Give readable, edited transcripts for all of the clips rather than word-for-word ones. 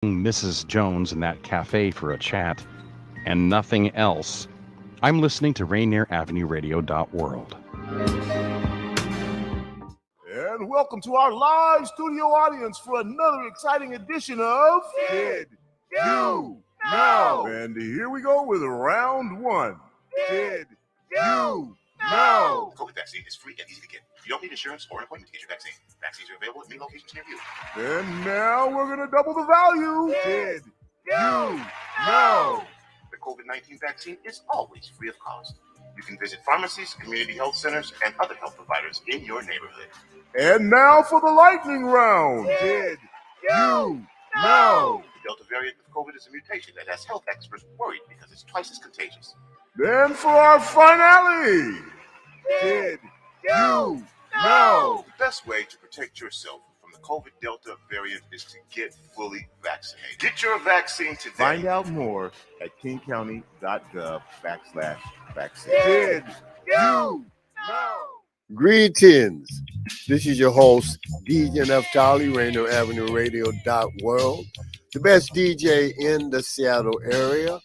Mrs. Jones in that cafe for a chat and nothing else. I'm listening to Rainier Avenue Radio.world. And welcome to our live studio audience for another exciting edition of Did You Know? And here we go with round one. Did you know? COVID vaccine is free and easy to get. You don't need insurance or an appointment to get your vaccine. Vaccines are available at many locations near you. And now we're going to double the value. Did you know? The COVID-19 vaccine is always free of cost. You can visit pharmacies, community health centers, and other health providers in your neighborhood. And now for the lightning round. Did you know? The Delta variant of COVID is a mutation that has health experts worried because it's twice as contagious. Then for our finale. Did you know? The best way to protect yourself from the COVID Delta variant is to get fully vaccinated. Get your vaccine today. Find out more at kingcounty.gov/vaccine. Did you know? Greetings. This is your host, DJ Neftali, Rainier Avenue Radio.world, the best DJ in the Seattle area.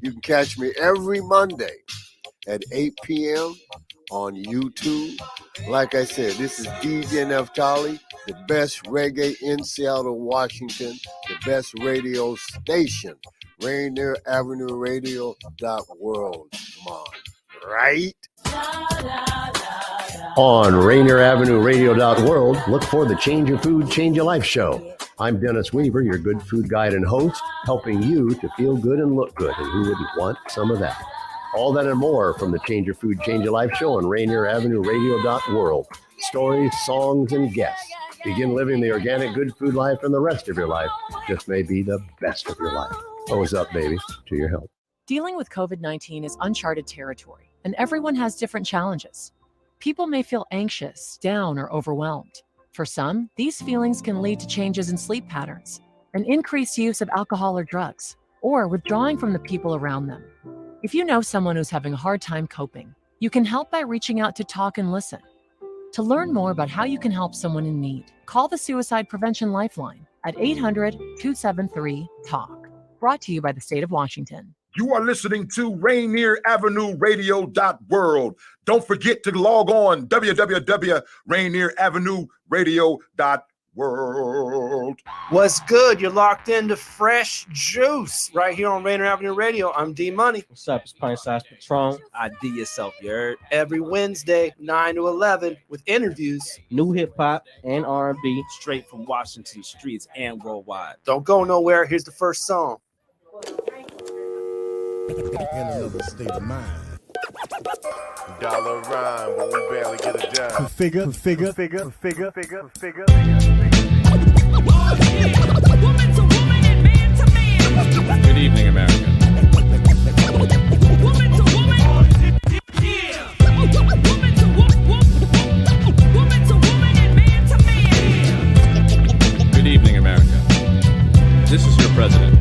You can catch me every Monday at 8 p.m. on YouTube. Like I said, this is DJ Neftali, the best reggae in Seattle, Washington, the best radio station, Rainier Avenue Radio.world. Come on, right? On Rainier Avenue Radio.world, look for the Change Your Food, Change Your Life show. I'm Dennis Weaver, your good food guide and host, helping you to feel good and look good, and who wouldn't want some of that? All that and more from the Change Your Food, Change Your Life show on Rainier Avenue Radio.world. Stories, songs, and guests. Begin living the organic good food life, and the rest of your life just may be the best of your life. What's up, baby? To your help. Dealing with COVID-19 is uncharted territory, and everyone has different challenges. People may feel anxious, down, or overwhelmed. For some, these feelings can lead to changes in sleep patterns, an increased use of alcohol or drugs, or withdrawing from the people around them. If you know someone who's having a hard time coping, you can help by reaching out to talk and listen. To learn more about how you can help someone in need, call the Suicide Prevention Lifeline at 800-273-TALK. Brought to you by the state of Washington. You are listening to Rainier Avenue Radio.world. Don't forget to log on www.rainieravenue.world. What's good? You're locked into Fresh Juice right here on Rainier Avenue Radio. I'm D Money. What's up? It's Pint Size Patron. ID Yourself, you heard? Every Wednesday, 9 to 11, with interviews. New hip hop and R&B straight from Washington streets and worldwide. Don't go nowhere. Here's the first song. In another state of mind. Dollar rhyme, but we barely get a dime. Figure. Good evening, America. Woman to woman. Yeah. Woman to woman and man to man. Good evening, America. This is your president.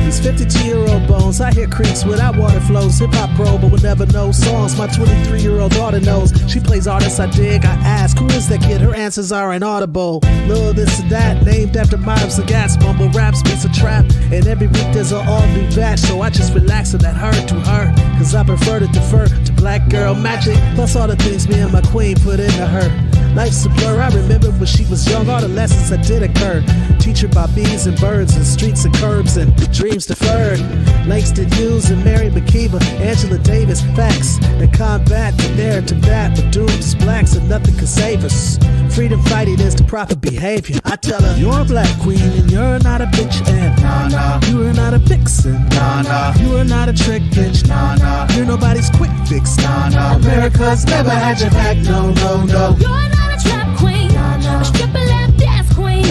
These 52-year-old bones, I hear creeks without water flows. Hip-hop pro, but would never know songs. My 23-year-old daughter knows. She plays artists I dig. I ask, who is that kid? Her answers are inaudible. Little this or that, named after Miles of Gas. Mumble rap, spits a trap. And every week there's an all-new batch. So I just relax and let her do her. Cause I prefer to defer to black girl magic. Plus all the things me and my queen put into her. Life's a blur, I remember when she was young, all the lessons that did occur. Teach her about bees and birds and streets and curbs and dreams deferred. Langston Hughes and Mary McKeever, Angela Davis, facts that combat the narrative that we're doomed as blacks and nothing can save us. Freedom fighting is the proper behavior. I tell her, you're a black queen and you're not a bitch and nah, you are not a vixen, nah, you are not a trick bitch, nah, you're nobody's quick fix, nah, America's never had your back, no. You're not a trap queen, a stripper lap dance queen,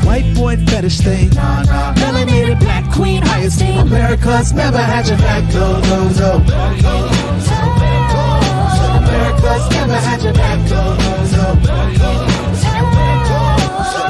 white boy fetish thing, melanated black queen, highest thing. America's never had your back, no. America's never had your back, no.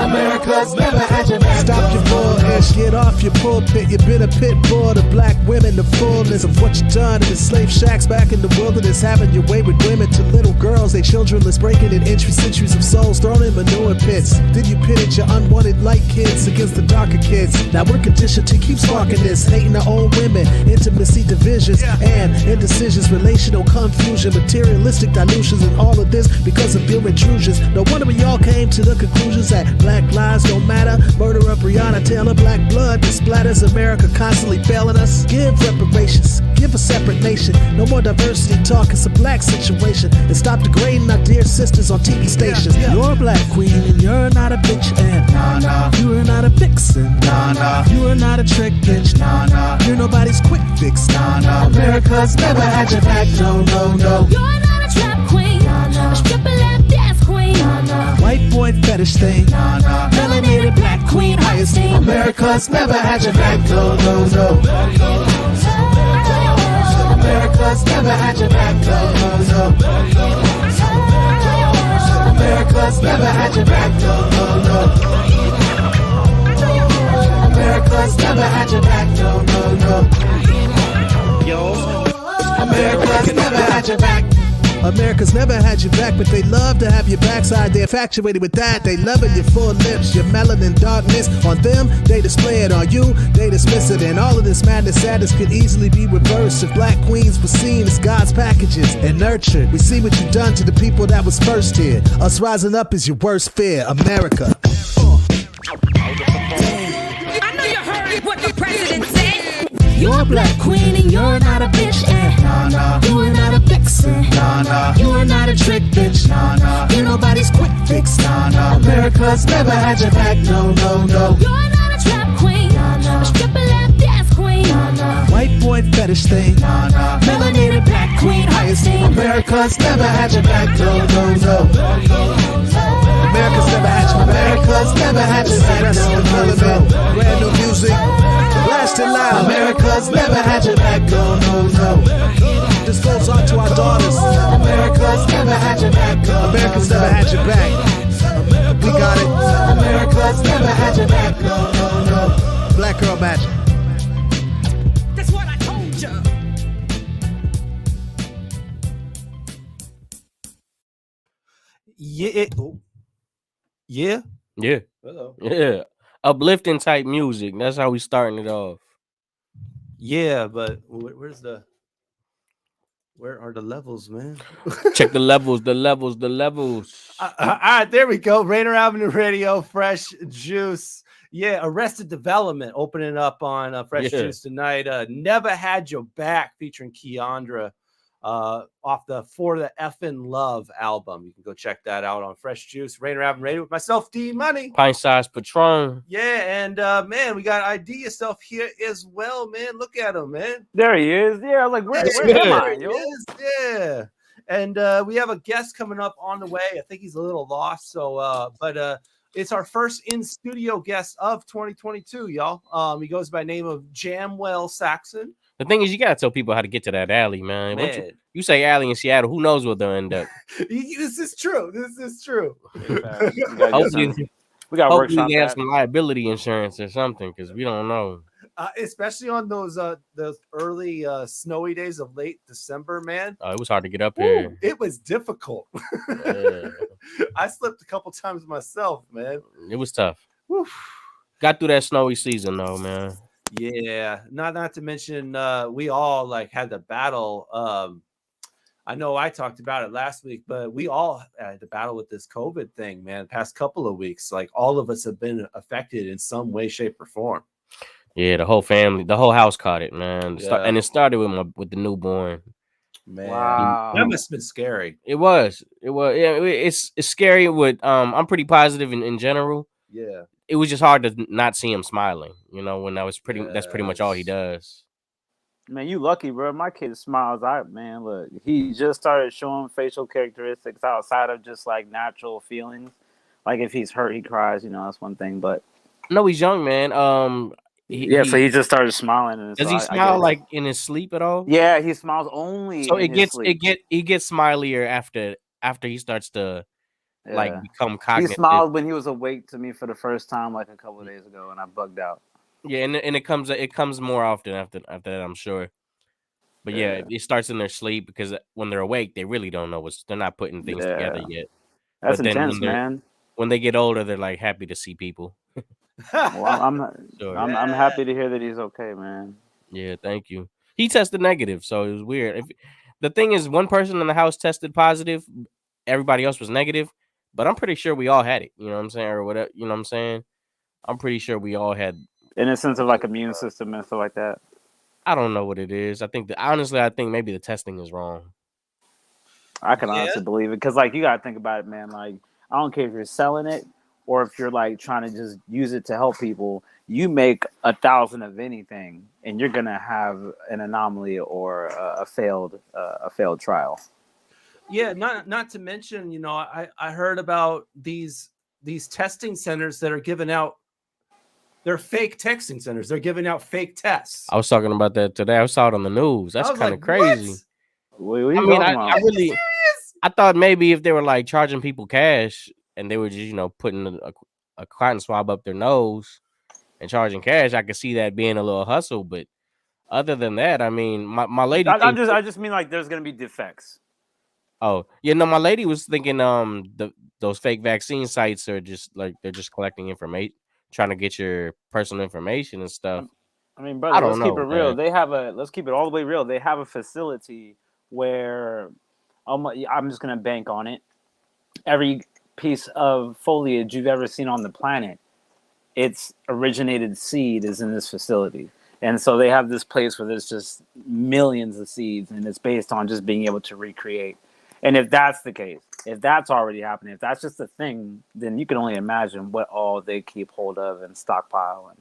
America's never had your back. Stop your bullish Get off your pulpit, you've been a pit bull to black women. The fullness of what you done in the slave shacks back in the wilderness, having your way with women to little girls, they childrenless, breaking in entry centuries of souls, thrown in manure pits. Then you pitted your unwanted light kids against the darker kids. Now we're conditioned to keep sparking this, hating our own women, intimacy divisions and indecisions, relational confusion, materialistic dilutions, and all of this because of your intrusions. No wonder we all came to the conclusions that black lives don't matter. Murder of Breonna Taylor, black blood that splatters America, constantly failing us. Give reparations, give a separate nation. No more diversity talk, it's a black situation. And stop degrading our dear sisters on TV stations. You're a black queen and you're not a bitch, and you are not a vixen. You are not a trick bitch. You're nobody's quick fix. America's never had your back. No. You're not a trap queen, a stripper lap dance queen. White boy fetish thing. Melanated black queen, highest thing. America's never had your back. No. America's never had your back. No. America's never had your back. No. America's never had your back. No. America's never had your back. America's never had your back, but they love to have your backside. They're infatuated with that. They loving your full lips, your melanin darkness. On them, they display it. On you, they dismiss it. And all of this madness, sadness could easily be reversed if black queens were seen as God's packages and nurtured. We see what you've done to the people that was first here. Us rising up is your worst fear, America. I know you heard what the president said. You're a black queen and you're not a bitch. You are not a vixen. You are not a trick bitch. You're nobody's quick fix. America's never had your back. No. You're not a trap queen, a stripper lap dance queen. White boy fetish thing. Melanated black queen, highest thing. America's never had your back. No. America's never had your back. America's never had your back. No. Brand new music, blast it loud. America's never had your back. No. This goes on to our daughters. America's never had your back. America's never had your back. We got it. America's never had your back. No. Black girl magic. That's what I told you. Yeah. Hello. Yeah. Uplifting type music. That's how we starting it off. Yeah, but where are the levels, man? Check the levels. All right, there we go. Rainier Avenue Radio, Fresh Juice. Yeah, Arrested Development opening up on Fresh Juice tonight. Never Had Your Back featuring Keandra off the For the Effin' Love album. You can go check that out on Fresh Juice, Rainier Avenue Radio with myself, D Money. Pint size Patron. Yeah, and man, we got ID Yourself here as well, man. Look at him, man. There he is. Yeah, I was like, where am I? Yo? Yeah. And we have a guest coming up on the way. I think he's a little lost. So, but it's our first in-studio guest of 2022, y'all. He goes by name of Jamwell Sackson. The thing is, you gotta tell people how to get to that alley, man. You say alley in Seattle, who knows where they'll end up? This is true. Hopefully, we got workshop. They have some liability insurance or something, because we don't know. Especially on those early snowy days of late December, man. It was hard to get up here. It was difficult. Yeah. I slipped a couple times myself, man. It was tough. Woo. Got through that snowy season though, man. Yeah, not to mention we all had to battle. I know I talked about it last week, but we all had to battle with this COVID thing, man. The past couple of weeks, all of us have been affected in some way, shape, or form. Yeah, the whole family, the whole house caught it, man. Yeah. And it started with the newborn. Man, wow. That must have been scary. It was. Yeah, it's scary. I'm pretty positive in general. Yeah. It was just hard to not see him smiling, when that's pretty much all he does. Man, you lucky, bro. My kid smiles. Man, look, he just started showing facial characteristics outside of just natural feelings. Like if he's hurt, he cries. That's one thing. But no, he's young, man. So he just started smiling. And does he smile in his sleep at all? Yeah, he smiles only. So he gets smilier after he starts to. Become cognitive. He smiled when he was awake to me for the first time a couple of days ago, and I bugged out. Yeah, and it comes more often after that, I'm sure. But yeah, it starts in their sleep because when they're awake, they really don't know they're not putting things together yet. That's But then intense, man. when they get older, they're like happy to see people. Well, Sure. I'm happy to hear that he's okay, man. Yeah, thank you. He tested negative, so it was weird. The thing is, one person in the house tested positive, everybody else was negative, but I'm pretty sure we all had it. You know what I'm saying, or whatever. You know what I'm saying? I'm pretty sure we all had. In a sense of like immune system and stuff like that. I don't know what it is. I think I think maybe the testing is wrong. I can honestly believe it because, like, you gotta think about it, man. Like, I don't care if you're selling it or if you're like trying to just use it to help people. You make 1,000 of anything, and you're gonna have an anomaly or a failed trial. Yeah, not to mention, you know, I heard about these testing centers that are giving out. They're fake testing centers. They're giving out fake tests. I was talking about that today. I saw it on the news. That's kind of crazy. What are you talking about? I really, I thought maybe if they were like charging people cash and they were just, you know, putting a cotton swab up their nose and charging cash, I could see that being a little hustle. But other than that, I mean, my lady. I just mean like there's gonna be defects. Oh, yeah, no, my lady was thinking those fake vaccine sites are just like they're just collecting information, trying to get your personal information and stuff. I mean, brother, let's keep it real. Let's keep it all the way real. They have a facility where I'm just gonna bank on it. Every piece of foliage you've ever seen on the planet, its originated seed is in this facility. And so they have this place where there's just millions of seeds, and it's based on just being able to recreate. And if that's the case, if that's already happening, if that's just a thing, then you can only imagine what all they keep hold of and stockpile and,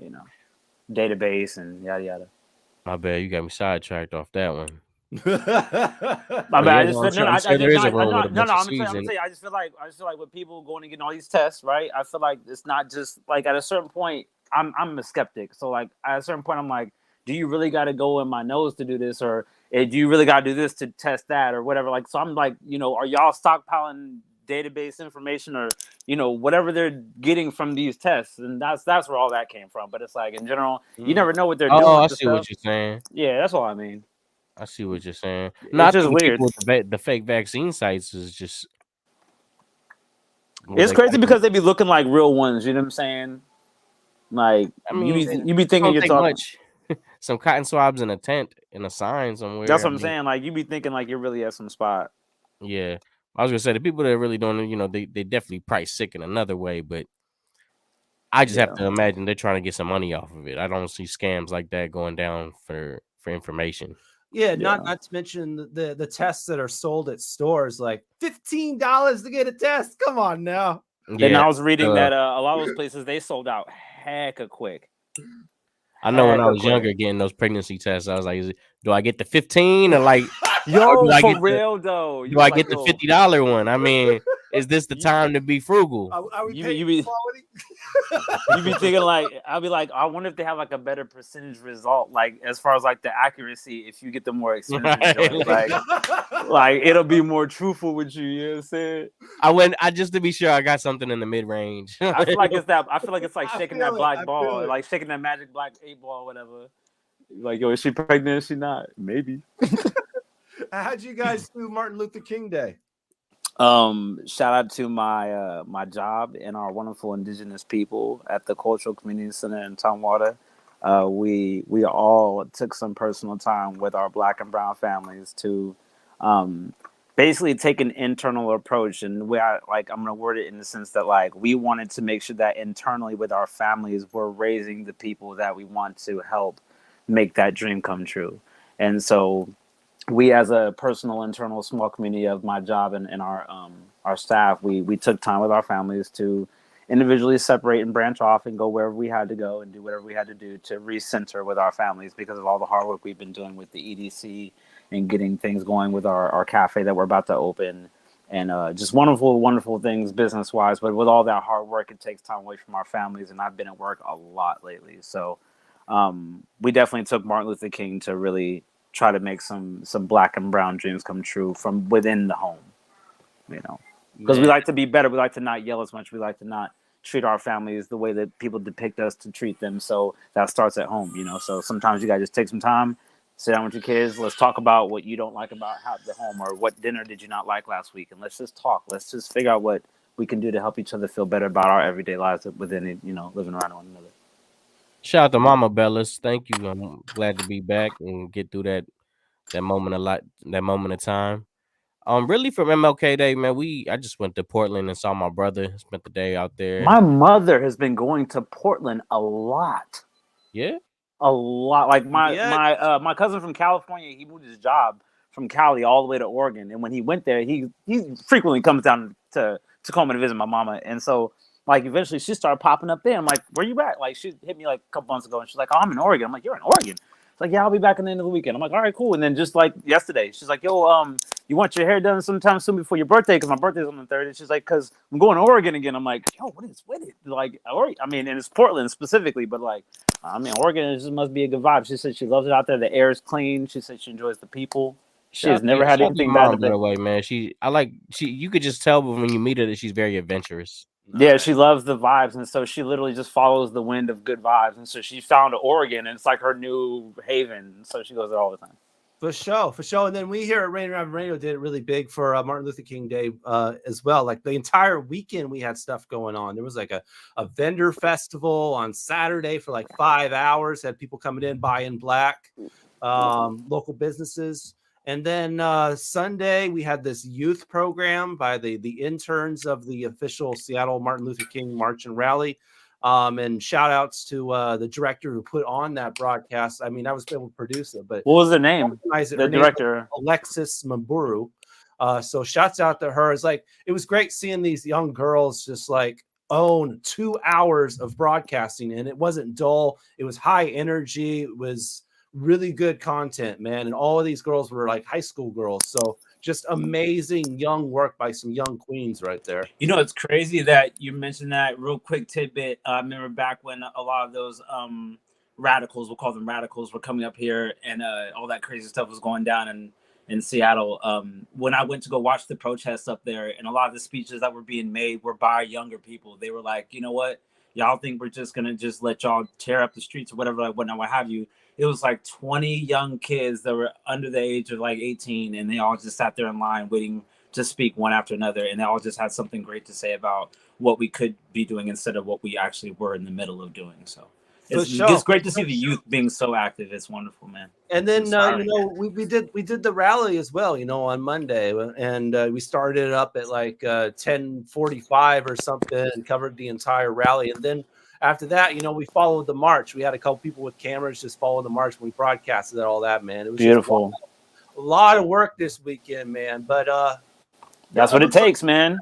you know, database and yada yada. My bad, you got me sidetracked off that one. My bad. I just feel like with people going and getting all these tests, right? I feel like it's not just like at a certain point. I'm a skeptic, so like at a certain point, I'm like, do you really got to go in my nose to do this, or do you really got to do this to test that, or whatever? Like, so I'm like, you know, are y'all stockpiling database information, or you know, whatever they're getting from these tests? And that's where all that came from. But it's like in general, you never know what they're doing. Oh, I see what you're saying. Yeah, that's all I mean. I see what you're saying. It's just weird. The fake vaccine sites is just. It's crazy because they be looking like real ones. You know what I'm saying? Like, I mean, you be thinking you're talking. Some cotton swabs in a tent in a sign somewhere. That's what I'm saying. Like, you be thinking like you're really at some spot. Yeah, I was gonna say the people that really don't, you know, they definitely price sick in another way, but I just have to imagine they're trying to get some money off of it. I don't see scams like that going down for information. Yeah, not to mention the tests that are sold at stores, like $15 to get a test. Come on now. Yeah, and I was reading that a lot of those places they sold out hecka quick. I know when I was younger getting those pregnancy tests, I was like, do I get the 15 or like yo, do I for get real though? Do I get the $50 one? I mean, is this the time to be frugal? You be thinking like, I'll be like, I wonder if they have like a better percentage result, like as far as like the accuracy, if you get the more expensive joint, like it'll be more truthful with you. You know what I'm saying? I just to be sure I got something in the mid range. I feel like it's like shaking that black ball, like shaking that magic black 8-ball, whatever. Like, yo, is she pregnant? Is she not? Maybe. How'd you guys do Martin Luther King Day? Shout out to my my job and our wonderful indigenous people at the Cultural Community Center in Tumwater. We all took some personal time with our Black and brown families to basically take an internal approach, and I'm gonna word it in the sense that like we wanted to make sure that internally with our families we're raising the people that we want to help make that dream come true. And so we, as a personal internal small community of my job and our staff, we took time with our families to individually separate and branch off and go wherever we had to go and do whatever we had to do to recenter with our families because of all the hard work we've been doing with the EDC and getting things going with our cafe that we're about to open, and just wonderful things business wise. But with all that hard work, it takes time away from our families, and I've been at work a lot lately. So we definitely took Martin Luther King to really try to make some Black and brown dreams come true from within the home, you know, because we like to be better. We like to not yell as much. We like to not, treat our families the way that people depict us to treat them. So that starts at home, you know. So sometimes you gotta just take some time, sit down with your kids. Let's talk about what you don't like about the home, or what dinner did you not like last week, and let's just talk. Let's just figure out what we can do to help each other feel better about our everyday lives within it, you know, living around one another. Shout out to Mama Bellas. Thank you. I'm glad to be back and get through that moment of time. Really from MLK Day, man, I just went to Portland and saw my brother, spent the day out there. My mother has been going to Portland a lot. Yeah? A lot. Like my cousin from California, he moved his job from Cali all the way to Oregon. And when he went there, he frequently comes down to Tacoma to visit my mama. And so like eventually she started popping up there. I'm like, where you at? Like she hit me like a couple months ago and she's like, oh, I'm in Oregon. I'm like, you're in Oregon? It's like, yeah, I'll be back at the end of the weekend. I'm like, all right, cool. And then just like yesterday, she's like, yo, you want your hair done sometime soon before your birthday? Because my birthday's on the 3rd. And she's like, because I'm going to Oregon again. I'm like, yo, what is with it? Like, I mean, and it's Portland specifically, but like, I mean, Oregon just must be a good vibe. She said she loves it out there. The air is clean. She said she enjoys the people. She has never had anything bad to way, man. You could just tell when you meet her that she's very adventurous. Yeah, she loves the vibes, and so she literally just follows the wind of good vibes. And so she found Oregon, and it's like her new haven. So she goes there all the time. For sure. And then we here at Rainier Avenue Radio did it really big for Martin Luther King Day as well. Like the entire weekend, we had stuff going on. There was like a vendor festival on Saturday for like 5 hours. Had people coming in, buying black, local businesses. And then Sunday, we had this youth program by the interns of the official Seattle Martin Luther King March and Rally. And shout outs to the director who put on that broadcast. I mean, I was able to produce it, but what was the name? The director, Alexis Maburu. So shouts out to her. It's like, it was great seeing these young girls just like own 2 hours of broadcasting, and it wasn't dull. It was high energy. It was really good content, man. And all of these girls were like high school girls. So just amazing young work by some young queens right there. You know, it's crazy that you mentioned that. Real quick tidbit. I remember back when a lot of those radicals, we'll call them radicals, were coming up here, and all that crazy stuff was going down in Seattle. When I went to go watch the protests up there, and a lot of the speeches that were being made were by younger people. They were like, you know what? Y'all think we're just going to just let y'all tear up the streets or whatever, like whatnot, what have you. It was like 20 young kids that were under the age of like 18, and they all just sat there in line waiting to speak one after another. And they all just had something great to say about what we could be doing instead of what we actually were in the middle of doing. So it's great to see the youth being so active. It's wonderful, man. And then, we did the rally as well, on Monday, and we started up at like 10:45 or something and covered the entire rally. And then after that, we followed the march. We had a couple people with cameras just follow the march when we broadcasted all that, man. It was beautiful. A lot of work this weekend, man. But that's what it takes, man.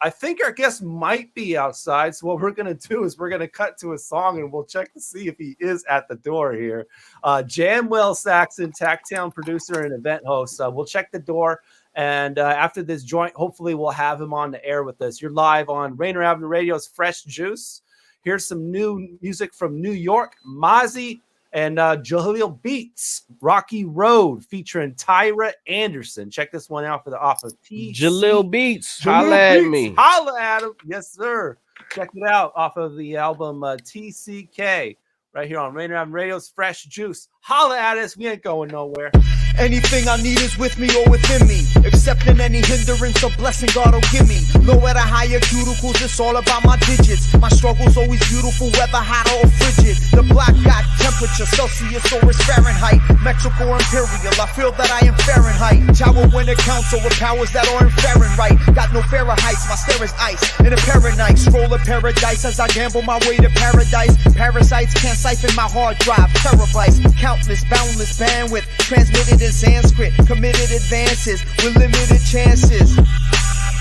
I think our guest might be outside. So what we're going to do is we're going to cut to a song and we'll check to see if he is at the door here. Jamwell Sackson, Tac Town Producer and event host. We'll check the door. And after this joint, hopefully we'll have him on the air with us. You're live on Rainier Avenue Radio's Fresh Juice. Here's some new music from New York, Mozzie and Jaleel Beats, Rocky Road, featuring Tyra Anderson. Check this one out off of TC. Jaleel Beats, holla at me. Holla at him. Yes, sir. Check it out off of the album TCK, right here on Rainier Avenue Radio's Fresh Juice. Holla at us. We ain't going nowhere. Anything I need is with me or within me. Accepting any hindrance or blessing God will give me. Lower to higher cuticles, it's all about my digits. My struggle's always beautiful, whether hot or frigid. The block got temperature, Celsius or it's Fahrenheit. Metric or imperial, I feel that I am Fahrenheit. Tower winter council with powers that are in Fahrenheit. Got no Fahrenheit, my stare is ice. In a paradise, scroll of paradise as I gamble my way to paradise. Parasites can't siphon my hard drive, terabytes. Countless, boundless bandwidth, transmitted in Sanskrit, committed advances with limited chances.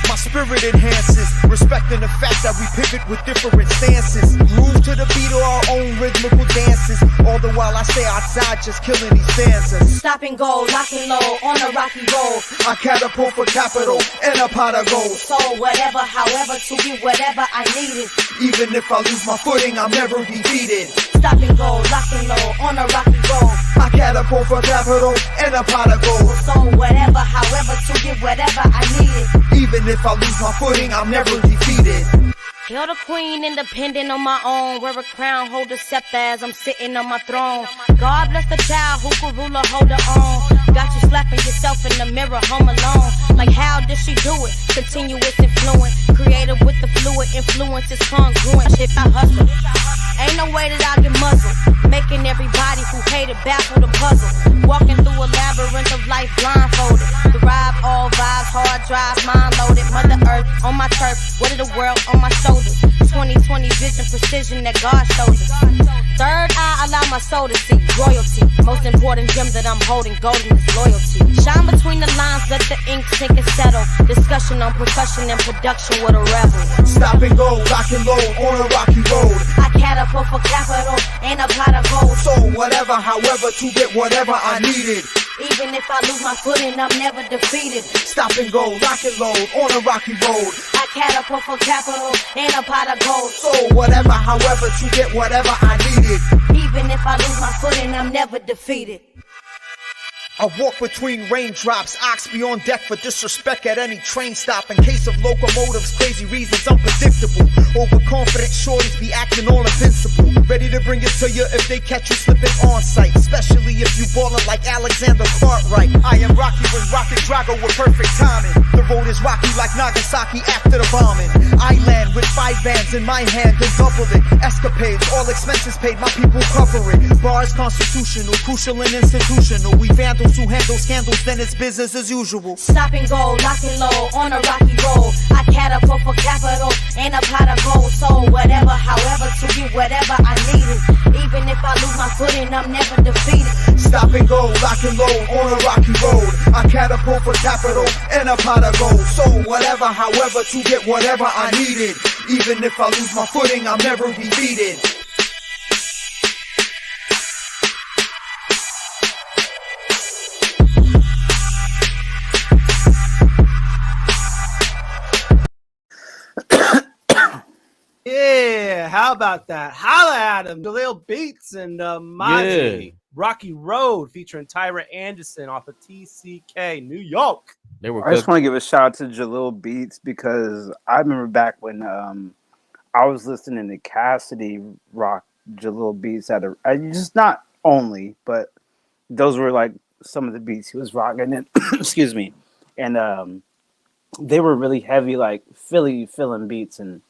My spirit enhances, respecting the fact that we pivot with different stances. Groove to the beat of our own rhythmical dances. All the while I stay outside just killing these stanzas. Stop and go, lock and low, on a rocky road. I catapult for capital and a pot of gold. So whatever, however, to get whatever I needed. Even if I lose my footing, I'm never defeated. Stop and go, lock and low, on a rocky road. I catapult for capital and a pot of gold. So whatever, however, to get whatever I needed. Even if I lose my footing, I'm never defeated. Hail the queen, independent on my own. Wear a crown, hold a scepter as I'm sitting on my throne. God bless the child who could rule or hold her own. Got you slapping yourself in the mirror, home alone. Like how did she do it? Continuous influence. Creative with the fluid, influence is congruent. Shit, I hustle. Ain't no way that I get muzzled. Making everybody who hate it baffled and puzzled. Walking through a labyrinth of life blindfolded. Derive all vibes, hard drive, mind loaded. Mother Earth on my turf, weight of the world on my shoulders. 20/20 vision, precision that God showed us. Third eye, allow my soul to see royalty. Most important gem that I'm holding, golden is loyalty. Shine between the lines, let the ink sink and settle. Discussion on percussion and production with a rebel. Stop and go, rock and roll on a rocky road. I catapult for capital and a pot of gold. So whatever, however, to get whatever I needed. Even if I lose my footing, I'm never defeated. Stop and go, rock and roll on a rocky road. I catapult for capital and a pot of gold. So whatever, however, to get whatever I needed. Even if I lose my footing, I'm never defeated. I walk between raindrops, ox be on deck for disrespect at any train stop. In case of locomotives, crazy reasons, unpredictable. Overconfident shorties be acting all invincible. Ready to bring it to you if they catch you slipping on sight. Especially if you ballin' like Alexander Cartwright. I am Rocky with Rocket Drago with perfect timing. The road is rocky like Nagasaki after the bombing. I land with 5 bands in my hand and double it. Escapades, all expenses paid, my people cover it. Bars constitutional, crucial and institutional. We vandals who handle scandals, then it's business as usual. Stop and go, lock and low, on a rocky road. I catapult for capital and a pot of gold. So whatever, however, to get whatever I needed. Even if I lose my footing, I'm never defeated. Stop and go, lock and low, on a rocky road. I catapult for capital and a pot of gold. So whatever, however, to get whatever I needed. Even if I lose my footing, I'll never be defeated. Yeah, how about that? Holla at him, Jaleel Beats and Maji. Yeah. Rocky Road featuring Tyra Anderson off of TCK, New York. They were I just want to give a shout out to Jaleel Beats because I remember back when I was listening to Cassidy rock Jaleel Beats at just not only, but those were like some of the beats he was rocking. And excuse me, and they were really heavy, like Philly feeling beats, and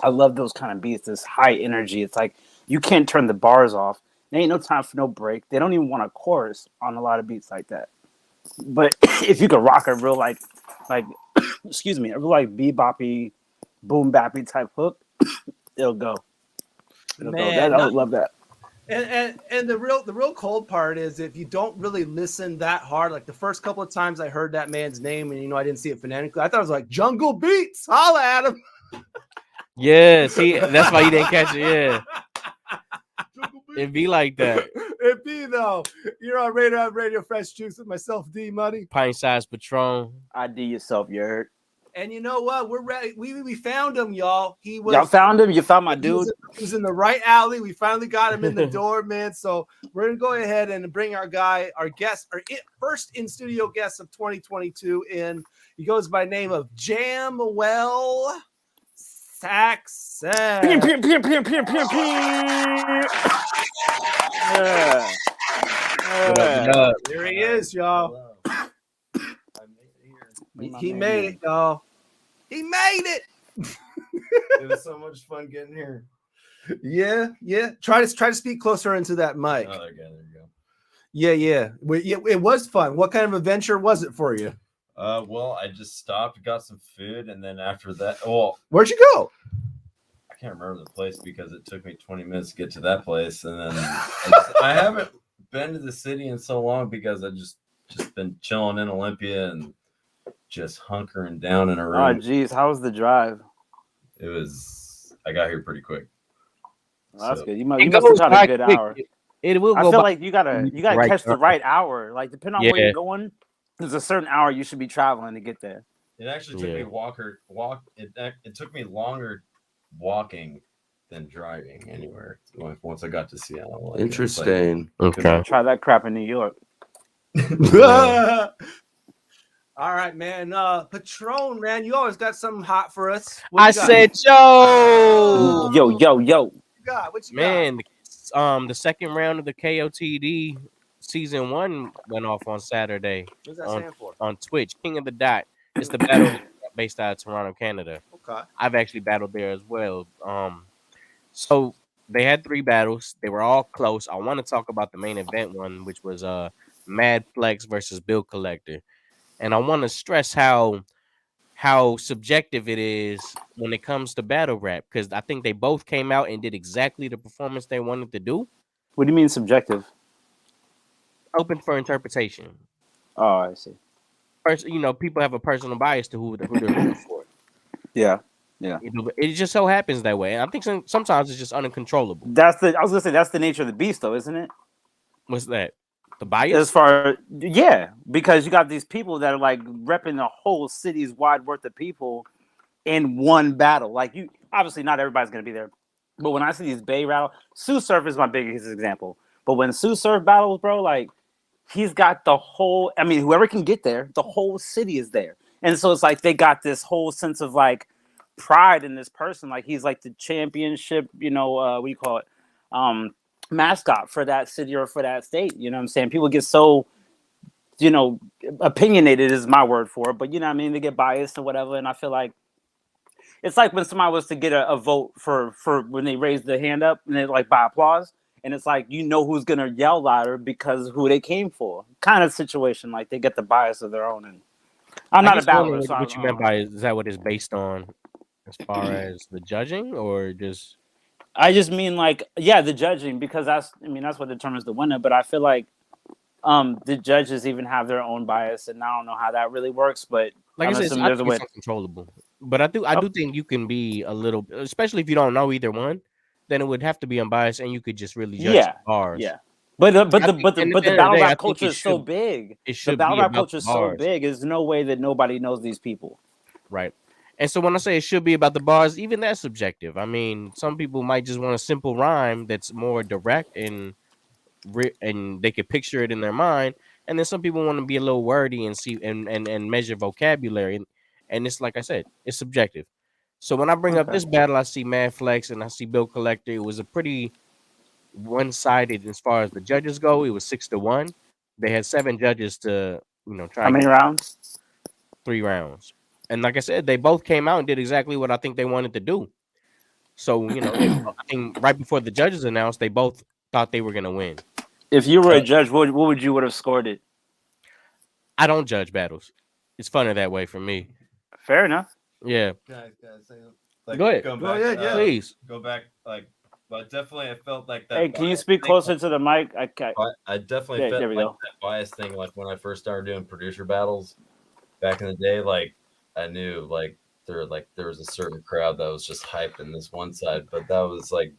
I love those kind of beats. This high energy. It's like you can't turn the bars off. There ain't no time for no break. They don't even want a chorus on a lot of beats like that. But if you could rock a real like excuse me, a real like beboppy, boom bappy type hook, it'll go. I would love that. And the real cold part is if you don't really listen that hard. Like the first couple of times I heard that man's name, and I didn't see it phonetically. I thought it was like Jungle Beats. Holla at him. Yeah, see, that's why you didn't catch it. Yeah. It'd be like that. It be though. You're on Rainier Radio Fresh Juice with myself, D Money. Pint-sized Patron. ID Yourself, you heard. And you know what? We're ready. We found him, y'all. Y'all found him. You found my dude. He was in the right alley. We finally got him in the door, man. So we're gonna go ahead and bring our guest, our first in studio guest of 2022 in. He goes by name of Jamwell Sackson. There he is, y'all. He made it, y'all. He made it. It was so much fun getting here. Yeah. Try to speak closer into that mic. Oh, okay, there you go. Yeah. It was fun. What kind of adventure was it for you? Well, I just stopped, got some food, and then after that, where'd you go? I can't remember the place because it took me 20 minutes to get to that place, and then I haven't been to the city in so long because I just been chilling in Olympia and just hunkering down in a room. Oh, geez, how was the drive? I got here pretty quick. Well, that's good. You must have shot a good hour. It will. I feel like you gotta catch the right hour. Like depending on where you're going, there's a certain hour you should be traveling to get there. It actually took me It took me longer walking than driving anywhere. Once I got to Seattle. Like, interesting. Okay. Try that crap in New York. All right, man. Patron, man, you always got something hot for us. I said, yo, yo. What you man, the second round of the KOTD season 1 went off on Saturday. What's that stand for? On Twitch. King of the Dot. It's the battle based out of Toronto, Canada. Okay. I've actually battled there as well. So they had 3 battles. They were all close. I want to talk about the main event one, which was Mad Flex versus Bill Collector. And I want to stress how subjective it is when it comes to battle rap, because I think they both came out and did exactly the performance they wanted to do. What do you mean subjective? Open for interpretation. Oh, I see. People have a personal bias to who they're rooting for. Yeah. It just so happens that way. And I think sometimes it's just uncontrollable. I was gonna say that's the nature of the beast, though, isn't it? What's that? The bias? Because you got these people that are like repping the whole city's wide worth of people in one battle. Like, you obviously not everybody's gonna be there, but when I see these Bay battle, Sue Surf is my biggest example. But when Sue Surf battles, bro, like he's got the whole. I mean, whoever can get there, the whole city is there, and so it's like they got this whole sense of like pride in this person. Like he's like the championship, what do you call it? Mascot for that city or for that state. You know what I'm saying? People get so, opinionated is my word for it, but you know what I mean? They get biased or whatever. And I feel like it's like when somebody was to get a vote for when they raise their hand up and they like by applause. And it's like, who's going to yell louder because who they came for kind of situation. Like they get the bias of their own. And I'm not a battler. What you meant by is that what it's based on as far as the judging or just? I just mean the judging, because that's what determines the winner. But I feel like the judges even have their own bias, and I don't know how that really works. But like I said, I think it's uncontrollable. But I do think you can be a little, especially if you don't know either one, then it would have to be unbiased, and you could just really judge the bars. Yeah. But the battle rap culture is so big. The battle rap culture is so big. There's no way that nobody knows these people. Right. And so when I say it should be about the bars, even that's subjective. I mean, some people might just want a simple rhyme that's more direct and they could picture it in their mind. And then some people want to be a little wordy and see and measure vocabulary. And it's like I said, it's subjective. So when I bring up this battle, I see Mad Flex and I see Bill Collector. It was a pretty one-sided as far as the judges go. It was 6-1. They had 7 judges to, try. How many rounds? 3 rounds. And like I said, they both came out and did exactly what I think they wanted to do. So, I think right before the judges announced, they both thought they were going to win. If you were a judge, what would you have scored it? I don't judge battles. It's funner that way for me. Fair enough. Yeah. Guys, Go ahead. Please. Go back, but definitely I felt like that. Hey, can you speak closer to the mic? I definitely felt like that bias thing, like when I first started doing producer battles back in the day, like I knew like there was a certain crowd that was just hyping this one side, but that was like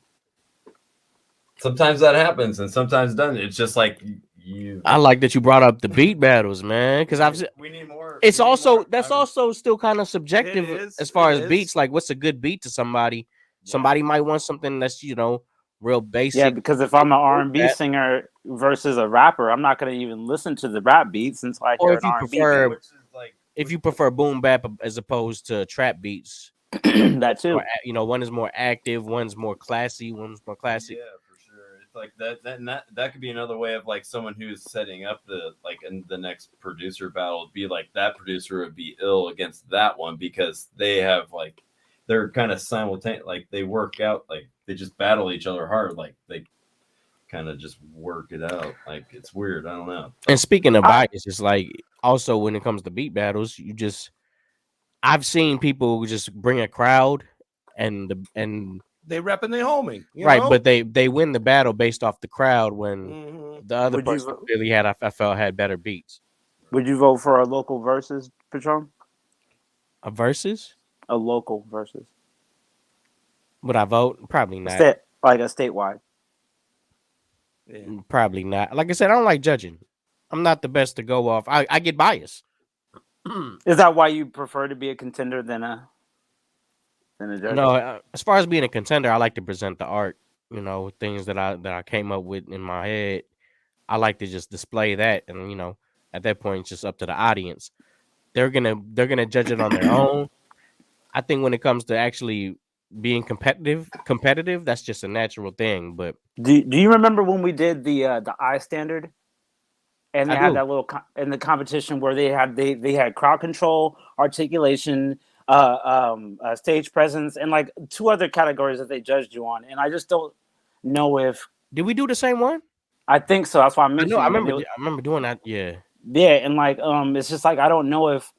sometimes that happens and sometimes it doesn't. It's just like you. I like that you brought up the beat battles, man, because we need more. It's also also still kind of subjective as far as beats. Like, what's a good beat to somebody? Yeah. Somebody might want something that's real basic. Yeah, because if I'm an R&B singer versus a rapper, I'm not going to even listen to the rap beats until I hear an R&B beat. If you prefer boom bap as opposed to trap beats, that too. Or, one is more active, one's more classy, one's more classic. Yeah, for sure. It's like that could be another way of like someone who's setting up in the next producer battle would be like that producer would be ill against that one because they have like they're kind of simultaneous, like they work out, like they just battle each other hard, like they kind of just work it out. Like it's weird. I don't know. And speaking of bias, it's like also when it comes to beat battles, I've seen people just bring a crowd and they repping their homie, right? But they win the battle based off the crowd when the other person really I felt had better beats. Would you vote for a local versus, Patron? A versus? A local versus. Would I vote? Probably not. Like a statewide. Yeah. Probably not. Like I said, I don't like judging. I'm not the best to go off. I get biased. Is that why you prefer to be a contender than a judge? No, as far as being a contender, I like to present the art. Things that I came up with in my head. I like to just display that, and at that point, it's just up to the audience. they're gonna judge it on their own. I think when it comes to actually being competitive, that's just a natural thing. But do you remember when we did the I standard, and they I had do. that little in the competition where they had crowd control, articulation, stage presence, and like 2 other categories that they judged you on, and I just don't know if did we do the same one? I think so. That's why I mentioned. I remember doing that. Yeah. Yeah, and like it's just like I don't know if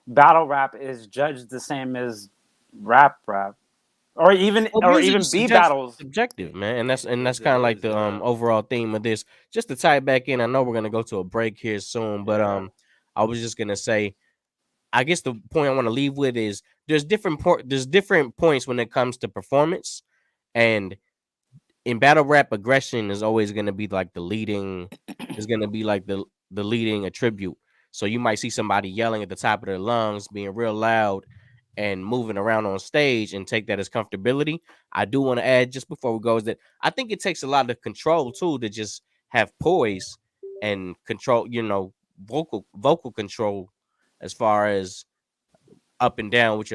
battle rap is judged the same as rap, or even beat battles. Subjective, man, and that's kind of like the overall theme of this. Just to tie it back in, I know we're gonna go to a break here soon, but I was just gonna say, I guess the point I want to leave with is there's different points when it comes to performance, and in battle rap, aggression is always gonna be like the leading. Is gonna be like the leading attribute. So you might see somebody yelling at the top of their lungs, being real loud and moving around on stage and take that as comfortability. I do want to add just before we go is that I think it takes a lot of control too to just have poise and control, vocal control as far as up and down with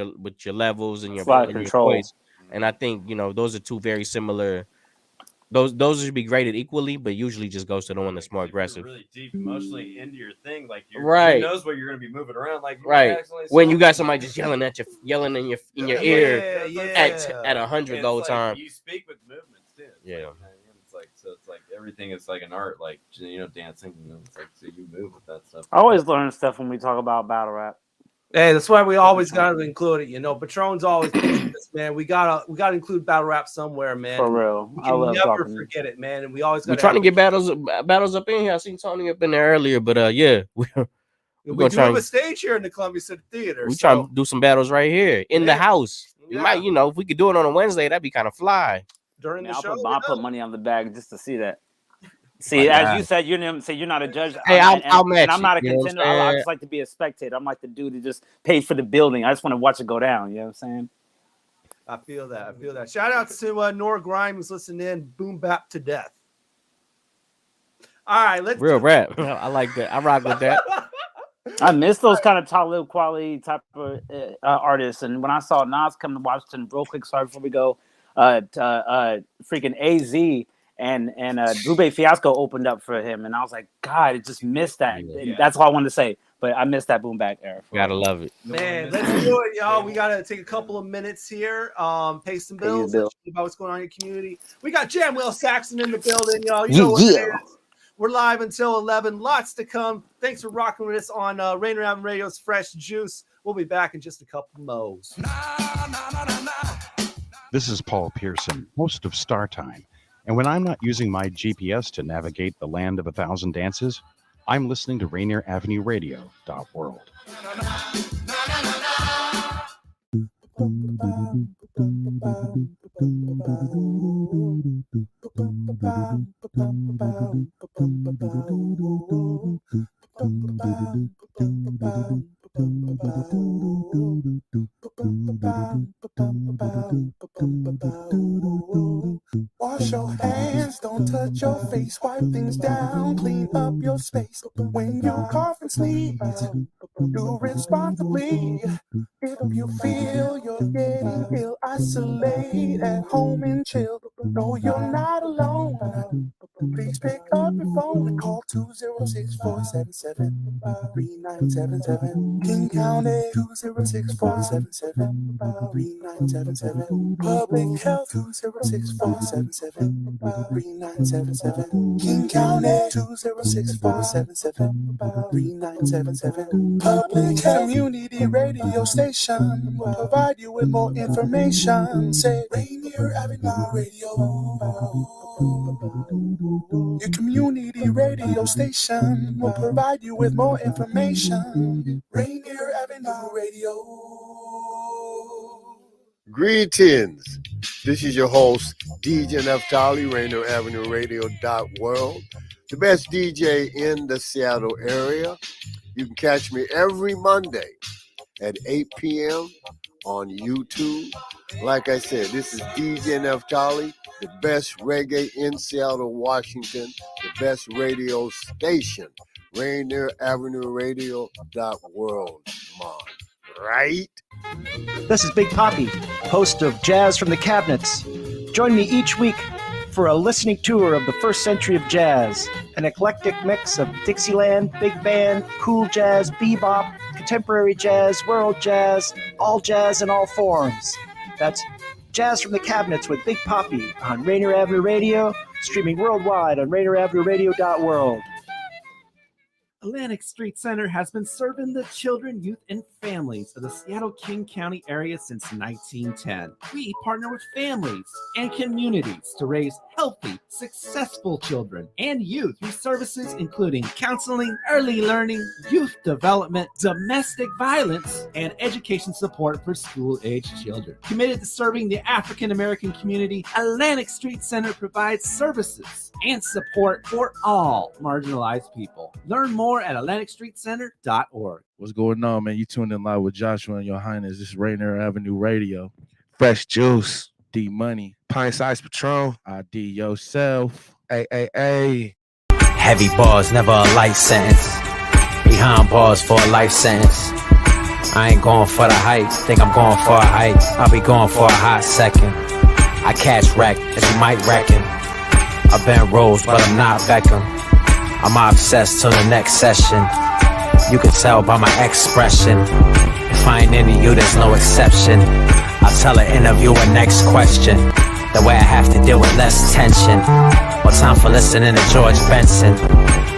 your levels and your voice. And I think, those are 2 very similar. Those should be graded equally, but usually just goes to the one that's more aggressive. Really deep emotionally into your thing, like right. Who knows where you're going to be moving around, like right. When you got somebody just yelling in your ear at 100 the whole time. You speak with movements too. Yeah. It's like everything is like an art, like dancing. It's like so you move with that stuff. I always learn stuff when we talk about battle rap. Hey, that's why we always gotta include it. Patron's always this, man. We gotta include battle rap somewhere, man. For real, we can never forget it, man. And we always we're trying to get battles up in here. I seen Tony up in there earlier, but yeah, we do have a stage here in the Columbia City Theater. We trying to do some battles right here in the house. We might, if we could do it on a Wednesday, that'd be kind of fly. During the show, I'll put money on the bag just to see that. See, as you said, you're not a judge. Hey, I'll match. And I'm not a contender. I just like to be a spectator. I'm like the dude who just paid for the building. I just want to watch it go down. You know what I'm saying? I feel that. Shout out to Nora Grimes listening in. Boom bap to death. All right, let's real rap. I like that. I rock with that. I miss those kind of Talib quality type of artists. And when I saw Nas come to Washington, real quick, sorry before we go, freaking AZ. And Dube Fiasco opened up for him, and I was like, God, I just missed that. Yeah. That's all I wanted to say. But I missed that boom back era. Gotta love it, man. Let's do it, y'all. We gotta take a couple of minutes here. Pay some bills. About what's going on in your community. We got Jamwell Sackson in the building, y'all. You know what it is. We're live until 11. Lots to come. Thanks for rocking with us on Rainier Avenue Radio's Fresh Juice. We'll be back in just a couple mo's. This is Paul Pearson, host of Star Time. And when I'm not using my GPS to navigate the land of 1,000 dances, I'm listening to Rainier Avenue Radio.world. Wash your hands, don't touch your face, wipe things down, clean up your space. When you cough and sneeze, do responsibly. If you feel you're getting ill, isolate at home and chill. No, you're not alone. Please pick up your phone and call 206-477-3977. King County 206-477-3977. Public Health 206-477-3977. King County 206-477-3977. Public Community Radio Station will provide you with more information. Say Rainier Avenue Radio. Your community radio station will provide you with more information. Rainier Avenue Radio. Greetings. This is your host, DJ Neftali, Rainier Avenue Radio.world, the best DJ in the Seattle area. You can catch me every Monday at 8 p.m. on YouTube. Like I said, this is DJ Neftali, the best reggae in Seattle, Washington, the best radio station, Rainier Avenue Radio.world, right? This is Big Poppy, host of Jazz from the Cabinets. Join me each week for a listening tour of the first century of jazz, an eclectic mix of Dixieland, big band, cool jazz, bebop, contemporary jazz, world jazz, all jazz in all forms. That's Jazz from the Cabinets with Big Poppy on Rainier Avenue Radio, streaming worldwide on RainierAvenueRadio.world. Atlantic Street Center has been serving the children, youth, and families of the Seattle-King County area since 1910. We partner with families and communities to raise healthy, successful children and youth through services including counseling, early learning, youth development, domestic violence, and education support for school-aged children. Committed to serving the African-American community, Atlantic Street Center provides services and support for all marginalized people. Learn more at AtlanticStreetCenter.org. What's going on, man? You tuned in live with Joshua and Your Highness. This is Rainier Avenue Radio. Fresh Juice, D Money, Pint Size Patron, ID Yourself, AAA. Heavy bars, never a light sentence. Behind bars for a life sentence. I ain't going for the hype, think I'm going for a hype. I'll be going for a hot second. I catch wreck, as you might reckon. I've been Rose, but I'm not Beckham. I'm obsessed till the next session. You can tell by my expression. If I ain't into you, there's no exception. I'll tell an interviewer next question. The way I have to deal with less tension. More time for listening to George Benson.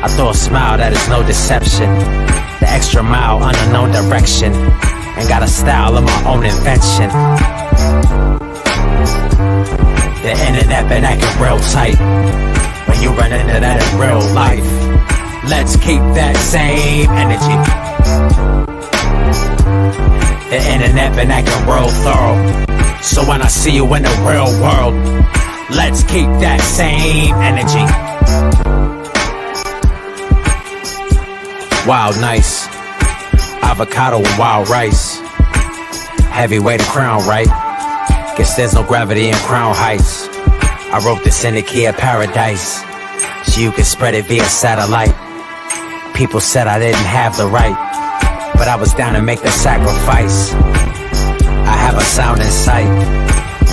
I throw a smile that is no deception. The extra mile, unknown direction. And got a style of my own invention. The internet been acting real tight. When you run into that in real life, let's keep that same energy. The internet been acting real thorough. So when I see you in the real world, let's keep that same energy. Wild nice, avocado and wild rice. Heavyweight and crown, right? Guess there's no gravity in Crown Heights. I wrote this in the key of paradise, so you can spread it via satellite. People said I didn't have the right, but I was down to make the sacrifice. I have a sound in sight,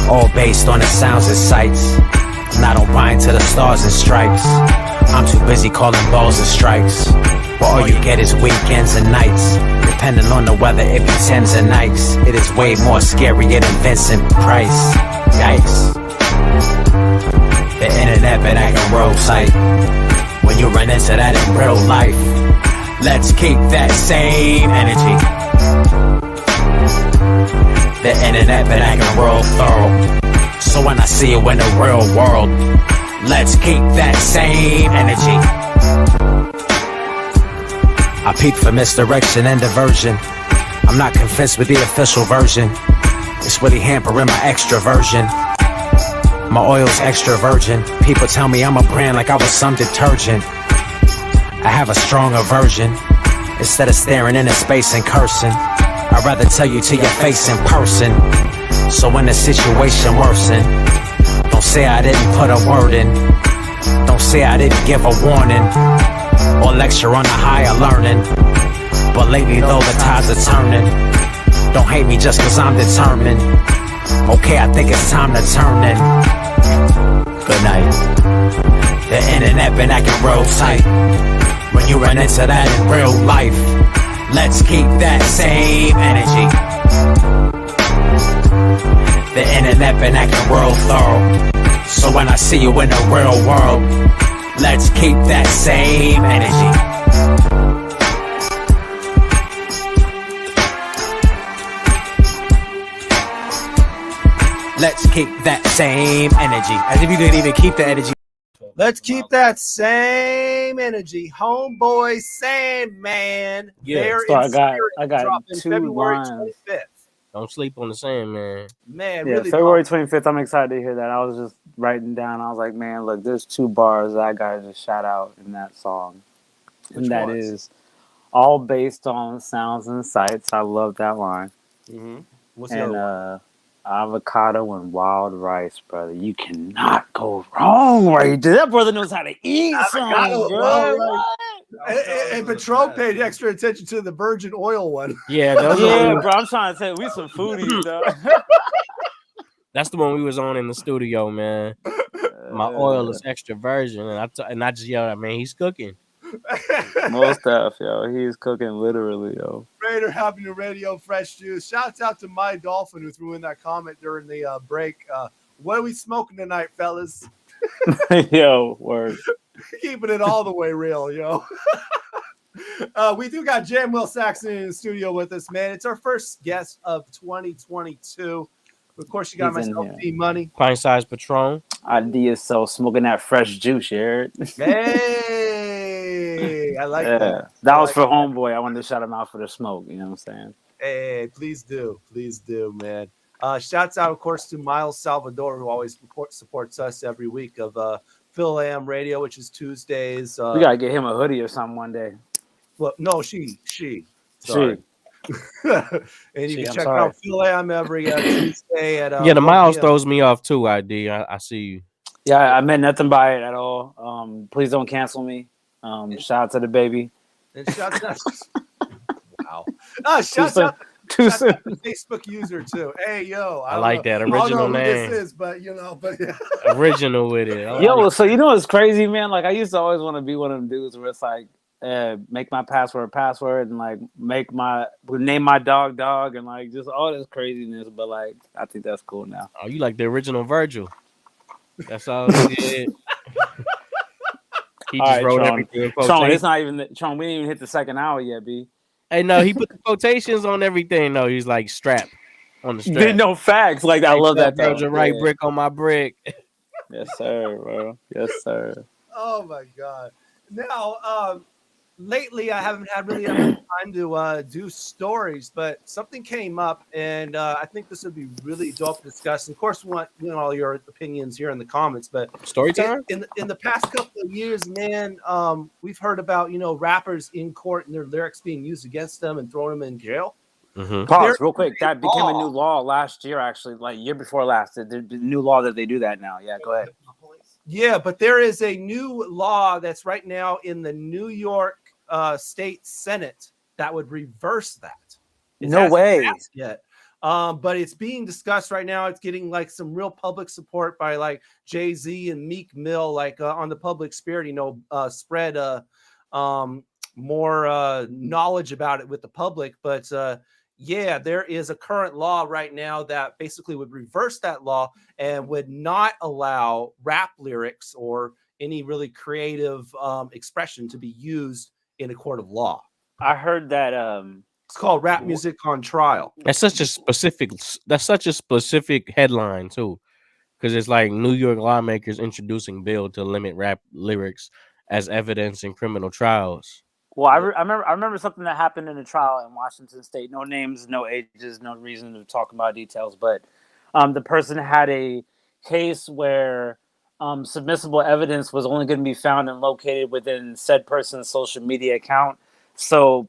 all based on the sounds and sights. And I don't buy into the stars and stripes. I'm too busy calling balls and strikes. But all you get is weekends and nights. Depending on the weather, it be tens and nights. It is way more scarier than Vincent Price. Yikes. The internet been acting real tight. When you run into that in real life, let's keep that same energy. The internet been acting real thorough. So when I see you in the real world, let's keep that same energy. I peep for misdirection and diversion. I'm not convinced with the official version. It's really hampering my extroversion. My oil's extra virgin. People tell me I'm a brand like I was some detergent. I have a strong aversion. Instead of staring into space and cursing, I'd rather tell you to your face in person. So when the situation worsen, don't say I didn't put a word in. Don't say I didn't give a warning or lecture on the higher learning. But lately though the tides are turning, don't hate me just cause I'm determined. Okay, I think it's time to turn in. Good night. The internet been acting real tight. When you run into that in real life, let's keep that same energy. The internet been acting real thorough. So when I see you in the real world, let's keep that same energy. Let's keep that same energy. As if you didn't even keep the energy. Let's keep that same energy. Homeboy Sandman. Yeah, so I got dropping two February lines. 25th. Don't sleep on the sand, man. Man, Yeah, really February 25th. I'm excited to hear that. I was just writing down. I was like, man, look, there's two bars that I gotta just shout out in that song, Which and that ones? is all based on sounds and sights. I love that line. Mm-hmm. What's the And other one? avocado and wild rice, brother. You cannot go wrong right there. That brother knows how to eat something, bro. And Patron paid extra attention to the virgin oil one. Yeah, those yeah, bro. I'm trying to say we some foodies, though. That's the one we was on in the studio, man. My oil is extra virgin, and I just yelled, man, he's cooking. Most stuff, yo. He's cooking literally, yo. Rainier Avenue Radio, Fresh Juice. Shouts out to My Dolphin who threw in that comment during the break. What are we smoking tonight, fellas? Yo, word. Keeping it all the way real, yo. We do got Jamwell Sackson in the studio with us, man. It's our first guest of 2022. Of course, you got myself, D-Money. Pint-sized Patron. ID Yourself, smoking that fresh juice, you heard? Hey, I like that. That was for homeboy. I wanted to shout him out for the smoke. You know what I'm saying? Hey, please do, man. Shouts out, of course, to Miles Salvador, who always supports us every week of Phil Am Radio, which is Tuesdays. We gotta get him a hoodie or something one day. Well, no, she. Sorry. And you can check out Phil Am every Tuesday at the Miles throws me off too. ID, I see you. Yeah, I meant nothing by it at all. Please don't cancel me. Shout out to the baby. And shout out. Wow. Shout out to the Facebook user too. Hey, yo, I like that original name. This is, but yeah. Original with it. Yo, so you know what's crazy, man? Like I used to always want to be one of them dudes where it's like, make my password and like name my dog and like just all this craziness. But like, I think that's cool now. Oh, you like the original Virgil? That's all he did. He just wrote everything in quotations. Tron, it's not even Tron. We didn't even hit the second hour yet, B. Hey, no, he put the quotations on everything. No, he's like strap on the strap. Did no facts. Like I love that. Virgil right brick on my brick. Yes, sir, bro. Yes, sir. Oh my God. Now, lately I haven't had really enough time to do stories, but something came up, and I think this would be really dope to discuss. And of course, we want all your opinions here in the comments. But story time in the past couple of years, man, we've heard about rappers in court and their lyrics being used against them and throwing them in jail. Mm-hmm. Pause real quick. That became a new law last year, actually, like year before last. The new law that they do that now. Yeah, go ahead. Yeah, but there is a new law that's right now in the New York State Senate that would reverse that. No way. Yet. But it's being discussed right now. It's getting like some real public support by like Jay-Z and Meek Mill, like on the public spirit, spread more knowledge about it with the public. But yeah, there is a current law right now that basically would reverse that law and would not allow rap lyrics or any really creative expression to be used in a court of law. I heard that it's called Rap Music on Trial. That's such a specific headline too, because it's like New York lawmakers introducing bill to limit rap lyrics as evidence in criminal trials. Well, I remember something that happened in a trial in Washington State. No names, no ages, no reason to talk about details. But the person had a case where submissible evidence was only going to be found and located within said person's social media account. So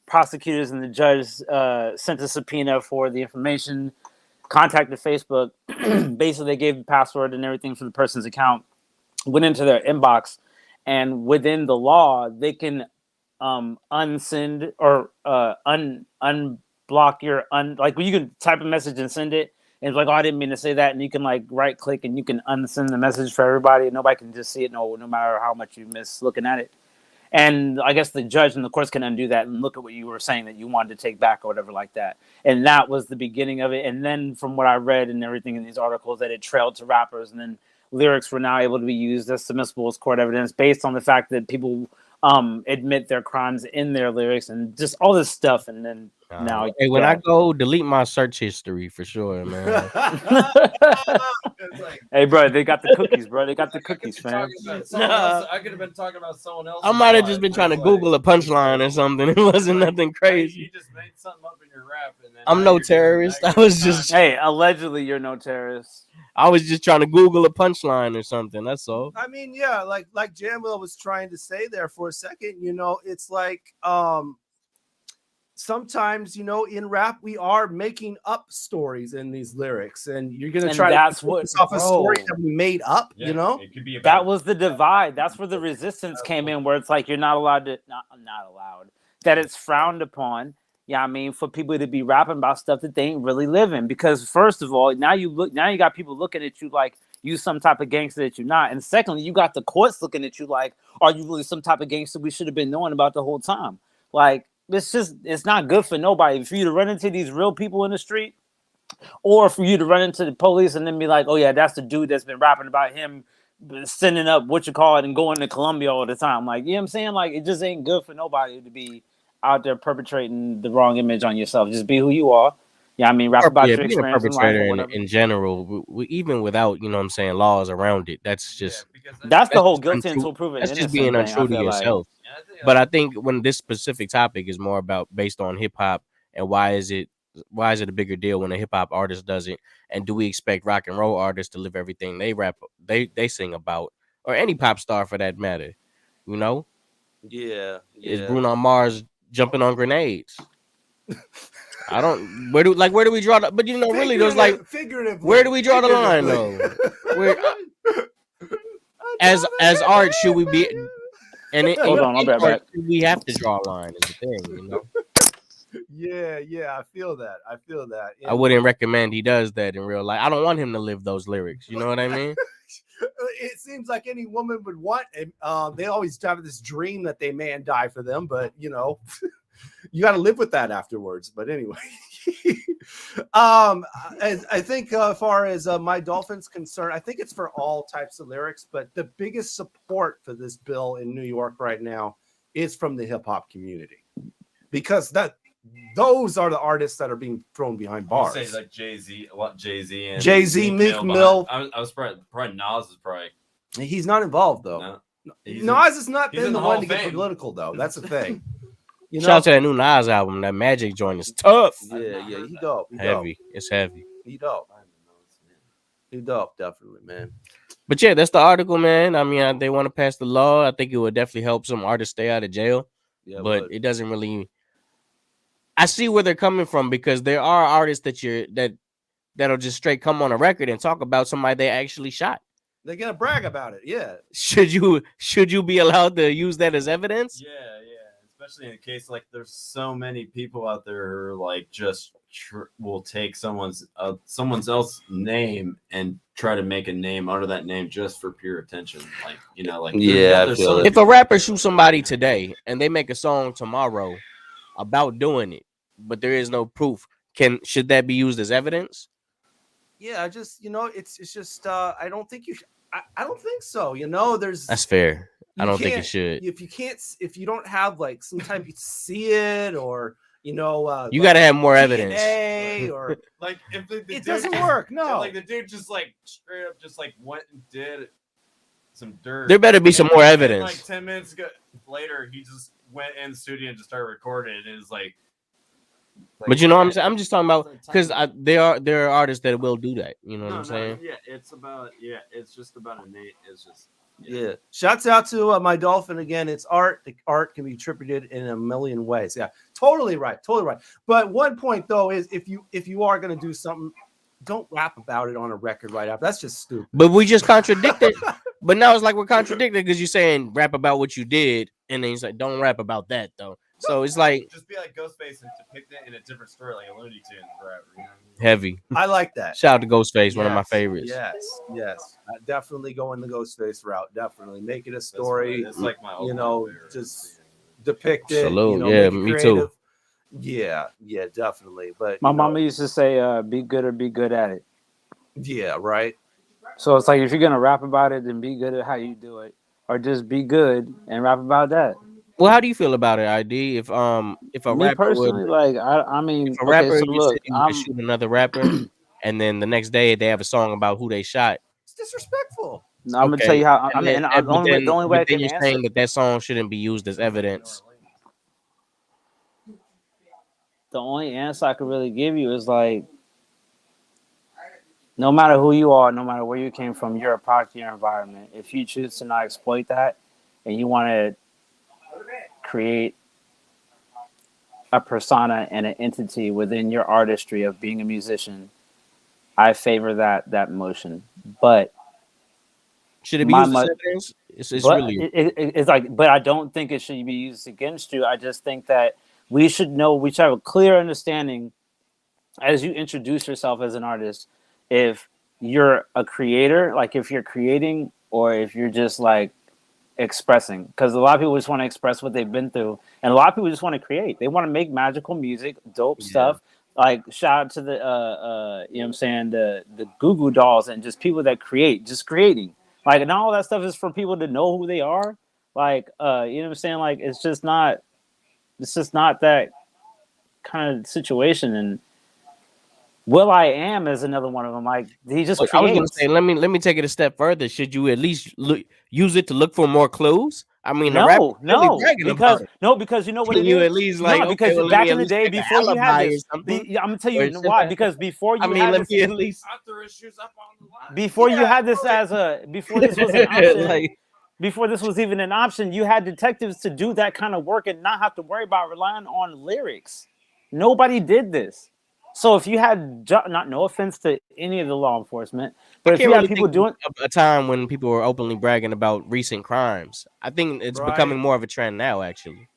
prosecutors and the judge sent a subpoena for the information, contacted Facebook. Basically, they gave the password and everything for the person's account, went into their inbox, and within the law, they can unsend or unblock your like you can type a message and send it, and it's like, oh, I didn't mean to say that, and you can like right click and you can unsend the message for everybody, and nobody can just see it, no matter how much you miss looking at it. And I guess the judge and the courts can undo that and look at what you were saying that you wanted to take back or whatever like that. And that was the beginning of it. And then from what I read and everything in these articles, that it trailed to rappers, and then lyrics were now able to be used as submissible as court evidence based on the fact that people admit their crimes in their lyrics and just all this stuff. And then now, hey, when I go delete my search history for sure, man. Hey, bro, they got the cookies, bro. They got the cookies, fam. I could have been talking about someone else. I might have just been trying to Google a punchline or something. It wasn't nothing crazy. You just made something up in your rap, and then I'm no terrorist. I was just hey, allegedly you're no terrorist. I was just trying to Google a punchline or something. That's all. I mean, yeah, like Jamwell was trying to say there for a second, it's like sometimes, you know, in rap, we are making up stories in these lyrics, and you're gonna And try that's to what, off a story bro. that we made up. Yeah, you know, it could be about That was the divide. That's where the resistance came in, where it's like you're not allowed to, not allowed, that it's frowned upon. Yeah, I mean, for people to be rapping about stuff that they ain't really living. Because first of all, now you got people looking at you like you some type of gangster that you're not. And secondly, you got the courts looking at you like, are you really some type of gangster we should have been knowing about the whole time? Like, it's not good for nobody. For you to run into these real people in the street, or for you to run into the police and then be like, oh yeah, that's the dude that's been rapping about him sending up and going to Colombia all the time. Like, you know what I'm saying? Like, it just ain't good for nobody to be out there perpetrating the wrong image on yourself. Just be who you are. Yeah, I mean, rap about your being a experience in life or perpetrator whatever. in general, we, even without, you know what I'm saying, laws around it, that's just That's the whole just guilty untrue. until proven That's just innocent being thing, untrue I to feel like. yourself. But I think when this specific topic is more about based on hip hop, and why is it a bigger deal when a hip hop artist does it, and do we expect rock and roll artists to live everything they sing about, or any pop star for that matter? You know, Yeah. is Bruno Mars jumping on grenades? I don't. Where do we draw the? But you know, really, there's like, figuratively. where do we draw the line though? Where, as art, should we be? And it, Hold on, I'll be right back. We have to draw a line. Is the thing, you know. Yeah, I feel that. I wouldn't recommend he does that in real life. I don't want him to live those lyrics. You know what I mean? It seems like any woman would want. They always have this dream that they man die for them, but you know, you got to live with that afterwards. But anyway, I think as far as My Dolphin's concerned, I think it's for all types of lyrics. But the biggest support for this bill in New York right now is from the hip hop community, because those are the artists that are being thrown behind bars. You say like Jay-Z, and Jay-Z, Meek Mill. I was probably Nas is probably. He's not involved though. Nas has not been the one to get political though. That's the thing. You know? Shout out to that new Nas album. That Magic joint is tough. Yeah, he dope. Heavy. It's heavy. He dope. He dope, definitely, man. But yeah, that's the article, man. I mean, they want to pass the law. I think it would definitely help some artists stay out of jail. Yeah, but it doesn't really. I see where they're coming from, because there are artists that'll just straight come on a record and talk about somebody they actually shot. They're gonna brag about it. Yeah. Should you be allowed to use that as evidence? Yeah. Especially in a case like there's so many people out there who are like just will take someone's else's name and try to make a name under that name just for pure attention. Like, you know, like if a rapper shoots somebody today and they make a song tomorrow about doing it, but there is no proof, should that be used as evidence? Yeah, it's just I don't think you I don't think so. You know, that's fair. I don't think it should. If you don't have like sometimes you see it, or you know, you got to have more evidence. Or like if it doesn't work. No, like the dude just like straight up just like went and did some dirt. There better be some more evidence. Like 10 minutes later, he just went in the studio and just started recording it. And it's like, but you know what I'm saying? I'm just talking about, because there are artists that will do that. You know what I'm saying? Yeah, it's just about a name. It's just yeah. Shouts out to My Dolphin again. It's art. The art can be attributed in a million ways. Yeah, totally right. But one point though is if you are gonna do something, don't rap about it on a record right after. That's just stupid. But we just contradicted. But now it's like we're contradicted, because you're saying rap about what you did, and then you say don't rap about that though. So it's like just be like Ghostface and depict it in a different story, like a Looney Tunes forever. You know? Heavy. I like that. Shout out to Ghostface, one of my favorites. Yes. Definitely go in the Ghostface route. Definitely make it a story. It's like my just depict it. Salute. Yeah, me too. Yeah, definitely. But my mama used to say, "Be good or be good at it." Yeah, right. So it's like if you're gonna rap about it, then be good at how you do it, or just be good and rap about that. Well, how do you feel about it, ID? If a Me rapper personally, would, I mean, if a rapper so look, shoot another rapper, and then the next day they have a song about who they shot, it's disrespectful. I'm gonna tell you how. The only way I can you're answer. saying that song shouldn't be used as evidence. The only answer I could really give you is like, no matter who you are, no matter where you came from, you're a product of your environment. If you choose to not exploit that, and you want to create a persona and an entity within your artistry of being a musician, I favor that motion. But should it be used as evidence? It's really it's like, but I don't think it should be used against you. I just think that we should have a clear understanding as you introduce yourself as an artist, if you're a creator, like if you're creating, or if you're just like expressing, because a lot of people just want to express what they've been through, and a lot of people just want to create. They want to make magical music, dope stuff. Like shout out to the you know what I'm saying, the Goo Goo Dolls and just people that create, just creating. Like, and all that stuff is for people to know who they are. Like you know what I'm saying? Like it's just not that kind of situation. And Will.i.am is another one of them. Like he just creates. I was gonna say, let me take it a step further. Should you at least use it to look for more clues? I mean, because you know what it is. You at least like because back in the day, before you had this, I'm gonna tell you why. Because before you had this, at least before you had this before this was an option. Before this was even an option, you had detectives to do that kind of work and not have to worry about relying on lyrics. Nobody did this. So if you had, no offense to any of the law enforcement, but if you had people doing a time when people were openly bragging about recent crimes, I think it's becoming more of a trend now, actually.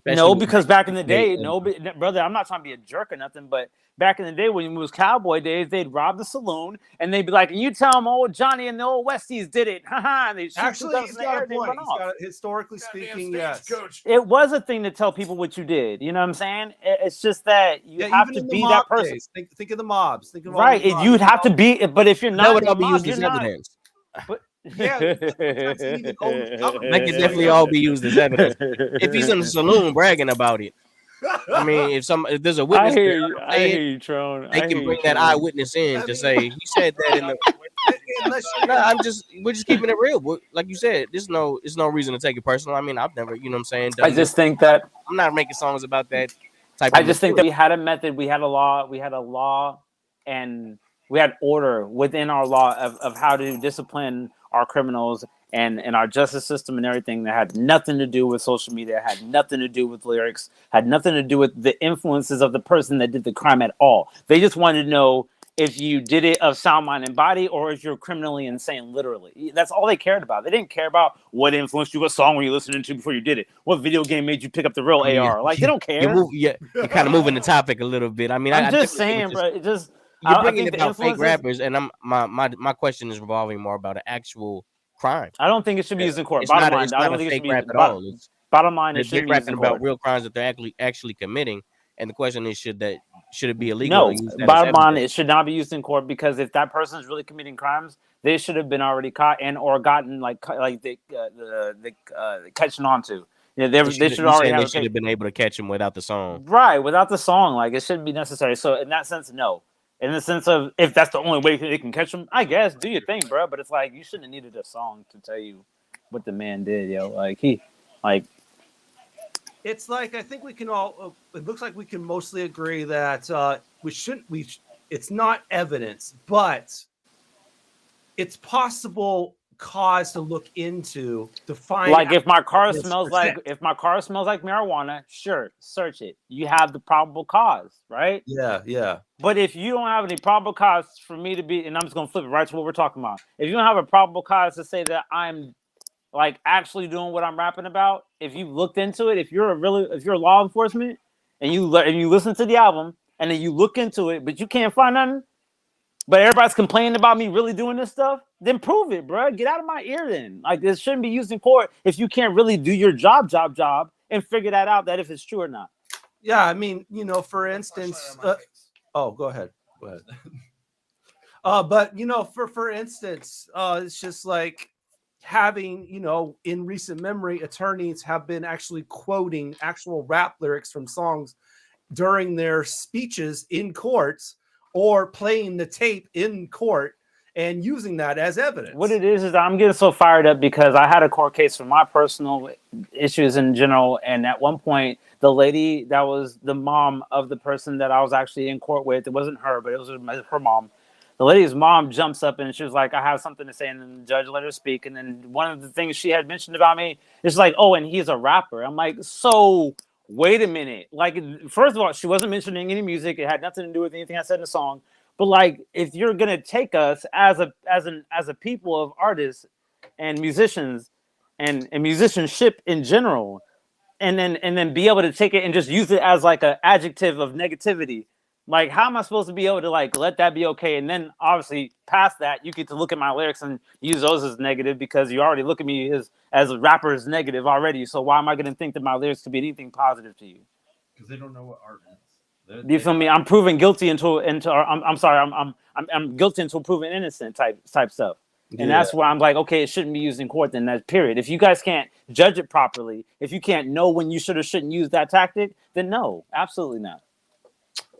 No, because back in the day, brother, I'm not trying to be a jerk or nothing, but back in the day when it was cowboy days, they'd rob the saloon and they'd be like, and you tell them old Johnny and the old Westies did it. And they actually, he's got a point. Historically speaking, yes. It was a thing to tell people what you did. You know what I'm saying? It's just that you have to be that person. Think of the mobs. Think of right. You'd have to be, but if you're not, that would be used as evidence. Yeah, that could definitely all be used as evidence. If he's in the saloon bragging about it, I mean, if there's a witness, I hear you, Tron. They can bring that eyewitness in to say he said that in the. We're just keeping it real. Like you said, there's no reason to take it personal. I mean, I've never, you know what I'm saying. I just think that I'm not making songs about that type. I just think that we had a method, we had a law, and we had order within our law of how to discipline our criminals and our justice system and everything that had nothing to do with social media, had nothing to do with lyrics, had nothing to do with the influences of the person that did the crime at all. They just wanted to know if you did it of sound, mind, and body, or if you're criminally insane, literally. That's all they cared about. They didn't care about what influenced you, what song were you listening to before you did it, what video game made you pick up the real AR. Like, they don't care. You're kind of moving the topic a little bit. I mean, I'm just saying, bro. It just... You're bringing it about fake rappers, and my question is revolving more about an actual crime. I don't think it should be used in court. It's not a fake rap at all. Bottom line, it should be rapping about real crimes that they're actually committing, and the question is, should it be No, illegal? bottom line, it should not be used in court, because if that person is really committing crimes, they should have been already caught or gotten the catching on to. Yeah, they should already have been able to catch him without the song. Right, without the song, like it shouldn't be necessary. So in that sense, no. In the sense of if that's the only way they can catch them, I guess do your thing, bro. But it's like you shouldn't have needed a song to tell you what the man did, yo. It's like I think we can all. It looks like we can mostly agree that it's not evidence, but it's possible cause to look into to find. Like if my car smells like marijuana, sure, search it. You have the probable cause, right? Yeah. But if you don't have any probable cause for me to be, and I'm just gonna flip it right to what we're talking about. If you don't have a probable cause to say that I'm like actually doing what I'm rapping about, if you looked into it, if you're law enforcement and you listen to the album and then you look into it, but you can't find nothing, but everybody's complaining about me really doing this stuff, then prove it, bro. Get out of my ear then. Like, this shouldn't be used in court if you can't really do your job and figure that out, that if it's true or not. Yeah, I mean, for instance, go ahead. But for instance, it's just like having, in recent memory, attorneys have been actually quoting actual rap lyrics from songs during their speeches in courts, or playing the tape in court and using that as evidence. What it is I'm getting so fired up because I had a court case for my personal issues in general, and at one point the lady that was the mom of the person that I was actually in court with, it wasn't her, but it was her mom. The lady's mom jumps up and she was like, I have something to say, and then the judge let her speak. And then one of the things she had mentioned about me is like, oh, and he's a rapper. I'm like, so wait a minute. Like, first of all, she wasn't mentioning any music. It had nothing to do with anything I said in the song. But like, if you're gonna take us as a people of artists and musicians and musicianship in general, and then be able to take it and just use it as like an adjective of negativity. Like, how am I supposed to be able to like let that be okay? And then obviously past that, you get to look at my lyrics and use those as negative because you already look at me as a rapper as negative already. So why am I going to think that my lyrics could be anything positive to you? Because they don't know what art is. Do you feel me? I'm proven guilty until I'm sorry. I'm guilty until proven innocent type stuff. And that's why I'm like, okay, it shouldn't be used in court. Then that period. If you guys can't judge it properly, if you can't know when you should or shouldn't use that tactic, then no, absolutely not.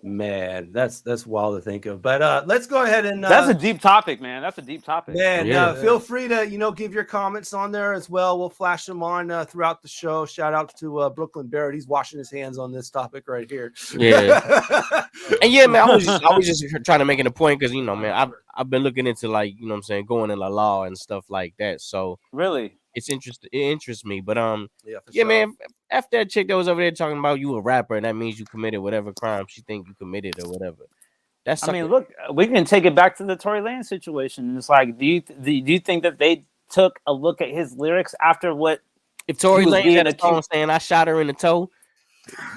Man, that's wild to think of. But let's go ahead and that's a deep topic, man. That's a deep topic. Man, feel free to give your comments on there as well. We'll flash them on throughout the show. Shout out to Brooklyn Barrett. He's washing his hands on this topic right here. Yeah. And yeah, man, I was just trying to make it a point because man, I've been looking into like, what I'm saying, going in the law and stuff like that. So really, it interests me. But sure. man, after that chick that was over there talking about you a rapper and that means you committed whatever crime she think you committed or whatever. I mean, look, we can take it back to the Tory Lanez situation. It's like, do you think that they took a look at his lyrics after what? If Tory Lanez had a song saying I shot her in the toe,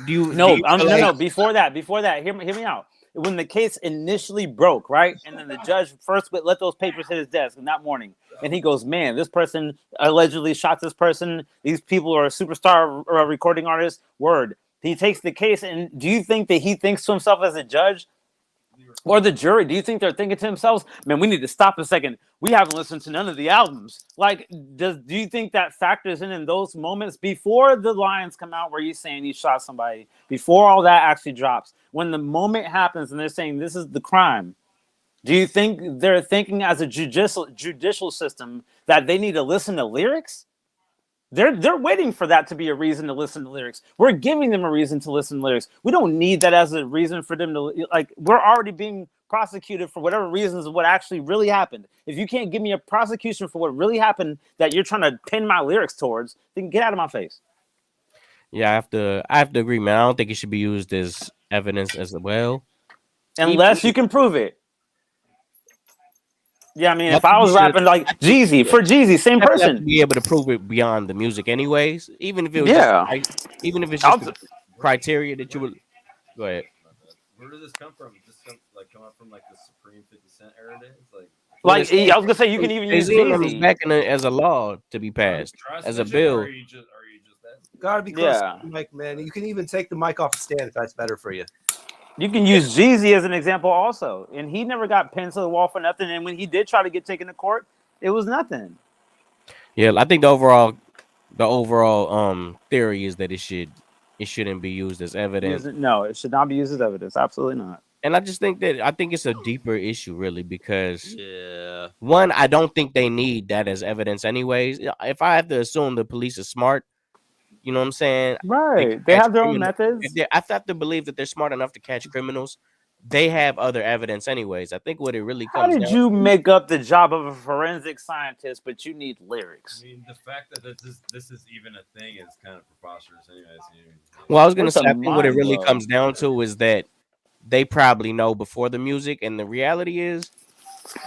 no. Before that, hear me out. When the case initially broke, right, and then the judge first let those papers hit his desk in that morning, and he goes, "Man, this person allegedly shot this person. These people are a superstar recording artist." Word. He takes the case, and do you think that he thinks to himself as a judge or the jury? Do you think they're thinking to themselves, "Man, we need to stop a second. We haven't listened to none of the albums." Like, do you think that factors in those moments before the lines come out where he's saying he shot somebody, before all that actually drops? When the moment happens and they're saying this is the crime, do you think they're thinking as a judicial system that they need to listen to lyrics? They're waiting for that to be a reason to listen to lyrics. We're giving them a reason to listen to lyrics. We don't need that as a reason for them to like. We're already being prosecuted for whatever reasons of what actually really happened. If you can't give me a prosecution for what really happened that you're trying to pin my lyrics towards, then get out of my face. Yeah, I have to agree, man. I don't think it should be used as evidence as well, unless you can prove it. Yeah, I mean, if I was rapping like Jeezy, same person, have to be able to prove it beyond the music, anyways. Even if it was even if it's just a criteria that you would go ahead. Where does this come from? Does this come up from like the Supreme 50 Cent era days? Like I was gonna say, you can even use Jeezy back as a law to be passed as a bill. Gotta be close to the mic, man. You can even take the mic off the stand if that's better for you. You can use Jeezy as an example also, and he never got pinned to the wall for nothing. And when he did try to get taken to court, it was nothing. Yeah, I think the overall theory is that it shouldn't be used as evidence. No, it should not be used as evidence. Absolutely not. And I think it's a deeper issue, really, because one, I don't think they need that as evidence, anyways. If I have to assume the police are smart. You know what I'm saying? Right. They have their own methods. I have to believe that they're smart enough to catch criminals. They have other evidence anyways. I think what it really comes down to. How did you make up the job of a forensic scientist, but you need lyrics? I mean, the fact that this is even a thing is kind of preposterous anyways. Well, I was going to say, I think what it really comes down to is that they probably know before the music, and the reality is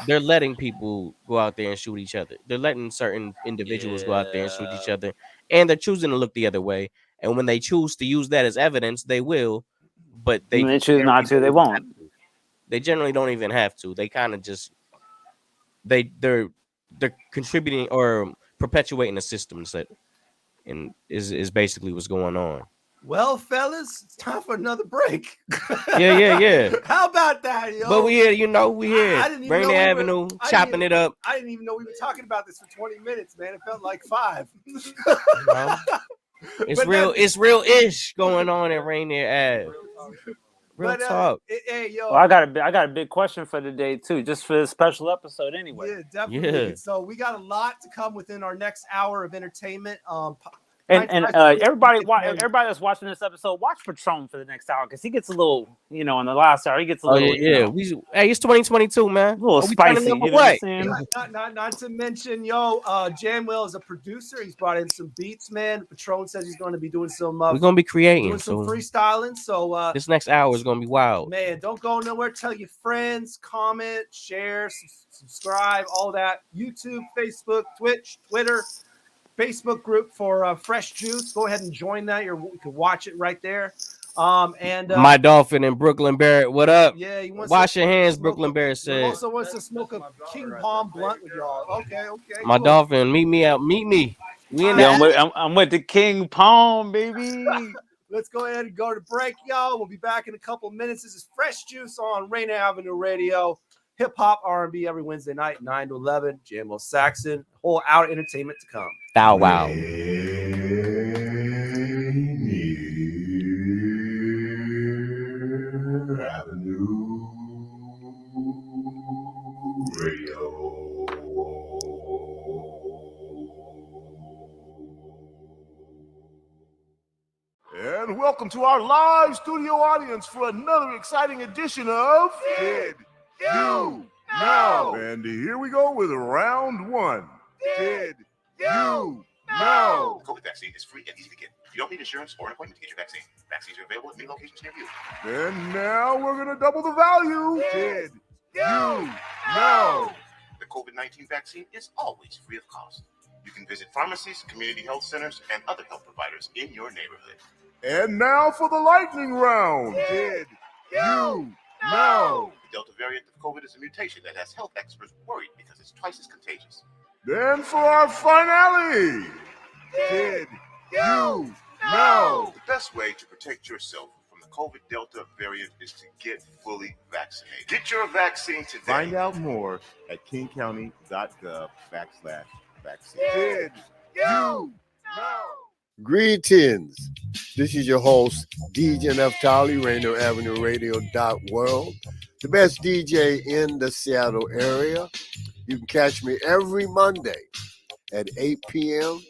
they're letting people go out there and shoot each other. They're letting certain individuals go out there and shoot each other. And they're choosing to look the other way. And when they choose to use that as evidence, they will. But they choose not to, they won't. They generally don't even have to. They kind of just they're contributing or perpetuating the system and is basically what's going on. Well, fellas, it's time for another break. Yeah. How about that, yo? But we here. Rainier Avenue, chopping it up. I didn't even know we were talking about this for 20 minutes, man. It felt like 5. It's real-ish going on at Rainier Ave. Real talk. Hey, yo. Well, I got a big question for today too, just for this special episode anyway. Yeah, definitely. Yeah. So we got a lot to come within our next hour of entertainment. And everybody that's watching this episode, watch Patron for the next hour because he gets a little, in the last hour he gets a little. Hey, it's 2022, man. A little spicy. You know what I'm saying? Not to mention, Jamwell is a producer. He's brought in some beats, man. Patron says he's going to be doing some. We're going to be creating, doing some freestyling. So this next hour is going to be wild. Man, don't go nowhere. Tell your friends, comment, share, subscribe, all that. YouTube, Facebook, Twitch, Twitter. Facebook group for Fresh Juice. Go ahead and join that. You can watch it right there. My Dolphin and Brooklyn Barrett, what up? Yeah, he wants wash your hands. Brooklyn Barrett said. He also wants to smoke a King Palm blunt with y'all. Okay. My Dolphin, meet me out. Meet me. I'm with the King Palm, baby. Let's go ahead and go to break, y'all. We'll be back in a couple of minutes. This is Fresh Juice on Rainier Avenue Radio. Hip hop, R&B every Wednesday night, 9 to 11. Jamwell Sackson, whole hour entertainment to come. Bow wow. Avenue Radio. And welcome to our live studio audience for another exciting edition of Did You Know? And here we go with round one. Did you know? The COVID vaccine is free and easy to get. You don't need insurance or an appointment to get your vaccine. Vaccines are available at many locations near you. And now we're going to double the value. Did you know? The COVID-19 vaccine is always free of cost. You can visit pharmacies, community health centers, and other health providers in your neighborhood. And now for the lightning round. Did you know? The Delta variant of COVID is a mutation that has health experts worried because it's twice as contagious. Then for our finale, did you know? The best way to protect yourself from the COVID Delta variant is to get fully vaccinated. Get your vaccine today. Find out more at kingcounty.gov/vaccine. Did you know? Greetings. This is your host, DJ Neftali, Rainier Avenue Radio .world, the best DJ in the Seattle area. You can catch me every Monday at 8 p.m.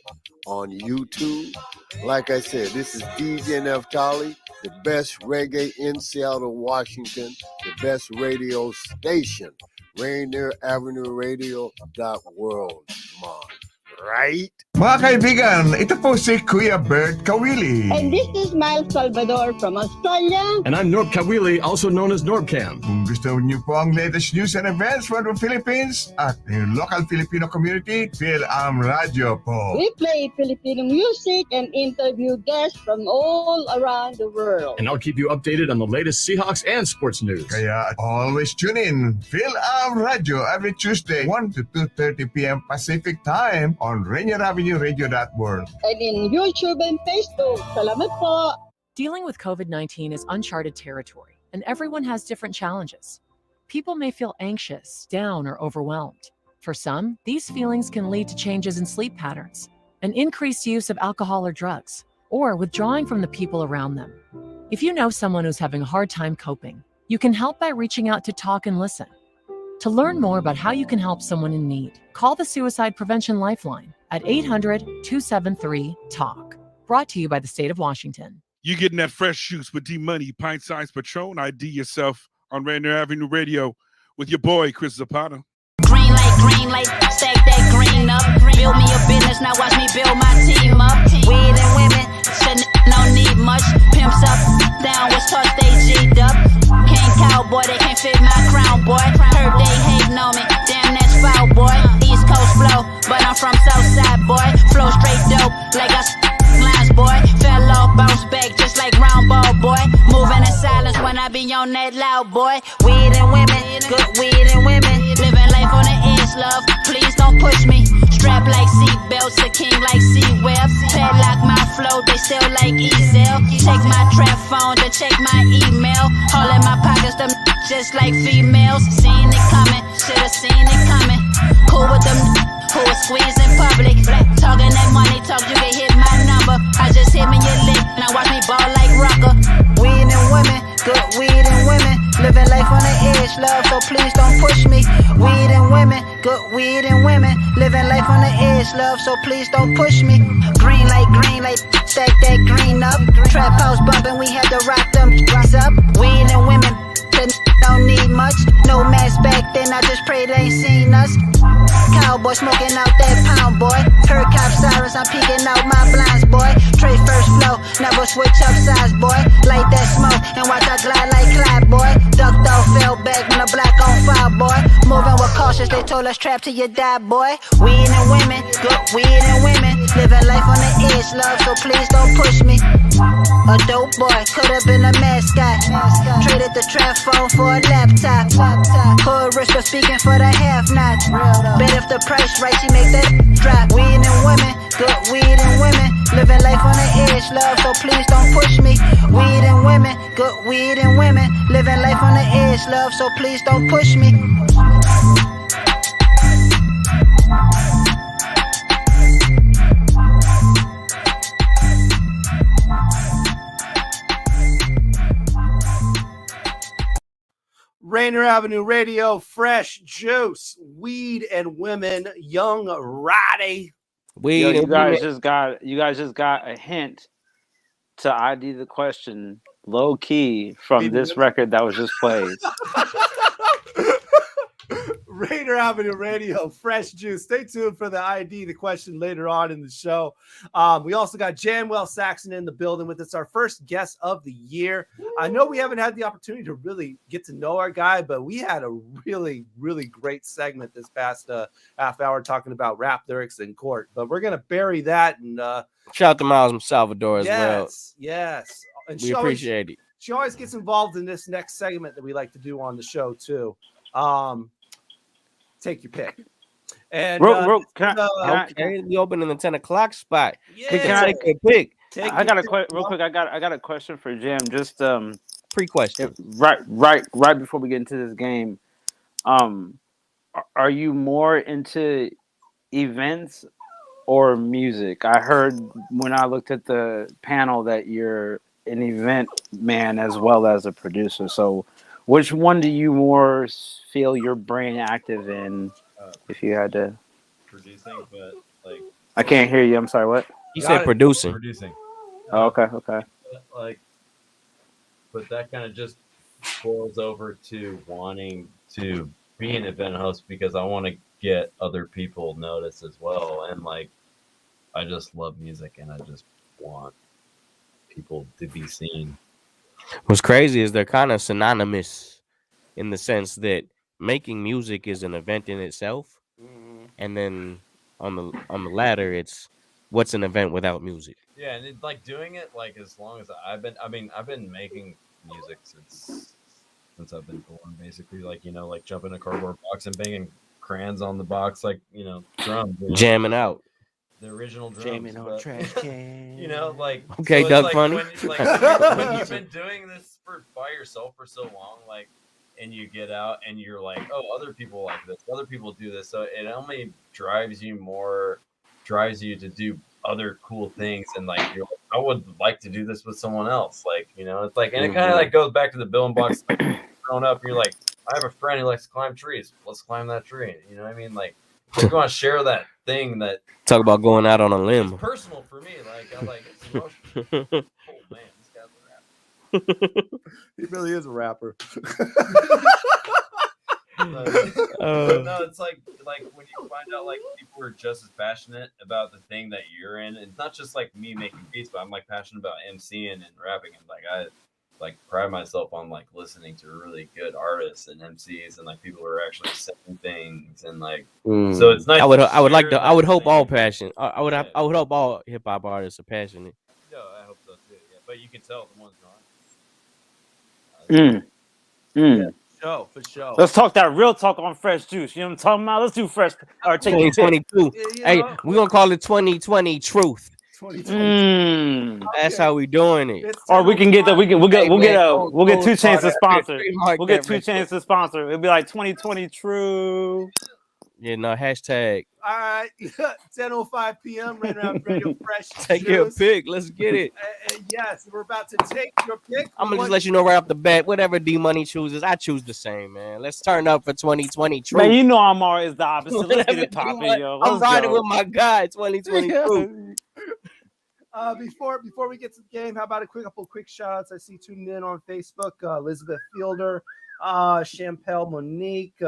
on YouTube. Like I said, this is DJ Neftali, the best reggae in Seattle, Washington, the best radio station, Rainier Avenue Radio .world. Right? Mga kaibigan, ito po si Kuya Bert Kawili. And this is Miles Salvador from Australia. And I'm Norb Kawili, also known as Norbcam. Kung gusto niyo po ang latest news and events from the Philippines at the local Filipino community, Phil-Am Radio po. We play Filipino music and interview guests from all around the world. And I'll keep you updated on the latest Seahawks and sports news. Kaya always tune in, Phil-Am Radio every Tuesday, 1 to 2:30 p.m. Pacific Time on Rainier Avenue Radio .world. And in YouTube and Facebook. Salamat po. Dealing with COVID-19 is uncharted territory, and everyone has different challenges. People may feel anxious, down, or overwhelmed. For some, these feelings can lead to changes in sleep patterns, an increased use of alcohol or drugs, or withdrawing from the people around them. If you know someone who's having a hard time coping, you can help by reaching out to talk and listen. To learn more about how you can help someone in need, call the Suicide Prevention Lifeline at 800-273-TALK. Brought to you by the state of Washington. You getting that fresh juice with D-Money, pint-sized Patron ID Yourself on Rainier Avenue Radio with your boy, Chris Zapata. Green light, stack that green up. Build me a business, now watch me build my team up. Weed and women, don't need much. Pimps up, down, was tossed, they G'd up. King cowboy, they can't fit my crown, boy. Heard they hating on me, damn, that's foul, boy. East Coast flow, but I'm from Southside, boy. Flow straight dope, like I lines, boy. Fell off, bounce back, just like round ball, boy. Moving in silence when I be on that loud, boy. Weed and women, good weed and women. Living life on the edge, love, please don't push me. Strap like seatbelts, a king like C-Web. Padlock my flow, they still like E-Cell. Check my trap phone to check my email. All in my pockets, them just like females. Seen it coming, should've seen it coming. Cool with them who was squeezing public. Talking that money talk, you can hit my number. I just hit me your lick, now watch me ball like rocker. Weed and women, good weed and women. Living life on the edge, love, so please don't push me. Weed and women, good weed and women. Living life on the edge, love, so please don't push me. Green light, like stack that green up. Trap house bumping, we had to rock them up. Weed and women, that don't need much. No mask back then, I just pray they ain't seen us. Cowboy smoking out that pound, boy. Heard cop sirens, I'm peeking out my blinds, boy. Trade first flow, never switch up size, boy. Light that smoke and watch I glide like Clyde, boy. Ducked off, fell back when the black on fire, boy. Moving with cautious, they told us trap till you die, boy. Weed and women, good weed and women. Living life on the edge, love, so please don't push me. A dope boy, could've been a mascot. Traded the trap phone for a laptop. Hood rich for speaking for the half-nots. Bet if the price right, she make that drop. Weed and women, good weed and women. Living life on the edge, love, so please don't push me. Weed and women, good weed and women. Living life on the edge, love, so please don't push me. Rainier Avenue Radio, Fresh Juice, Weed and Women, Young Roddy. Yo, you guys just got a hint to ID the question low key from this record that was just played. Rainier Avenue Radio, Fresh Juice. Stay tuned for the ID, the question later on in the show. We also got Jamwell Sackson in the building with us, our first guest of the year. I know we haven't had the opportunity to really get to know our guy, but we had a really, really great segment this past half hour talking about rap lyrics in court. But we're going to bury that. And shout out to Miles from Salvador as well. Yes. And we appreciate it. She always gets involved in this next segment that we like to do on the show, too. Take your pick. And we open in the 10 o'clock spot. Yeah. Can I take a pick? I got a question for Jim. Just pre-question. Right before we get into this game. Are you more into events or music? I heard when I looked at the panel that you're an event man as well as a producer. So which one do you more feel your brain active in? If you had to producing, but like I can't hear you. I'm sorry. What? You said producing. Producing. Oh, okay. Like, but that kind of just boils over to wanting to be an event host because I want to get other people noticed as well, and like I just love music and I just want people to be seen. What's crazy is they're kind of synonymous in the sense that making music is an event in itself, and then on the latter, it's what's an event without music. Yeah, and it's like doing it like as long as I've been making music since I've been born, basically. Like like jumping a cardboard box and banging crayons on the box, like drums, jamming out. The original drums, jamming on trash can. Like okay, so Doug like Funny. When you've been doing this by yourself for so long, like, and you get out and you're like, oh, other people like this, other people do this, so it only drives you to do other cool things, and like I would like to do this with someone else, like it's like, and it kind of like goes back to the building blocks. Like, growing up, you're like, I have a friend who likes to climb trees. Let's climb that tree. You know what I mean? Like, you want to share that thing that talk about going out on a limb. It's personal for me. Like I'm like, it's emotional. Oh man, this guy's a rapper. He really is a rapper. No, it's like when you find out like people are just as passionate about the thing that you're in. It's not just like me making beats, but I'm like passionate about MCing and rapping, and like I like pride myself on like listening to really good artists and MCs and like people who are actually saying things, and like so it's nice. I would hope all passion. I would hope all hip hop artists are passionate. No, I hope so too. Yeah, but you can tell the ones not. For sure. Let's talk that real talk on Fresh Juice. You know what I'm talking about? Let's do Fresh. Or take 2022. Hey, we're gonna call it 2020 Truth. 2020. That's how we doing it. Or we can get we'll get 2 Chainz to sponsor. We'll get 2 Chainz to sponsor. It'll be like 2020 True. Yeah, no hashtag. All right, 10:05 p.m. Right around Radio Fresh. Take your pick. Let's get it. Yes, we're about to take your pick. I'm gonna just let you know right off the bat. Whatever D Money chooses, I choose the same, man. Let's turn up for 2020 Truth. Man, you know I'm always the opposite. Let's get it popping, yo. I'm riding with my guy. 2022. Before we get to the game, how about a couple quick shout outs? I see tuning in on Facebook, Elizabeth Fielder, Champel Monique,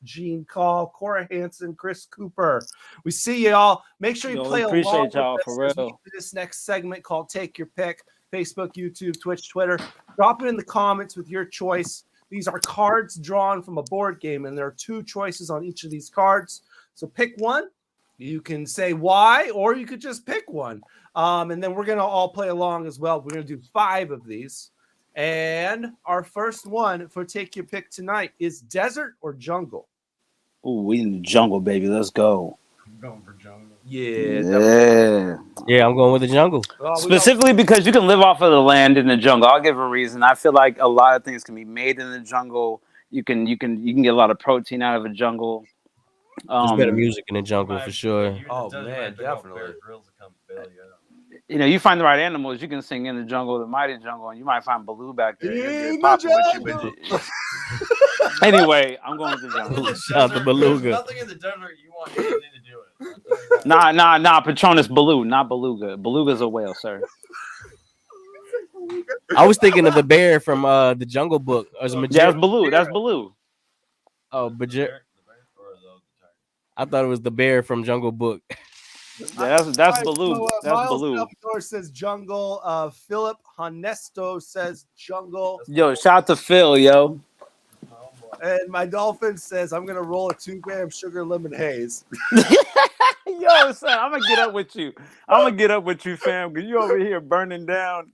Jean Call, Cora Hansen, Chris Cooper. We see y'all. Make sure you play along appreciate with y'all us for as we real. do this next segment called Take Your Pick. Facebook, YouTube, Twitch, Twitter. Drop it in the comments with your choice. These are cards drawn from a board game, and there are 2 choices on each of these cards. So pick one. You can say why, or you could just pick one. And then we're going to all play along as well. We're going to do 5 of these. And our first one for Take Your Pick tonight is desert or jungle? Ooh, we in the jungle, baby. Let's go. I'm going for jungle. Yeah. Yeah, I'm going with the jungle. Specifically because you can live off of the land in the jungle. I'll give a reason. I feel like a lot of things can be made in the jungle. You can get a lot of protein out of a jungle. There's better music in the jungle for sure. Oh man, definitely. You know, you find the right animals, you can sing in the jungle, the mighty jungle, and you might find Baloo back there. In Pop the it with you. Anyway, I'm going to the jungle. Shout out to Beluga. Nothing in the desert you want anything to do with. Nah. Patronus Baloo, not Beluga. Beluga's a whale, sir. I was thinking of the bear from the Jungle Book. That's Baloo. That's Baloo. Oh, but I thought it was the bear from Jungle Book. Yeah, that's Baloo. So, That's Miles Baloo. Salvador says jungle. Philip Honesto says jungle. Yo, shout out to Phil, yo. And my dolphin says I'm gonna roll a 2-gram sugar lemon haze. Yo, son, I'm gonna get up with you, fam, because you over here burning down.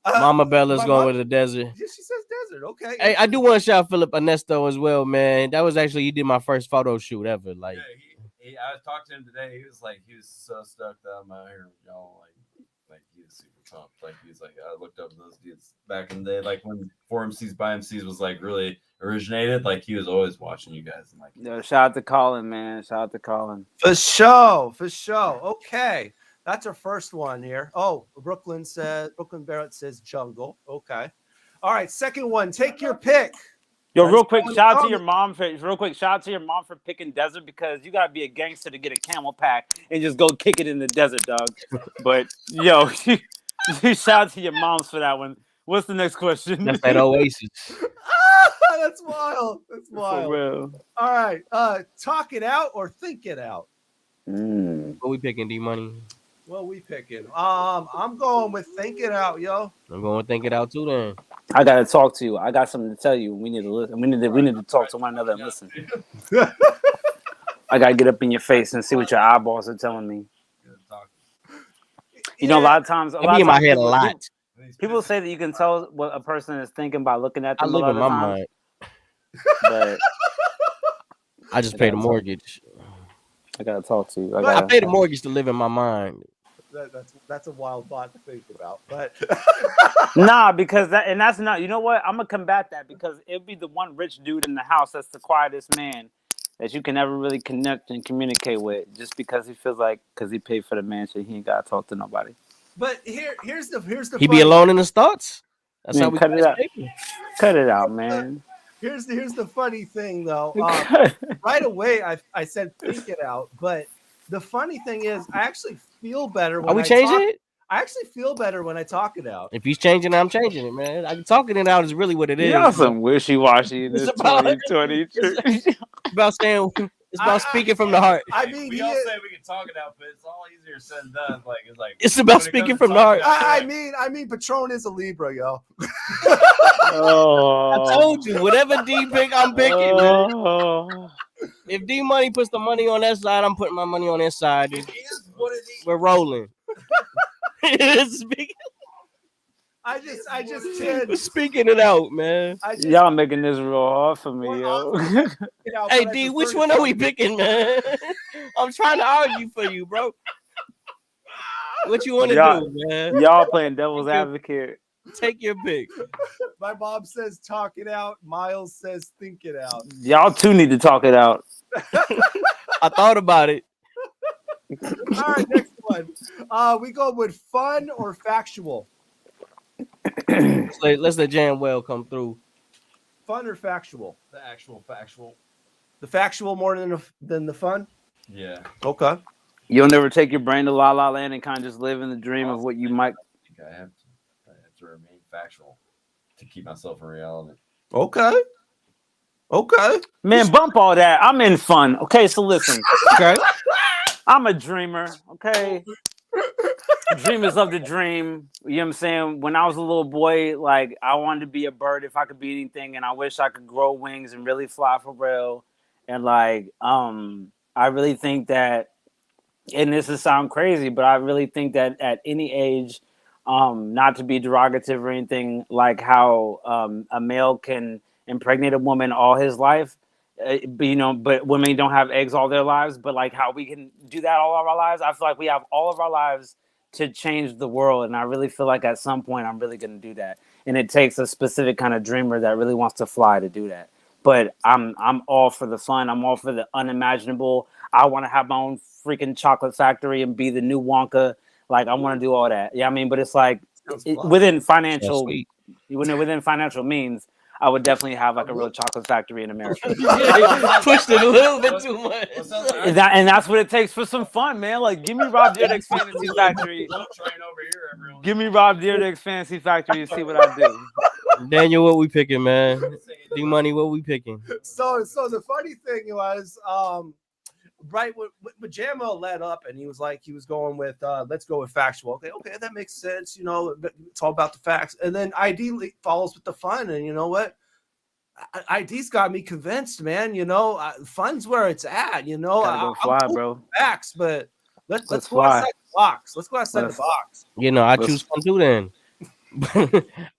Mama Bella's going with the desert. Yeah, she says desert. Okay. Hey, I do want to shout Philip Ernesto as well, man. That was actually, he did my first photo shoot ever. Like, I talked to him today. He was so stoked that I'm out here, y'all. Like he was super pumped. Like he's like, I looked up those dudes back in the day, like when 4MCs by MCs was like really originated. Like he was always watching you guys. And like, Yo, shout out to Colin, man. Shout out to Colin. For sure. Okay. That's our first one here. Oh, Brooklyn Barrett says jungle. Okay. All right. Second one. Take your pick. Yo, real quick, shout out to your mom for picking desert, because you gotta be a gangster to get a camel pack and just go kick it in the desert, dog. But yo, shout out to your moms for that one. What's the next question? That's that Oasis. That's wild. For real. All right. Talk it out or think it out. What we picking, D Money? What we picking? I'm going with think it out, yo. I'm going with think it out too then. I gotta talk to you. I got something to tell you. We need to listen. We need to talk to one another and listen. I gotta get up in your face and see what your eyeballs are telling me. You know, a lot of times, I be in my head a lot. People say that you can tell what a person is thinking by looking at them. I live in my mind. But I just pay the mortgage. I gotta talk to you. I pay the mortgage to live in my mind. That's a wild thought to think about, but nah, because that's not. You know what? I'm gonna combat that, because it'll be the one rich dude in the house that's the quietest man that you can never really connect and communicate with, just because he feels like, because he paid for the mansion, he ain't gotta talk to nobody. But here's the He be alone in his thoughts. That's how we cut it out. Cut it out, man. Here's the funny thing though. Right away, I said think it out, but the funny thing is, I actually feel better when Are we changing it? I actually feel better when I talk it out. If he's changing it, I'm changing it, man. Talking it out is really what it is. Y'all some wishy-washy in this 2020. It's about saying. It's about speaking from the heart. I mean, we all say we can talk it out, but it's all easier said than done. It's about speaking from the heart. I mean, Patron is a Libra, yo. Oh. I told you, whatever D pick, I'm picking. Man. If D Money puts the money on that side, I'm putting my money on this side. We're rolling. I just can't. Speaking it out, man. Y'all making this real hard for me, yo. Hey D, which one are we picking, man? I'm trying to argue for you, bro. What you want to do, man? Y'all playing devil's advocate. Take your pick. My mom says talk it out. Miles says think it out. Y'all too need to talk it out. I thought about it. All right, next one. We go with fun or factual. Let's let Jamwell come through. Fun or factual? The actual factual. The factual more than the fun? Yeah. Okay. You'll never take your brain to La La Land and kind of just live in the dream of what you might. I have to remain factual to keep myself in reality. Okay. Man, bump all that. I'm in fun. Okay, so listen. Okay. I'm a dreamer. Okay. Dreamers love to dream. You know what I'm saying? When I was a little boy, like I wanted to be a bird if I could be anything, and I wish I could grow wings and really fly for real. And like, I really think that, and this will sound crazy, but I really think that at any age, not to be derogative or anything, like how a male can impregnate a woman all his life, but women don't have eggs all their lives, but like how we can do that all of our lives. I feel like we have all of our lives to change the world, and I really feel like at some point I'm really going to do that, and it takes a specific kind of dreamer that really wants to fly to do that. But I'm all for the fun. I'm all for the unimaginable. I want to have my own freaking chocolate factory and be the new Wonka. Like I want to do all that. Yeah, I mean, but it's like within financial means, I would definitely have like a real chocolate factory in America. Pushed it a little bit too much. And that's what it takes for some fun, man. Like, give me Rob Dyrdek's Fantasy Factory. Give me Rob Dyrdek's Fantasy Factory and see what I do. Daniel, what we picking, man? D-Money, what we picking? So the funny thing was, right when Jamwell led up and he was going with let's go with factual. Okay, that makes sense. You know, it's all about the facts. And then ID follows with the fun. And you know what? ID's got me convinced, man. You know, fun's where it's at. You know, Gotta go fly, I'm bro. Facts, but let's go fly. outside the box. Let's go outside the box. You know, I choose fun too then.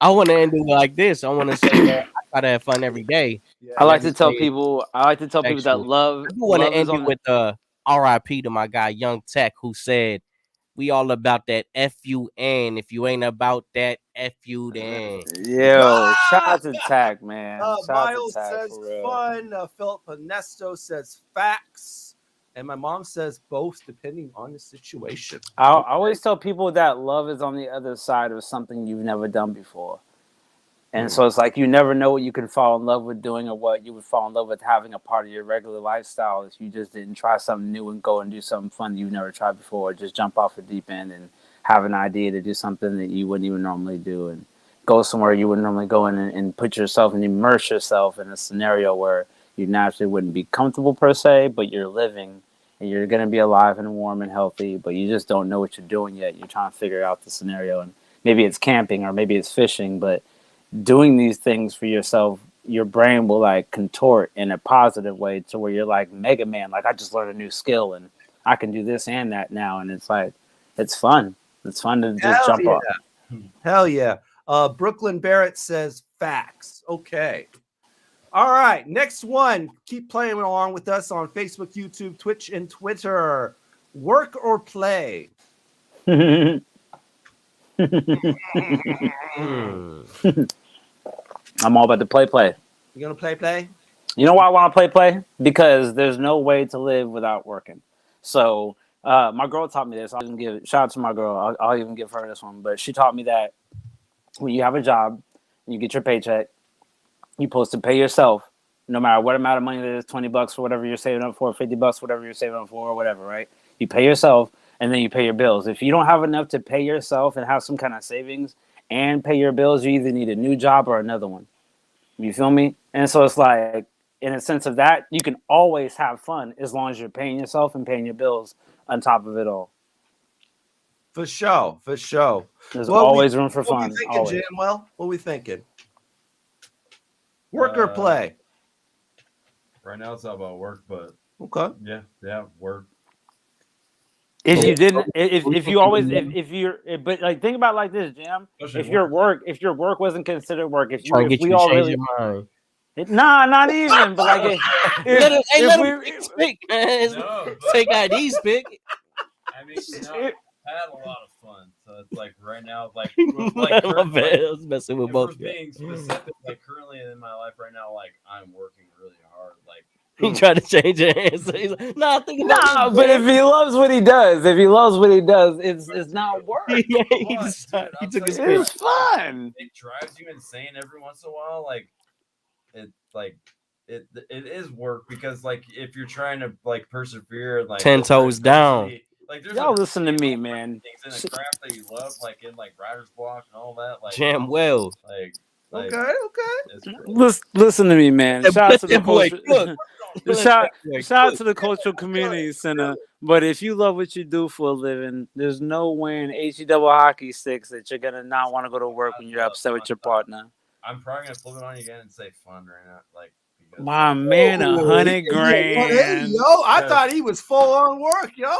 I want to end it like this. I want to say that I try to have fun every day. I like to tell people that love. I do want to love is end it on with RIP to my guy Young Tech, who said, "We all about that FUN. If you ain't about that FU, then." Yo, shout out to Tac, man. Shout out to Miles Tac, says for real. fun. Philip Ernesto says facts. And my mom says both, depending on the situation. I always tell people that love is on the other side of something you've never done before. And so it's like you never know what you can fall in love with doing or what you would fall in love with having a part of your regular lifestyle if you just didn't try something new and go and do something fun you've never tried before. Or just jump off the deep end and have an idea to do something that you wouldn't even normally do and go somewhere you wouldn't normally go in and put yourself and immerse yourself in a scenario where you naturally wouldn't be comfortable per se, but you're living and you're going to be alive and warm and healthy, but you just don't know what you're doing yet. You're trying to figure out the scenario, and maybe it's camping or maybe it's fishing, but doing these things for yourself, your brain will like contort in a positive way to where you're like Mega Man. Like, I just learned a new skill and I can do this and that now. And it's like, it's fun. It's fun to just jump off. Hell yeah. Brooklyn Barrett says facts. Okay. All right. Next one. Keep playing along with us on Facebook, YouTube, Twitch, and Twitter. Work or play? I'm all about the play. You gonna play? You know why I want to play? Because there's no way to live without working. So my girl taught me this. I'll even give shout out to my girl. I'll even give her this one. But she taught me that when you have a job, you get your paycheck, you're supposed to pay yourself, no matter what amount of money it is, $20 for whatever you're saving up for, $50 whatever you're saving up for, or whatever, right? You pay yourself and then you pay your bills. If you don't have enough to pay yourself and have some kind of savings and pay your bills, you either need a new job or another one. You feel me? And so it's like, in a sense of that, you can always have fun as long as you're paying yourself and paying your bills on top of it all. For sure. There's always room for fun. What we thinking, Jamwell? What we thinking? Work or play? Right now it's all about work, but okay. Yeah, work. If you didn't, if you always, if you're, but like think about it like this, Jam. If your work wasn't considered work, if we all really, nah, not even. But like, let him speak, man. Take ID's pick. I mean, I had a lot of fun, so it's like right now, like I was messing with both. Being specific, like currently in my life right now, like I'm working really hard, like. He tried to change it. So he's like, but if he loves what he does, it's not work. He took his pick. It's fun. It drives you insane every once in a while. It is work because like if you're trying to like persevere, like 10 toes down. Like there's Y'all listen to me, man. things in a craft that you love, like in like writer's block and all that. Like Jamwell. Like Okay. Listen to me, man. Hey, Shout out to the that boy, culture. look. Shout out to the Cultural Community Center. But if you love what you do for a living, there's no way in HE double hockey sticks that you're gonna not want to go to work when you're upset with your partner. I'm probably gonna flip it on you again and say fun right now. Like My man, $100 grand. Hey, yo, I thought he was full on work, yo.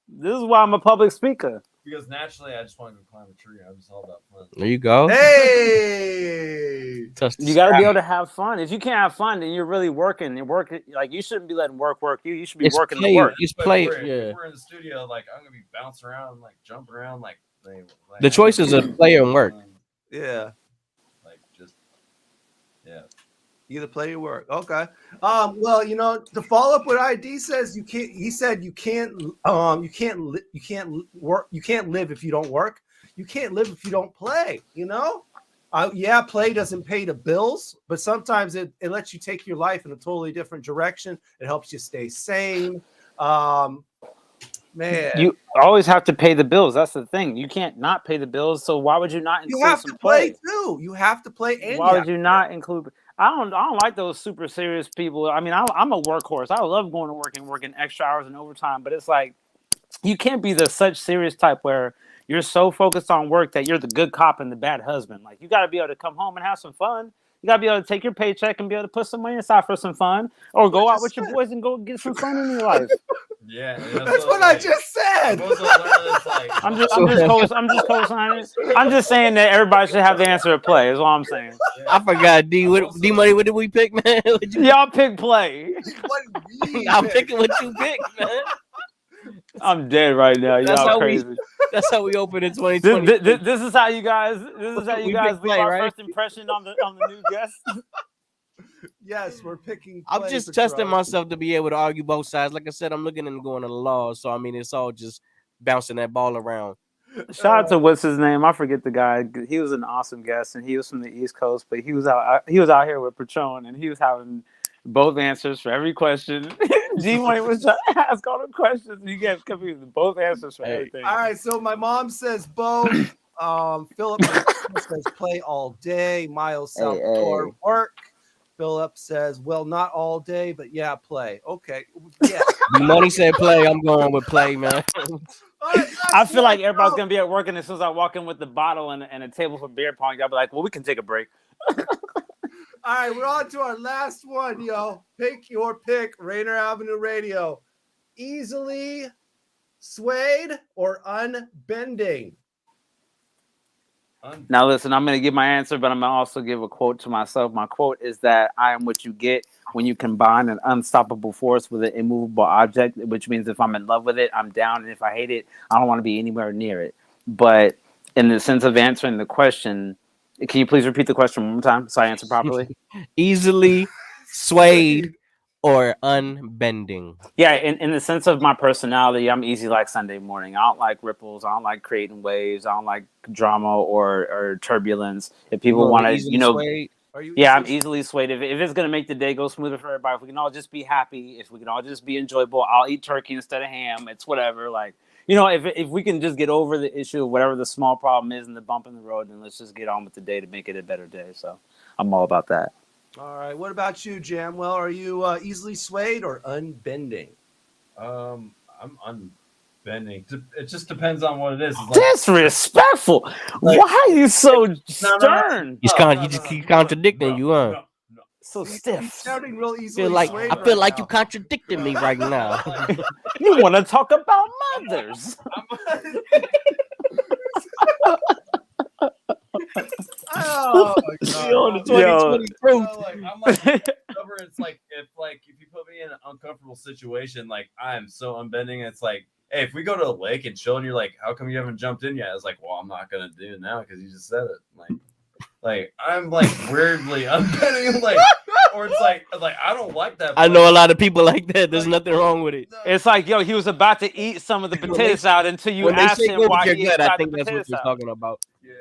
This is why I'm a public speaker. Because naturally, I just want to go climb a tree. I'm just all about fun. There you go. Hey, you got to be able to have fun. If you can't have fun, then you're really working. You're working like you shouldn't be letting work you. You should be working to work. It's But play. if Yeah. we're in the studio, like I'm gonna be bouncing around, like jumping around, like The choice is of play and work. Yeah. Like just yeah. Either play or work. Okay. Well, you know, to follow up what ID says, you can't. He said you can't work. You can't live if you don't work. You can't live if you don't play. You know. Yeah, play doesn't pay the bills, but sometimes it lets you take your life in a totally different direction. It helps you stay sane. Man, You always have to pay the bills. That's the thing. You can't not pay the bills. So why would you not include you have some to play too. You have to play. And Why would you not include? I don't like those super serious people. I mean, I'm a workhorse. I love going to work and working extra hours and overtime, but it's like you can't be the such serious type where you're so focused on work that you're the good cop and the bad husband. Like you got to be able to come home and have some fun. You got to be able to take your paycheck and be able to put some money aside for some fun, or go out with your boys and go get some fun in your life. Yeah, that's what I just said. I'm just co-signing. I'm just saying that everybody should have the answer to play. Is all I'm saying. I forgot. D Money. What did we pick, man? Y'all pick play. I'm picking what you picked, man. I'm dead right now. Y'all crazy. That's how we open in 2020. This is how you guys. This is how you guys leave our first impression on the new guest. Yes, we're picking. I'm just testing myself to be able to argue both sides. Like I said, I'm looking into going to the law. So I mean, it's all just bouncing that ball around. Shout out to what's his name? I forget the guy. He was an awesome guest, and he was from the East Coast, but he was out here with Patron, and he was having both answers for every question. G-Money was trying to ask all the questions. You get confused. Both answers for everything. All right, so my mom says both. Philip says play all day. Miles Salvador work. Philip says, well, not all day, but yeah, play. Okay. Yeah. Money said play. I'm going with play, man. I feel like everybody's gonna be at work, and as soon as I walk in with the bottle and a table for beer pong, y'all be like, well, we can take a break. All right, we're on to our last one, yo. Pick your pick, Rainier Avenue Radio. Easily swayed or unbending? Now, listen, I'm going to give my answer, but I'm going to also give a quote to myself. My quote is that I am what you get when you combine an unstoppable force with an immovable object, which means if I'm in love with it, I'm down. And if I hate it, I don't want to be anywhere near it. But in the sense of answering the question, can you please repeat the question one more time so I answer properly? Easily swayed or unbending? Yeah, in the sense of my personality, I'm easy like Sunday morning. I don't like ripples. I don't like creating waves. I don't like drama or turbulence. If people want to, you know, I'm easily swayed. If it's going to make the day go smoother for everybody, if we can all just be happy, if we can all just be enjoyable, I'll eat turkey instead of ham. It's whatever. Like, you know, if we can just get over the issue of whatever the small problem is and the bump in the road, then let's just get on with the day to make it a better day. So I'm all about that. All right. What about you, Jamwell? Are you easily swayed or unbending? I'm unbending. It just depends on what it is. It's disrespectful. Like, why are you so stern? You just keep contradicting you, huh? So stiff. He's sounding real easily swayed. I feel like you contradicting me right now. You want to talk about mothers? Oh my God. On the 2020 proof. I'm like, it's like if you put me in an uncomfortable situation, like I'm so unbending. It's like, hey, if we go to a lake and chill, and you're like, how come you haven't jumped in yet? It's like, well, I'm not gonna do it now because you just said it. Like I'm like weirdly unbending, like, or it's like I don't like that. I know a lot of people like that. There's nothing wrong with it. It's like, yo, he was about to eat some of the potatoes out until you asked him why he ate I think that's what you're talking about. Yeah,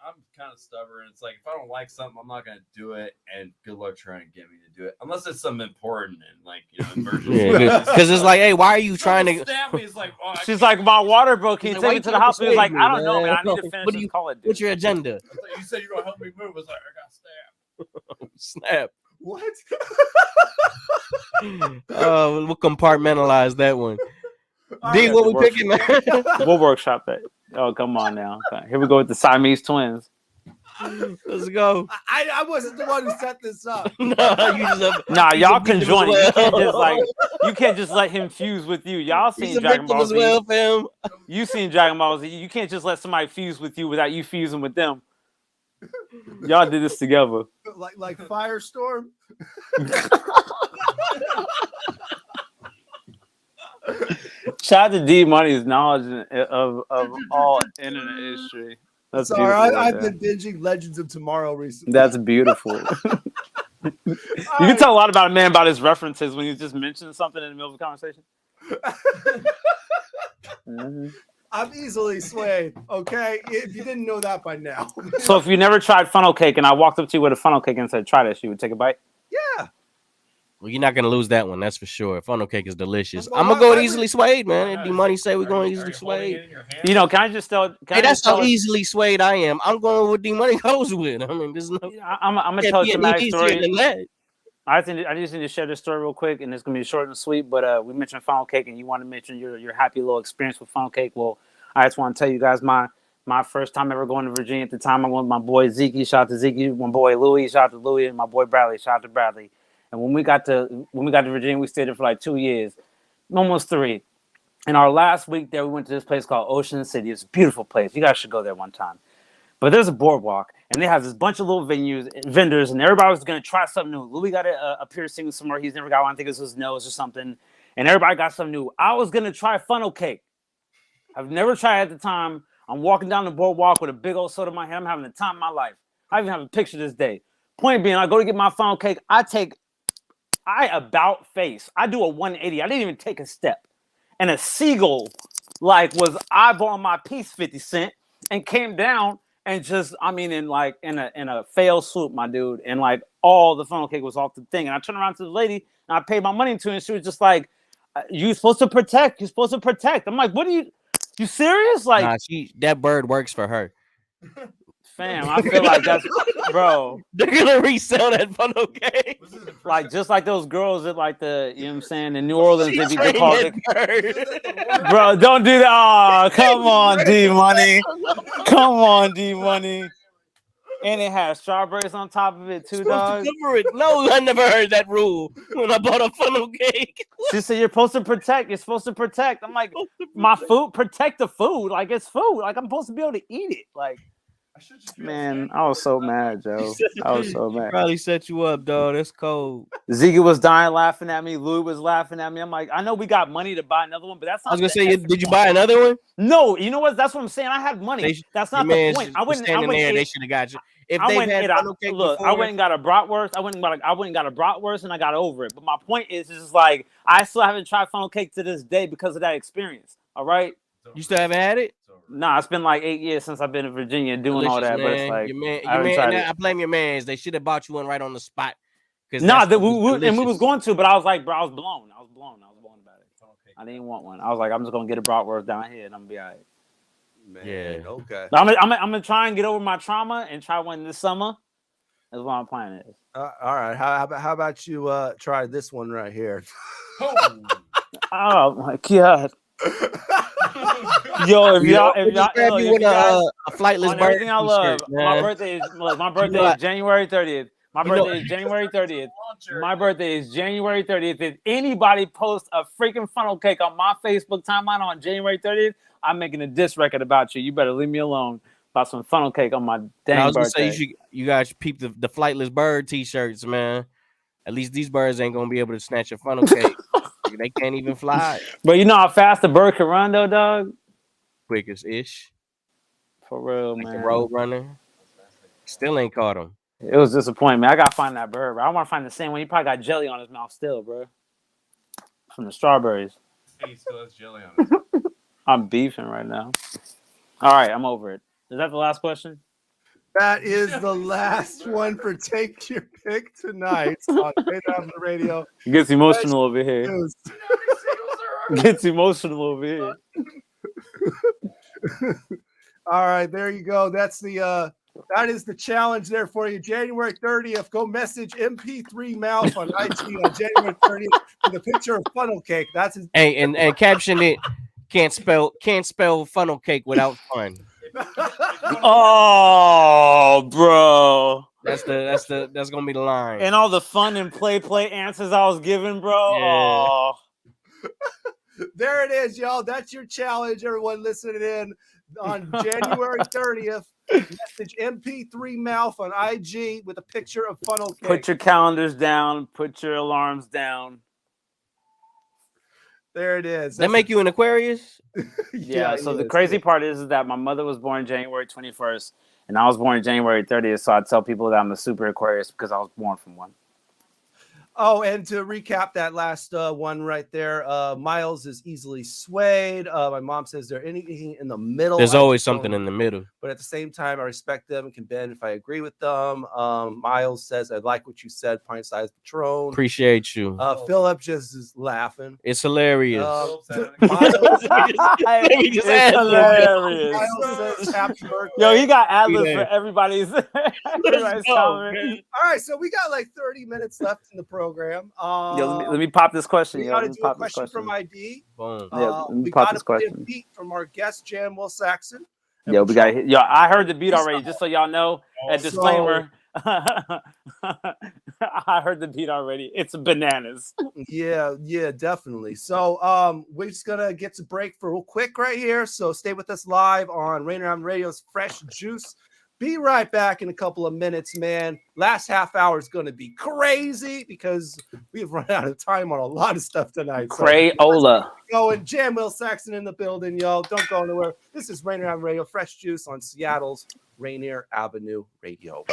I'm kind of stubborn. It's like if I don't like something, I'm not gonna do it. And good luck trying to get me to do it, unless it's something important and like emergency. Yeah, because it's like, hey, why are you trying to? Stab me. It's like, oh, She's like, my water bill. Can you take me to the hospital? He's like, I don't know, man. I need to finish this call. What's your agenda? You said you're gonna help me move. It's like I got stabbed. Snap. What? Oh, we'll compartmentalize that one. D, what we picking, man? We'll workshop that. Oh, come on now. Okay. Here we go with the Siamese twins. Let's go. I wasn't the one who set this up. Nah, y'all can join it. You can't just let him fuse with you. Y'all seen Dragon Ball Z. Well, fam. You seen Dragon Ball Z. You can't just let somebody fuse with you without you fusing with them. Y'all did this together. Like Firestorm. Shout out to D Money's knowledge of all internet history. That's Sorry, I've been binging Legends of Tomorrow recently. That's beautiful. You can tell a lot about a man about his references when he just mentions something in the middle of a conversation. I'm easily swayed. Okay, if you didn't know that by now. So if you never tried funnel cake and I walked up to you with a funnel cake and said, "Try this," you would take a bite? Yeah. Well, you're not gonna lose that one, that's for sure. Funnel cake is delicious. I'm gonna go with easily swayed, man. D Money say we're going easily swayed. You know, can I just tell? Hey, that's how easily swayed I am. I'm going with D Money goes with. I mean, there's no. I'm gonna tell a dramatic story. I just need to share this story real quick, and it's gonna be short and sweet. But we mentioned funnel cake, and you want to mention your happy little experience with funnel cake. Well, I just want to tell you guys my first time ever going to Virginia. At the time, I went with my boy Zeke. Shout out to Zeke. My boy Louis. Shout out to Louis, and my boy Bradley. Shout out to Bradley. And when we got to Virginia, we stayed there for like 2 years, almost 3. And our last week there, we went to this place called Ocean City. It's a beautiful place. You guys should go there one time. But there's a boardwalk, and they have this bunch of little vendors, and everybody was going to try something new. Louis got a piercing somewhere he's never got one. I think it was his nose or something. And everybody got something new. I was going to try funnel cake. I've never tried it at the time. I'm walking down the boardwalk with a big old soda in my hand. I'm having the time of my life. I even have a picture this day. Point being, I go to get my funnel cake. I about face. I do a 180. I didn't even take a step. And a seagull was eyeballing my piece 50 cent and came down and just, in a fail swoop, my dude. And all the funnel cake was off the thing. And I turned around to the lady and I paid my money to her and she was just like, you're supposed to protect. You're supposed to protect. I'm like, what are you serious? Nah, that bird works for her. Fam, I feel like that's, bro. They're gonna resell that funnel cake. Just like those girls at the, you know what I'm saying, in New Orleans, they call it. Bro, don't do that. Oh, come on, D Money. Come on, D Money. And it has strawberries on top of it too, dog. No, I never heard that rule when I bought a funnel cake. She said you're supposed to protect. You're supposed to protect. I'm like, my food, protect the food. It's food. I'm supposed to be able to eat it. Man, I was so mad, Joe. I was so mad. Probably set you up, dog. That's cold. Ziggy was dying laughing at me. Louis was laughing at me. I'm like, I know we got money to buy another one, but that's not. I was gonna say, did you buy another one? No, you know what? That's what I'm saying. I had money. That's not the point. I wouldn't. They should have got you. If they had funnel cake before, I went and got a bratwurst. I went and got a bratwurst, and I got over it. But my point is I still haven't tried funnel cake to this day because of that experience. All right. You still haven't had it? Nah, it's been 8 years since I've been in Virginia doing all that. Man. But it's I blame your mans. They should have bought you one right on the spot. We was going to, but I was like, bro, I was blown about it. I didn't want one. I was like, I'm just gonna get a bratwurst down here, and I'm gonna be all right. Man, yeah, okay. I'm gonna try and get over my trauma and try one this summer. That's what I'm planning. All right. How about you try this one right here? Oh my god. Yo, if y'all a flightless bird I love. My birthday is January 30th. My birthday is January 30th. My birthday is January 30th. If anybody posts a freaking funnel cake on my Facebook timeline on January 30th, I'm making a diss record about you. You better leave me alone about some funnel cake on my dang birthday. Say you guys should peep the flightless bird t-shirts, man. At least these birds ain't gonna be able to snatch a funnel cake. They can't even fly. But you know how fast a bird can run, though, dog? Quickest ish. For real, man. The road runner. Still ain't caught him. It was disappointing, man. I gotta find that bird, bro. I want to find the same one. He probably got jelly on his mouth still, bro. From the strawberries. He still has jelly on his I'm beefing right now. All right, I'm over it. Is that the last question? That is the last one for Take Your Pick tonight on Rainier Avenue Radio. Gets emotional over here. Gets emotional over here. All right, there you go. That's the that is the challenge there for you. January 30th. Go message MP3 Mouth on IG on January 30th with a picture of funnel cake. That's his. Hey, and caption it. Can't spell funnel cake without fun. Oh, bro. That's gonna be the line. And all the fun and play answers I was giving, bro. Yeah. Oh. There it is, y'all. That's your challenge, everyone listening in on January 30th. Message MP3 Mouth on IG with a picture of funnel cake. Put your calendars down. Put your alarms down. There it is. They make you an Aquarius? Yeah, so the crazy part is that my mother was born January 21st, and I was born January 30th, so I tell people that I'm a super Aquarius because I was born from one. Oh, and to recap that last one right there, Miles is easily swayed. My mom says there anything in the middle. There's always something in the middle. But at the same time, I respect them and can bend if I agree with them. Miles says, I like what you said, pint-sized Patron. Appreciate you. Philip just is laughing. It's hilarious. It's hilarious. Yo, he got ad-libs for everybody's comment. All right, so we got like 30 minutes left in the program. Yo, let me pop this question. We got to do a question from ID. Boom. Yeah, let me we pop got this to play a question. beat from our guest, Jamwell Sackson. Yo, we got yo. I heard the beat already. Just so y'all know, a disclaimer. I heard the beat already. It's bananas. Yeah, definitely. So we're just gonna get to break for real quick right here. So stay with us live on Rainier Avenue Radio's Fresh Juice. Be right back in a couple of minutes, man. Last half hour is going to be crazy because we've run out of time on a lot of stuff tonight. So Crayola. Going Jamwell Sackson in the building, y'all. Don't go anywhere. This is Rainier Avenue Radio, Fresh Juice on Seattle's Rainier Avenue Radio.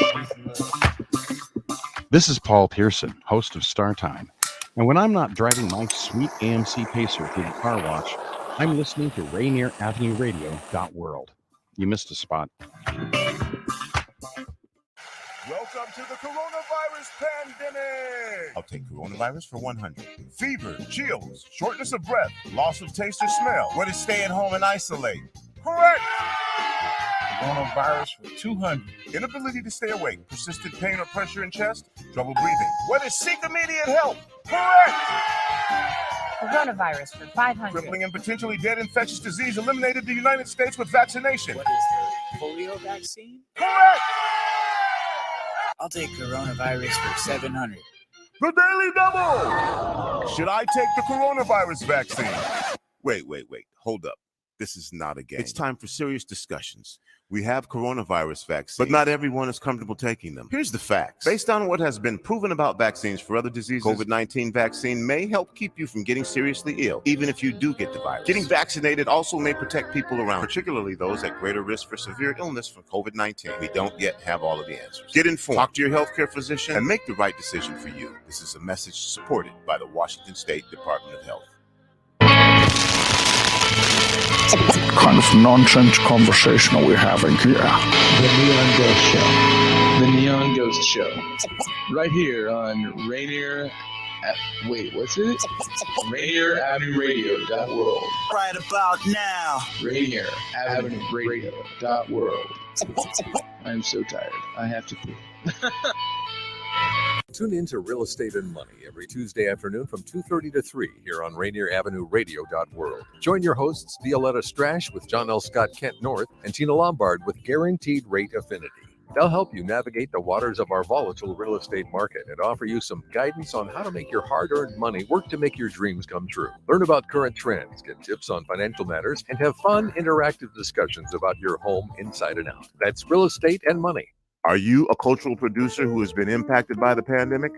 This is Paul Pearson, host of Star Time. And when I'm not driving my sweet AMC Pacer through the car wash, I'm listening to Rainier Avenue Radio.world. You missed a spot. Welcome to the coronavirus pandemic. I'll take coronavirus for 100. Fever, chills, shortness of breath, loss of taste or smell. What is stay at home and isolate? Correct. Coronavirus for 200. Inability to stay awake, persistent pain or pressure in chest, trouble breathing. What is seek immediate help? Correct. Coronavirus for 500. Crippling and potentially dead infectious disease eliminated the United States with vaccination. What is the polio vaccine? Correct. I'll take coronavirus for 700. The Daily Double. Should I take the coronavirus vaccine? Wait. Hold up. This is not a game. It's time for serious discussions. We have coronavirus vaccines, but not everyone is comfortable taking them. Here's the facts. Based on what has been proven about vaccines for other diseases, COVID-19 vaccine may help keep you from getting seriously ill, even if you do get the virus. Getting vaccinated also may protect people around, particularly those at greater risk for severe illness from COVID-19. We don't yet have all of the answers. Get informed, talk to your healthcare physician, and make the right decision for you. This is a message supported by the Washington State Department of Health. Kind of nonsense conversation are we having here? The Neon Ghost Show. The Neon Ghost Show. Right here on Rainier. What's it? Rainier Avenue Radio.world. Right about now. Rainier Avenue Radio.world. I'm so tired. I have to pee. Tune in to Real Estate and Money every Tuesday afternoon from 2:30 to 3 here on Rainier Avenue Radio.world. Join your hosts Violetta Strash with John L. Scott Kent North and Tina Lombard with Guaranteed Rate Affinity. They'll help you navigate the waters of our volatile real estate market and offer you some guidance on how to make your hard-earned money work to make your dreams come true. Learn about current trends, get tips on financial matters, and have fun, interactive discussions about your home inside and out. That's Real Estate and Money. Are you a cultural producer who has been impacted by the pandemic?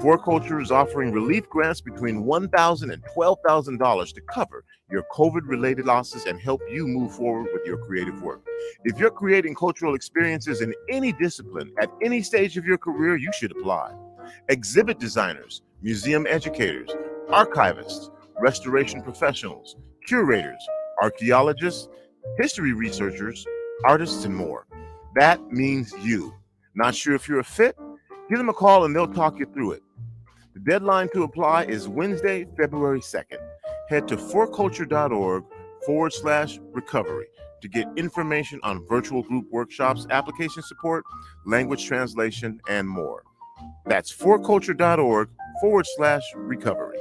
Four Culture is offering relief grants between $1,000 and $12,000 to cover your COVID-related losses and help you move forward with your creative work. If you're creating cultural experiences in any discipline at any stage of your career, you should apply. Exhibit designers, museum educators, archivists, restoration professionals, curators, archaeologists, history researchers, artists, and more. That means you. Not sure if you're a fit? Give them a call and they'll talk you through it. The deadline to apply is Wednesday, February 2nd. Head to forculture.org/recovery to get information on virtual group workshops, application support, language translation, and more. That's forculture.org/recovery.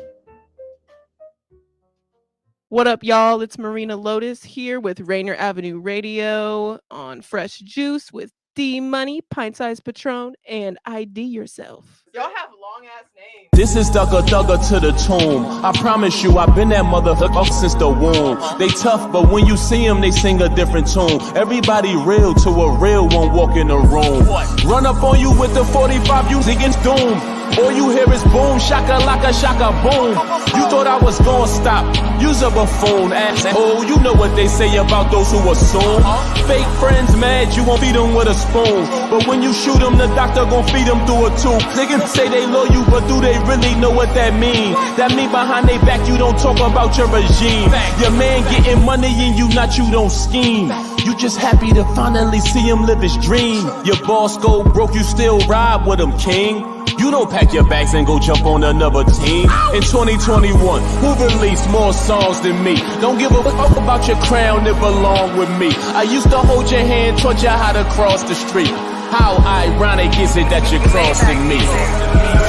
What up, y'all? It's Marina Lotus here with Rainier Avenue Radio on Fresh Juice with D Money, Pint Size Patron, and ID Yourself. Y'all have long ass names. This is Thugger to the tomb. I promise you, I've been that motherfucker since the womb. They tough, but when you see them, they sing a different tune. Everybody real to a real one walk in the room. Run up on you with the 45, you against doom. All you hear is boom, shaka laka shaka boom. You thought I was gonna stop, you's a buffoon. Asshole, you know what they say about those who assume. Fake friends mad, you won't feed them with a spoon. But when you shoot them, the doctor gon' feed them through a tube. Niggas say they love you, but do they really know what that mean? That mean behind they back, you don't talk about your regime. Your man getting money and you not, you don't scheme. You just happy to finally see him live his dream. Your boss go broke, you still ride with him, king. You don't pack your bags and go jump on another team. In 2021, who released more songs than me? Don't give a fuck about your crown, it belong with me. I used to hold your hand, taught you how to cross the street. How ironic is it that you're crossing me?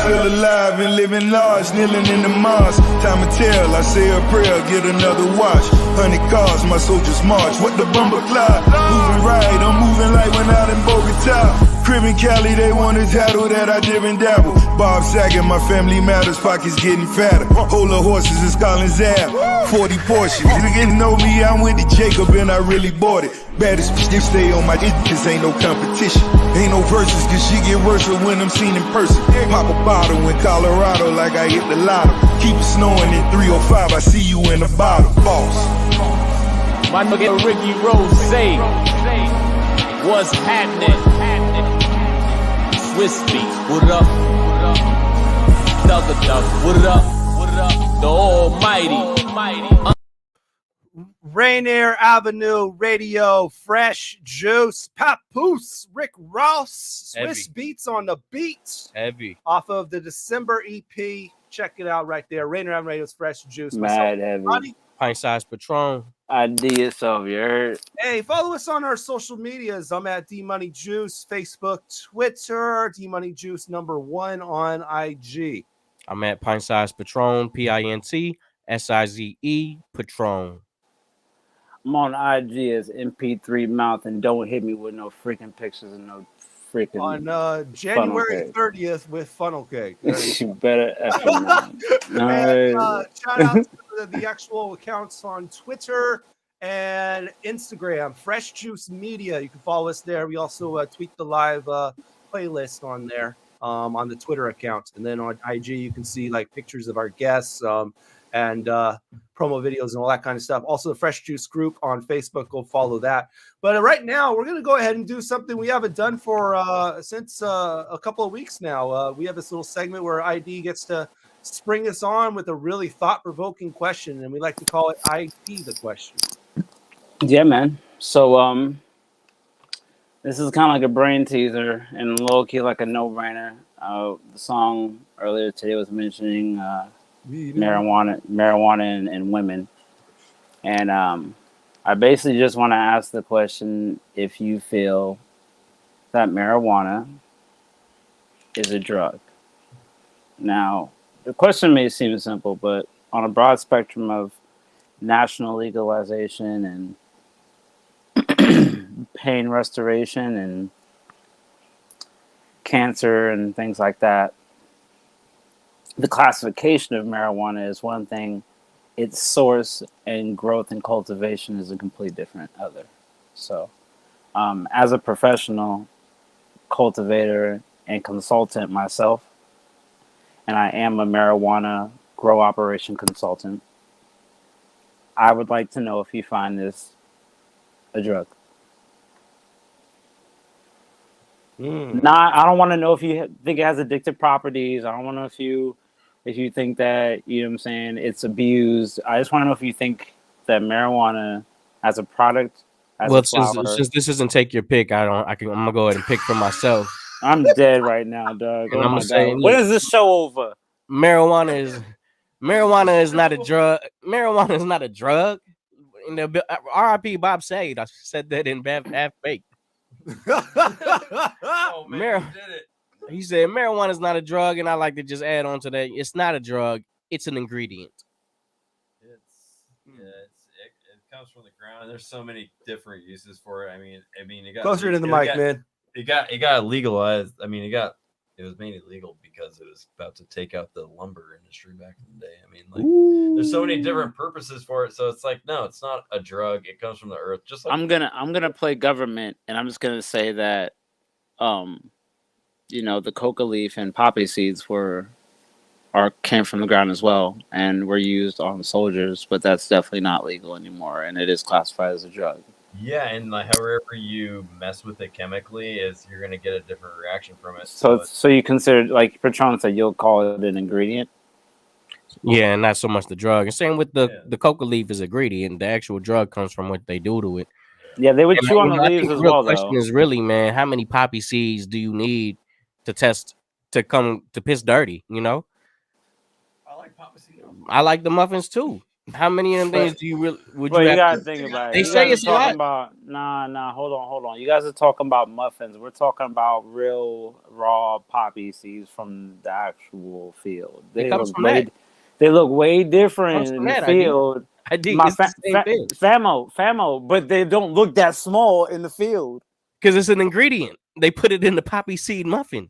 Feel alive and living large, kneeling in the mosque. Time to tell, I say a prayer, get another watch. 100 cars, my soldiers march. What the bumper clock? Moving right, I'm moving like when out in Bogota. Crib in Cali, they want a title that I didn't dabble. Bob Saget, my family matters, pockets getting fatter. Whole of horses is Collins Ave, 40 Porsches. You didn't know me, I'm with the Jacob and I really bought it. Baddest bitch, stay on my dick, cause ain't no competition. Ain't no verses, cause she get worse when I'm seen in person. Pop a bottle in Colorado like I hit the lotto. Keep it snowing in 305, I see you in the bottle. Boss. My nigga Ricky Rose, what's happening? Wispy, what up? Thugger, what up? The Almighty. Rainier Avenue Radio, Fresh Juice, Papoose, Rick Ross, Swiss Heavy. Beats on the beat. Heavy. Off of the December EP. Check it out right there. Rainier Avenue Radio's Fresh Juice. Mad heavy. Ronnie. Pint Size Patron. ID Yourself, you heard? Hey, follow us on our social medias. I'm at D Money Juice, Facebook, Twitter, D Money Juice #1 on IG. I'm at Pint Size Patron, PINTSIZE Patron. I'm on IG as MP3 Mouth, and don't hit me with no freaking pictures and no freaking. On January 30th with Funnel Cake. You better effing know. And, shout out to the actual accounts on Twitter and Instagram, Fresh Juice Media. You can follow us there. We also tweet the live playlist on there on the Twitter account. And then on IG, you can see like pictures of our guests and promo videos and all that kind of stuff. Also, the Fresh Juice group on Facebook. Go follow that. But right now, we're going to go ahead and do something we haven't done for since a couple of weeks now. We have this little segment where ID gets to spring us on with a really thought-provoking question, and we like to call it ID the question. Yeah, man. So this is kind of like a brain teaser and low-key like a no-brainer. The song earlier today was mentioning marijuana and women, and I basically just want to ask the question if you feel that marijuana is a drug. Now, the question may seem simple, but on a broad spectrum of national legalization and pain restoration and cancer and things like that, the classification of marijuana is one thing. Its source and growth and cultivation is a complete different other. So, as a professional cultivator and consultant myself, and I am a marijuana grow operation consultant, I would like to know if you find this a drug. I don't want to know if you think it has addictive properties. I don't want to know if you think that, you know what I'm saying, it's abused. I just want to know if you think that marijuana as a product as Well, a flower. since this isn't take your pick, I'm gonna go ahead and pick for myself. I'm dead right now, Doug. And Oh I'm my gonna say, god. When look, is this show over? marijuana is not a drug. Marijuana is not a drug. In the R.I.P. Bob Said, I said that in Half Baked. Oh man, you did it. He said marijuana is not a drug, and I like to just add on to that. It's not a drug. It's an ingredient. It comes from the ground. There's so many different uses for it. I mean, it got Closer to the mic, man. It got legalized. I mean, it was made illegal because it was about to take out the lumber industry back in the day. I mean, like, there's so many different purposes for it. So it's like, no, it's not a drug. It comes from the earth. Just like I'm gonna play government, and I'm just gonna say that, the coca leaf and poppy seeds came from the ground as well, and were used on soldiers. But that's definitely not legal anymore, and it is classified as a drug. yeah, and like however you mess with it chemically, you're gonna get a different reaction from it. So you consider, like Patron said, you'll call it an ingredient. Yeah, and not so much the drug. And same with the coca leaf is ingredient. The actual drug comes from what they do to it. Yeah, they would And, chew on the I leaves think as the real well, question though. is really, man, how many poppy seeds do you need to test to come to piss dirty? You know, I like poppy seeds. I like the muffins too. How many of them things do you really would Well, you you have gotta to, think about it. They You say guys it's are talking not. about hold on. You guys are talking about muffins. We're talking about real raw poppy seeds from the actual field. It comes from that. They look way different Comes in from the that, field. it's the same thing. Famo, but they don't look that small in the field. Because it's an ingredient. They put it in the poppy seed muffin.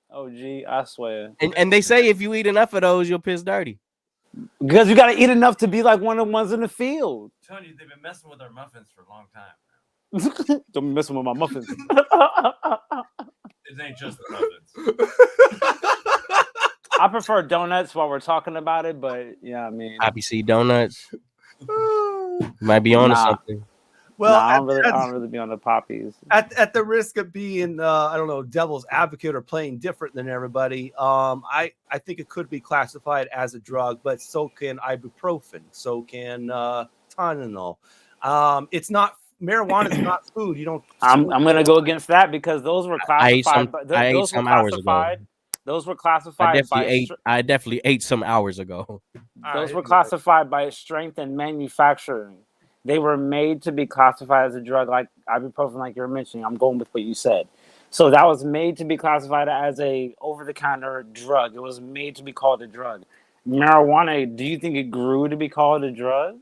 Oh, gee, I swear. And they say if you eat enough of those, you'll piss dirty. Because you got to eat enough to be like one of the ones in the field. I'm telling you, they've been messing with our muffins for a long time. Don't be messing with my muffins. It ain't just the muffins. I prefer donuts while we're talking about it, but yeah, I mean, Poppy seed donuts. Might be on to something. Well, I don't really be on the poppies. At the risk of being, I don't know, devil's advocate or playing different than everybody, I think it could be classified as a drug, but so can ibuprofen, so can Tylenol. It's not marijuana is not food. You don't. I'm gonna go against that because those were classified. I ate some hours ago. Those were classified. I definitely ate some hours ago. Those were classified by strength and manufacturing. They were made to be classified as a drug, like ibuprofen, like you're mentioning. I'm going with what you said. So that was made to be classified as a over-the-counter drug. It was made to be called a drug. Marijuana, do you think it grew to be called a drug?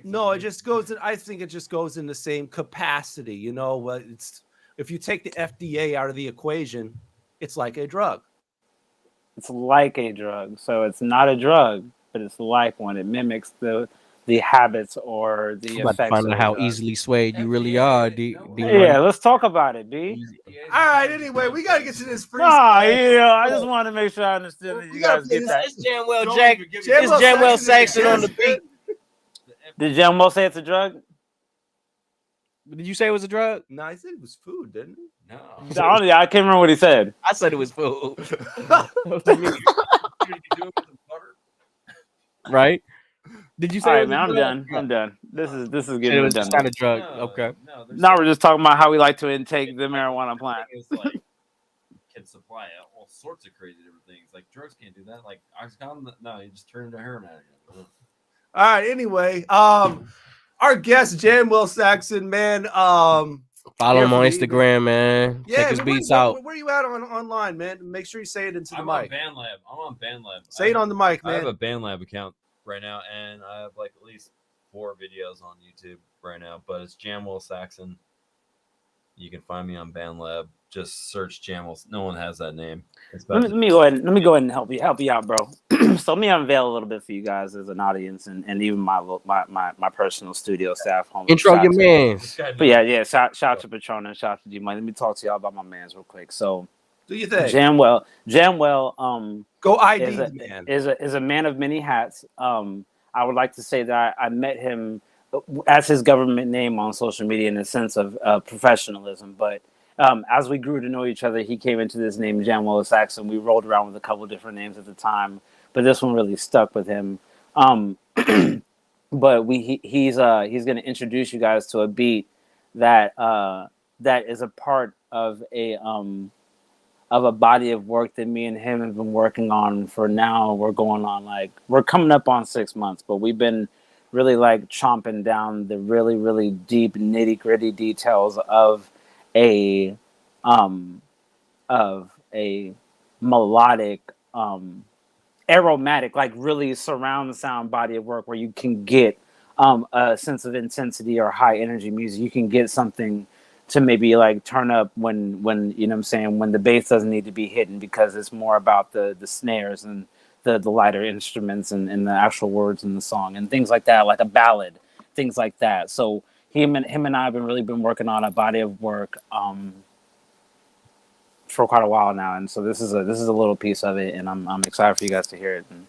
No, it just goes. I think it just goes in the same capacity. You know, it's if you take the FDA out of the equation, it's like a drug. It's like a drug, so it's not a drug, but it's like one. It mimics the habits or the I'm about to effects. find out how easily swayed you really are. Yeah, let's talk about it, B. All right. Anyway, we gotta get to this freestyle. Oh yeah, I just want to make sure I understood that you guys get that. It's Jamwell Sackson on the beat. Did Jamwell say it's a drug? Did you say it was a drug? No, I said it was food, didn't he? No. I can't remember what he said. I said it was food. Right? Did you say? All it right, was man, a I'm drug? done. I'm done. This is It getting was done. just not a drug. Okay. Now we're just talking about how we like to intake the marijuana plant. It's like can supply all sorts of crazy different things. Like drugs can't do that. Like Oxycontin, no, you just turn into heroin addict. All right. Anyway, our guest Jamwell Sackson, man. Follow him on Instagram, man. Yeah, check his beats out. Where you at online, man? Make sure you say it into the mic. I'm on BandLab. Say it on the mic, man. I have a BandLab account right now, and I have like at least 4 videos on YouTube right now. But it's Jamwell Sackson. You can find me on BandLab. Just search Jamwell. No one has that name. Let me go ahead and help you out, bro. So let me unveil a little bit for you guys as an audience and even my personal studio staff. Intro your mans. But yeah. Shout out to Patron and shout out to D Money. Let me talk to y'all about my mans real quick. So do you think Jamwell go ID man is a man of many hats. I would like to say that I met him as his government name on social media in a sense of professionalism, but as we grew to know each other, he came into this name, Jamwell Sackson. We rolled around with a couple different names at the time, but this one really stuck with him. but he's going to introduce you guys to a beat that that is a part of a body of work that me and him have been working on for now. We're coming up on 6 months, but we've been really like chomping down the really, really deep nitty gritty details of a melodic, aromatic, like really surround sound body of work where you can get a sense of intensity or high energy music. You can get something to maybe like turn up when you know what I'm saying, when the bass doesn't need to be hitting, because it's more about the snares and the lighter instruments and the actual words in the song and things like that, like a ballad, things like that. So him and I have really been working on a body of work for quite a while now, and so this is a little piece of it, and I'm excited for you guys to hear it. And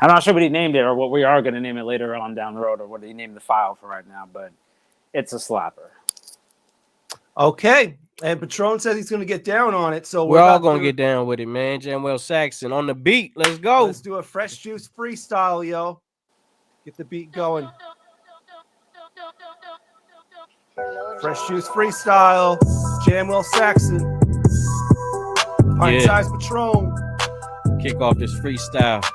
I'm not sure what he named it or what we are going to name it later on down the road, or what he named the file for right now, but it's a slapper. Okay, and Patron says he's going to get down on it, so we're all going to get down with it, man. Jamwell Sackson on the beat. Let's go. Let's do a Fresh Juice freestyle, yo. Get the beat going. Fresh Juice freestyle. Jamwell Sackson. Pint-sized Patron. Kick off this freestyle.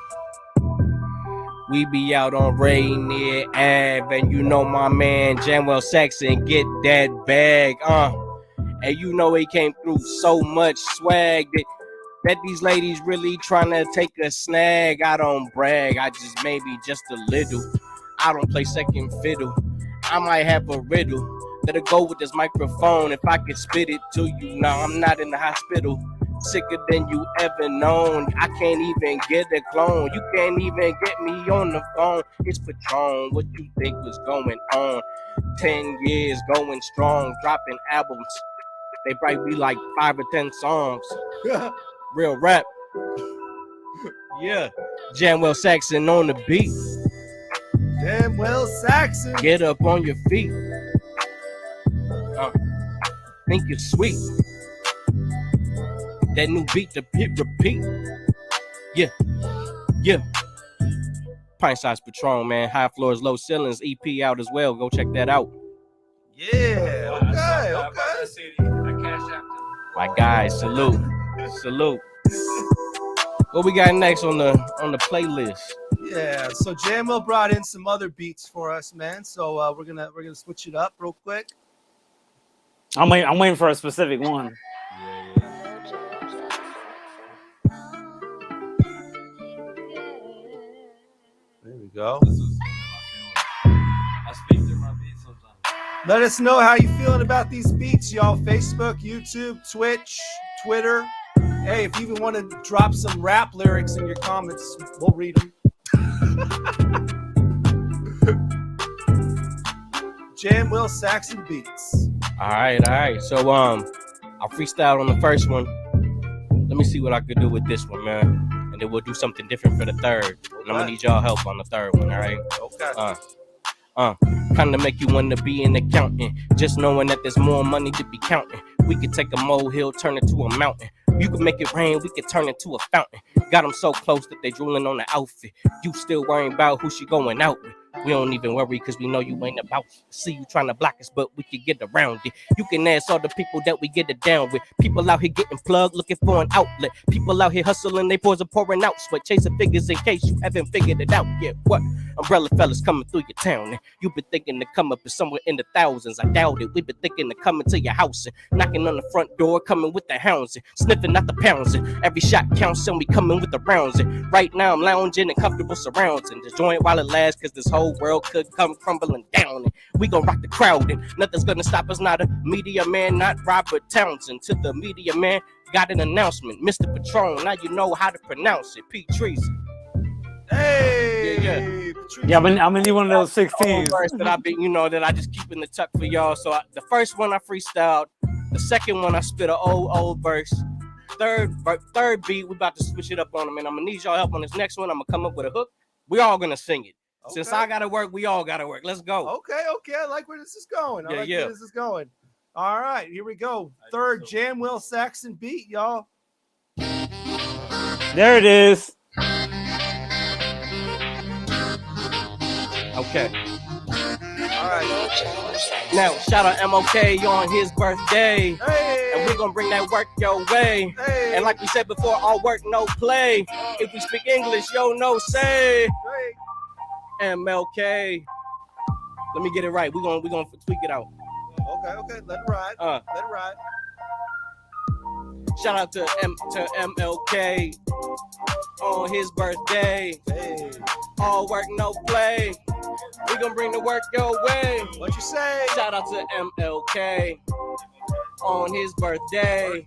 We be out on Rainier Ave, and you know my man Jamwell Sackson get that bag, and you know he came through so much swag that these ladies really trying to take a snag. I don't brag, I just maybe just a little. I don't play second fiddle. I might have a riddle that'll go with this microphone if I can spit it to you. Now I'm not in the hospital. Sicker than you ever known. I can't even get a clone. You can't even get me on the phone. It's Patron. What you think was going on? 10 years going strong, dropping albums. They probably be like 5 or 10 songs. Real rap. Yeah. Jamwell Sackson on the beat. Jamwell Sackson. Get up on your feet. Think you're sweet. That new beat, the pit repeat. Yeah. Pint-sized Patron, man. High floors, low ceilings. EP out as well. Go check that out. Yeah. Okay. My guys, salute. What we got next on the playlist? Yeah. So Jamwell brought in some other beats for us, man. So we're gonna switch it up real quick. I'm waiting for a specific one. There we go. Let us know how you feeling about these beats, y'all. Facebook, YouTube, Twitch, Twitter. Hey, if you even want to drop some rap lyrics in your comments, we'll read them. Jamwell Sackson beats. All right. So I'll freestyle on the first one. Let me see what I could do with this one, man. And then we'll do something different for the third. And I'm gonna need y'all help on the third one, all right? Okay. Kind of make you want to be an accountant. Just knowing that there's more money to be counting. We could take a molehill, turn it to a mountain. You could make it rain, we could turn it to a fountain. Got them so close that they drooling on the outfit. You still worrying about who she going out with. We don't even worry because we know you ain't about to see you trying to block us, but we can get around it. You can ask all the people that we get it down with. People out here getting plugged, looking for an outlet. People out here hustling, they pores are pouring out sweat, chasing figures in case you haven't figured it out yet. What? Umbrella fellas coming through your town, and you've been thinking to come up is somewhere in the thousands. I doubt it. We've been thinking to come into your house and knocking on the front door, coming with the hounds and sniffing out the pounds. And every shot counts, and we coming with the rounds. And right now I'm lounging in comfortable surrounds and just enjoying while it lasts, cause this whole world could come crumbling down. And we gon' rock the crowd, and nothing's gonna stop us. Not a media man, not Robert Townsend. To the media man, got an announcement. Mr. Patron, now you know how to pronounce it. P. Treason. Hey, yeah. I'm gonna need one of those 16s. That I've been, that I just keep in the tuck for y'all. So the first one I freestyled, the second one I spit an old verse. Third beat, we about to switch it up on them, and I'm gonna need y'all help on this next one. I'm gonna come up with a hook. We all gonna sing it. Okay. Since I gotta work, we all gotta work. Let's go. Okay. I like where this is going. Where this is going. All right, here we go. Third Jamwell Sackson beat, y'all. There it is. Okay. All right. Now, shout out MLK on his birthday. Hey. And we're going to bring that work your way. Hey. And like we said before, all work, no play. If we speak English, yo, no say. MLK. Let me get it right. We're gonna tweak it out. Okay. Let it ride. Let it ride. Shout out to MLK on his birthday. Hey. All work, no play. We gonna bring the work your way. What you say? Shout out to MLK on his birthday.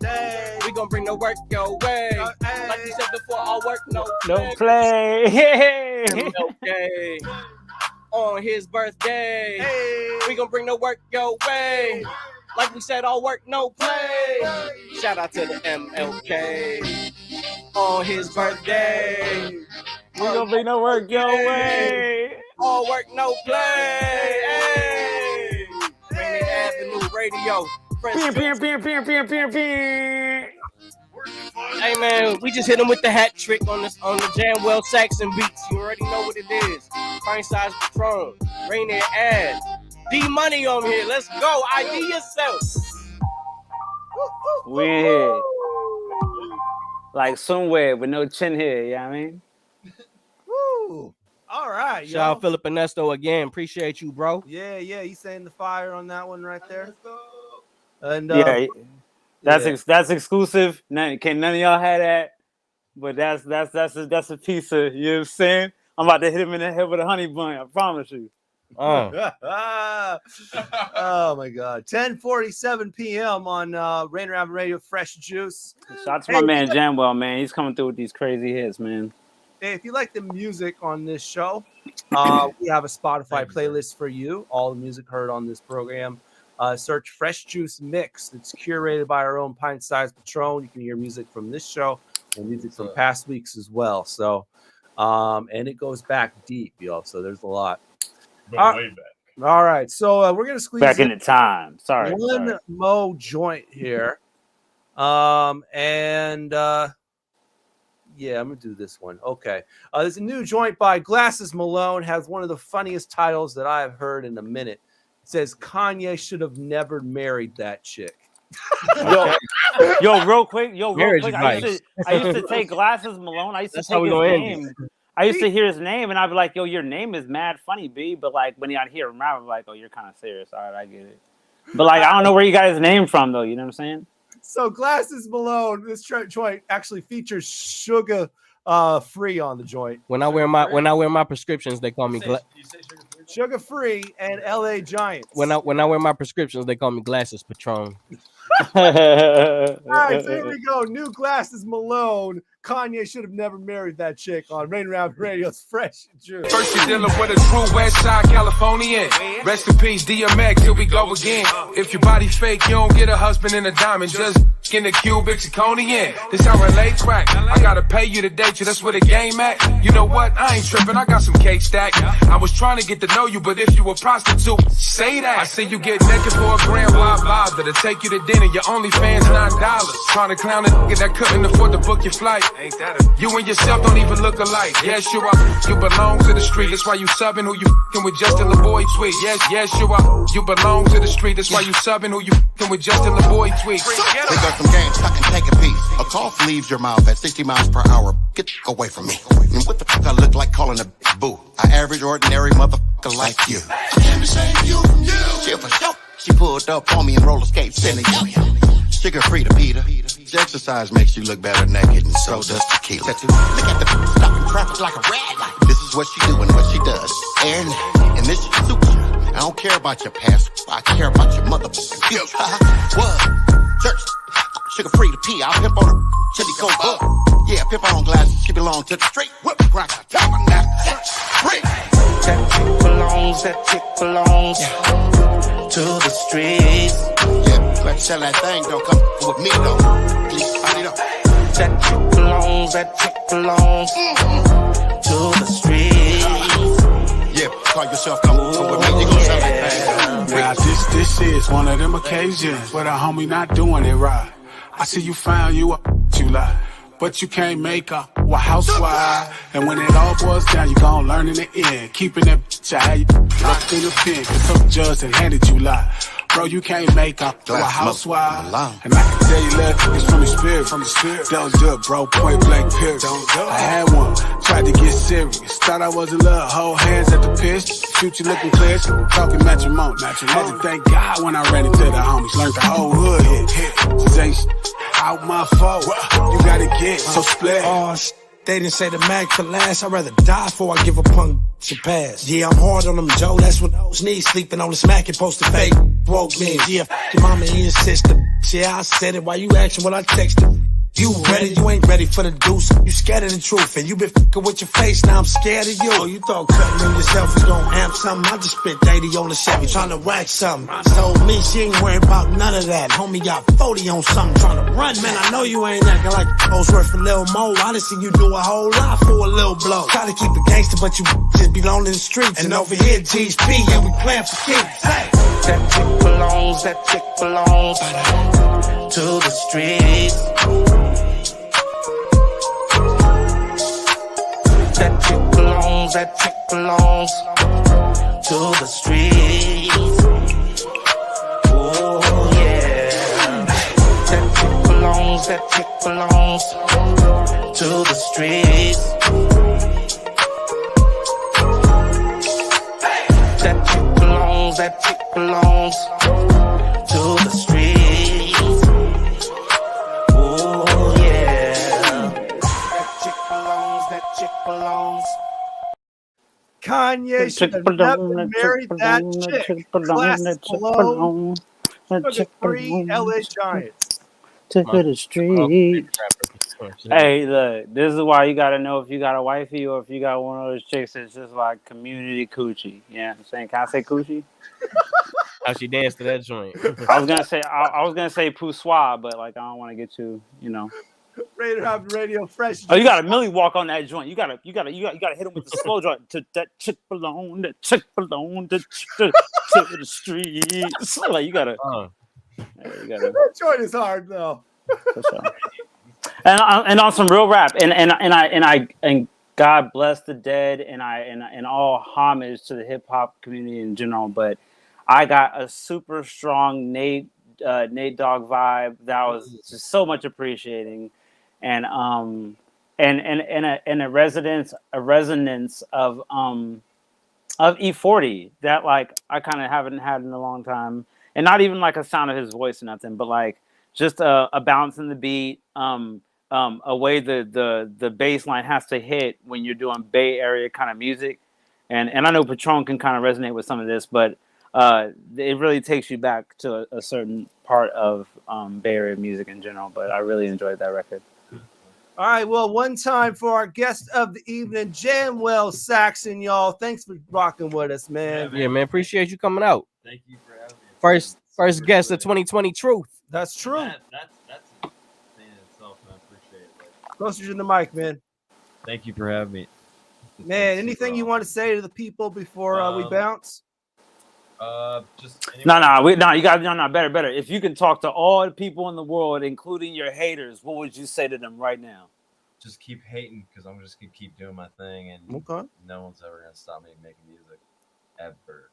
We gonna bring the work your way. Like we said before, all work, no play. MLK on his birthday. We gonna bring the work your way. Like we said, all work, no play. Shout out to the MLK on his birthday. We gonna bring the work your way. All work, no play. Hey, Rainier Avenue Radio. Hey man, we just hit him with the hat trick on the Jamwell Sackson beats. You already know what it is. Pint size Patron, Rainier Ad, D Money on here. Let's go. ID yourself. We here. Like somewhere with no chin here, you know what I mean? Woo. All right, Shout out Philip Ernesto again. Appreciate you, bro. Yeah, he's saying the fire on that one right there. And that's exclusive. Can't none of y'all have that. But that's a piece of, you know what I'm saying? I'm about to hit him in the head with a honey bun. I promise you. Oh my God. 10:47 p.m. on Rainier Avenue Radio, Fresh Juice. Shout out to my man Jamwell, man. He's coming through with these crazy hits, man. Hey, if you like the music on this show, we have a Spotify playlist for you. All the music heard on this program. Search Fresh Juice Mix. It's curated by our own pint-sized Patron. You can hear music from this show and music from past weeks as well. So, and it goes back deep, y'all. So there's a lot. Way back. All right, so we're gonna squeeze back in the time. Sorry, one mo joint here, yeah, I'm gonna do this one. Okay, there's a new joint by Glasses Malone. Has one of the funniest titles that I have heard in a minute. It says Kanye should have never married that chick. Yo, real quick. I used to take Glasses Malone. I used to take his name. I used to hear his name, and I'd be like, "Yo, your name is mad funny, B." But like when I'd hear him rap, I'm like, "Oh, you're kind of serious." All right, I get it. But like, I don't know where you got his name from, though. You know what I'm saying? So Glasses Malone, this joint actually features Sugar Free on the joint. When I wear my prescriptions, they call me Sugar Free and LA Giants. When I wear my prescriptions, they call me Glasses Patron. All right, so here we go. New Glasses Malone. Kanye should have never married that chick on Rainier Avenue Radio's Fresh Juice. First you're dealing with a true West Side Californian. Rest in peace, DMX, here we go again. If your body fake, you don't get a husband in a diamond. Just in the cubic zirconian. This how I lay track. I gotta pay you to date you, that's where the game at. You know what? I ain't tripping, I got some cake stack. I was trying to get to know you, but if you a prostitute, say that. I see you get naked for a grand, why bother? To take you to dinner, your OnlyFans $9. Trying to clown a nigga that couldn't afford to book your flight. Ain't that you and yourself don't even look alike. Yes, you are. You belong to the street. That's why you subbing who you f***ing with Justin LaBoy tweet. Yes, you are. You belong to the street. That's why you subbing who you f***ing with Justin LaBoy tweet. Pick up some games, tuck and take a piece. A cough leaves your mouth at 60 miles per hour. Get away from me. And what the fuck I look like calling a boo? An average, ordinary motherfucker like you. Let me save you from you. She for sure. She pulled up on me in roller skates, sending yo-yo. Sugar free to Peter. Exercise makes you look better naked, and so does tequila. Look at the stopping traffic like a red light. This is what she do and what she does. And this suits you. I don't care about your past. I care about your motherfucking future. What? Church. Sugar free to pee. I'll pimp on her chili coke up. Yeah, pimp on glasses. She belong to the street. Whip crack. Tabernacle. Free. That chick belongs to the streets. Yeah, let's sell that thing, don't come with me, though. Please, I need up. That chick belongs to the streets. Yeah, call yourself, come with me, you gon' sell that thing. Now, this is one of them occasions where the homie not doing it right. I see you found you up, you lie. but you can't make a housewife. And when it all boils down, you gon' learn in the end. Keeping that bitch, I had you locked in the pen, cause some judge and handed you lie. Bro, you can't make a housewife. And I can tell you love is from the spirit. Don't do it, bro, point blank period. I had one, tried to get serious. Thought I was a little hoe, hands at the piss. Future looking clear, talking matrimony. Had to thank God when I ran into the homies. Learned the whole hood hit. This ain't out my fault. You gotta get so split. They didn't say the mag for last. I'd rather die before I give a punk to pass. Yeah, I'm hard on them, Joe. That's what those need. Sleeping on the smack and post the fake. Woke me. Yeah, your mama and your sister. Yeah, I said it while you asking what I texted. You ready? You ain't ready for the deuce. You scared of the truth, and you been fucking with your face. Now I'm scared of you. Oh, you thought cutting on yourself was gonna amp something? I just spit 80 on the Chevy, trying to whack something. Told me she ain't worried about none of that. Homie got 40 on something, trying to run. Man, I know you ain't acting like O's worth a little more. I done seen you do a whole lot for a little blow. Try to keep it gangster, but you just belong in the streets. And over here, GSP, yeah, we playing for keeps. Hey. That chick belongs to the streets. That chick belongs to the streets. Oh yeah. That chick belongs to the streets. That chick belongs to the streets. Oh yeah. That chick belongs. Kanye should have never married that chick. Class Cologne. The 3 LA Giants. Took her to the street. Hey, look, this is why you gotta know if you got a wifey or if you got one of those chicks that's just like community coochie. You know what I'm saying? Can I say coochie? How she danced to that joint. I was gonna say poussoir, but like I don't want to get too, you know. Rainier Avenue Radio Fresh. Oh, you got to Millie walk on that joint. You gotta hit him with the slow joint. To that chick belong to the streets. Like you gotta. That joint is hard though. And on some real rap, and God bless the dead, and all homage to the hip hop community in general. But I got a super strong Nate Dogg vibe that I was just so much appreciating, and a resonance of E40 that like I kind of haven't had in a long time, and not even like a sound of his voice or nothing, but like just a bounce in the beat, a way the bass line has to hit when you're doing Bay Area kind of music, and I know Patron can kind of resonate with some of this, but it really takes you back to a certain part of Bay Area music in general. But I really enjoyed that record. All right, well, one time for our guest of the evening, Jamwell Sackson, y'all. Thanks for rocking with us, man. Yeah, man. Appreciate you coming out. Thank you for having me. First guest of 2020 Truth. That's true. That's a thing in itself, and I appreciate it. Closer to the mic, man. Thank you for having me. Man, anything you want to say to the people before we bounce? Better. If you can talk to all the people in the world, including your haters, what would you say to them right now? Just keep hating, because I'm just gonna keep doing my thing, and no one's ever gonna stop me making music, ever.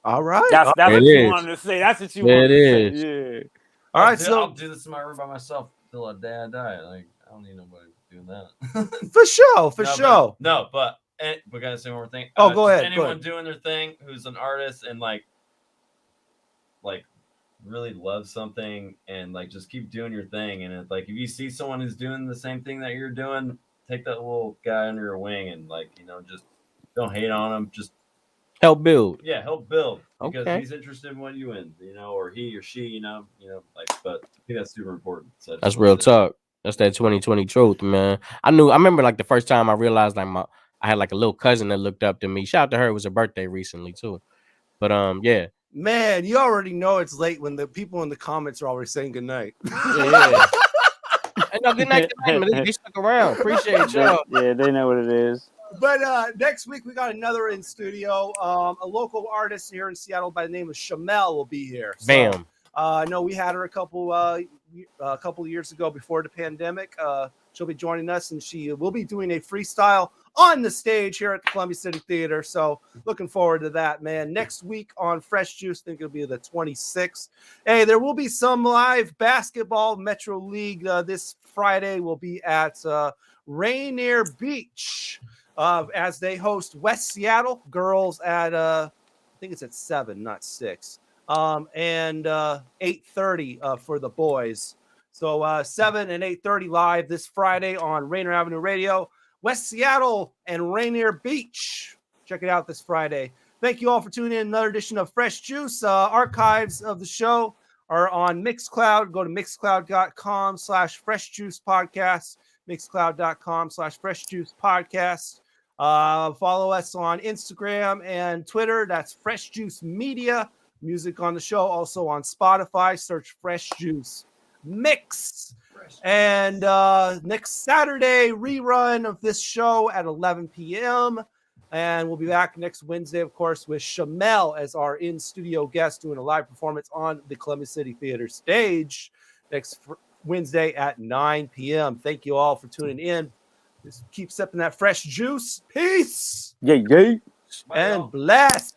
All right, that's what you wanted to say. That's what you wanted to say. Yeah. All right, I'll do this in my room by myself till the day I die. Like I don't need nobody doing that. For sure. But we gotta say one more thing. Oh, go ahead. Anyone doing their thing who's an artist and like really loves something and like just keep doing your thing. And like if you see someone who's doing the same thing that you're doing, take that little guy under your wing and just don't hate on him. Just help build. Yeah, help build because Okay. he's interested in what you in, or he or she, But I think that's super important. So That's real talk. That's that 2020 truth, man. I remember like the first time I realized I had like a little cousin that looked up to me. Shout out to her. It was her birthday recently too. But yeah. Man, you already know it's late when the people in the comments are already saying goodnight. Yeah. No, good night. They stuck around. Appreciate y'all. Yeah, they know what it is. But next week we got another in studio. A local artist here in Seattle by the name of Shamel will be here. Bam. I know we had her a couple years ago before the pandemic. She'll be joining us, and she will be doing a freestyle on the stage here at the Columbia City Theater. So looking forward to that, man. Next week on Fresh Juice, I think it'll be the 26th. Hey, there will be some live basketball. Metro League this Friday will be at Rainier Beach as they host West Seattle. Girls at, I think it's at 7, not 6. And 8:30 for the boys. So 7 and 8:30 live this Friday on Rainier Avenue Radio. West Seattle and Rainier Beach. Check it out this Friday. Thank you all for tuning in. Another edition of Fresh Juice. Archives of the show are on Mixcloud. Go to mixcloud.com/freshjuicepodcast. Mixcloud.com/freshjuicepodcast. Follow us on Instagram and Twitter. That's Fresh Juice Media. Music on the show. Also on Spotify. Search Fresh Juice Mix. And next Saturday, rerun of this show at 11 p.m. And we'll be back next Wednesday, of course, with Jamwell as our in-studio guest doing a live performance on the Columbia City Theater stage next Wednesday at 9 p.m. Thank you all for tuning in. Just keep sipping that fresh juice. Peace. Yay. And bless.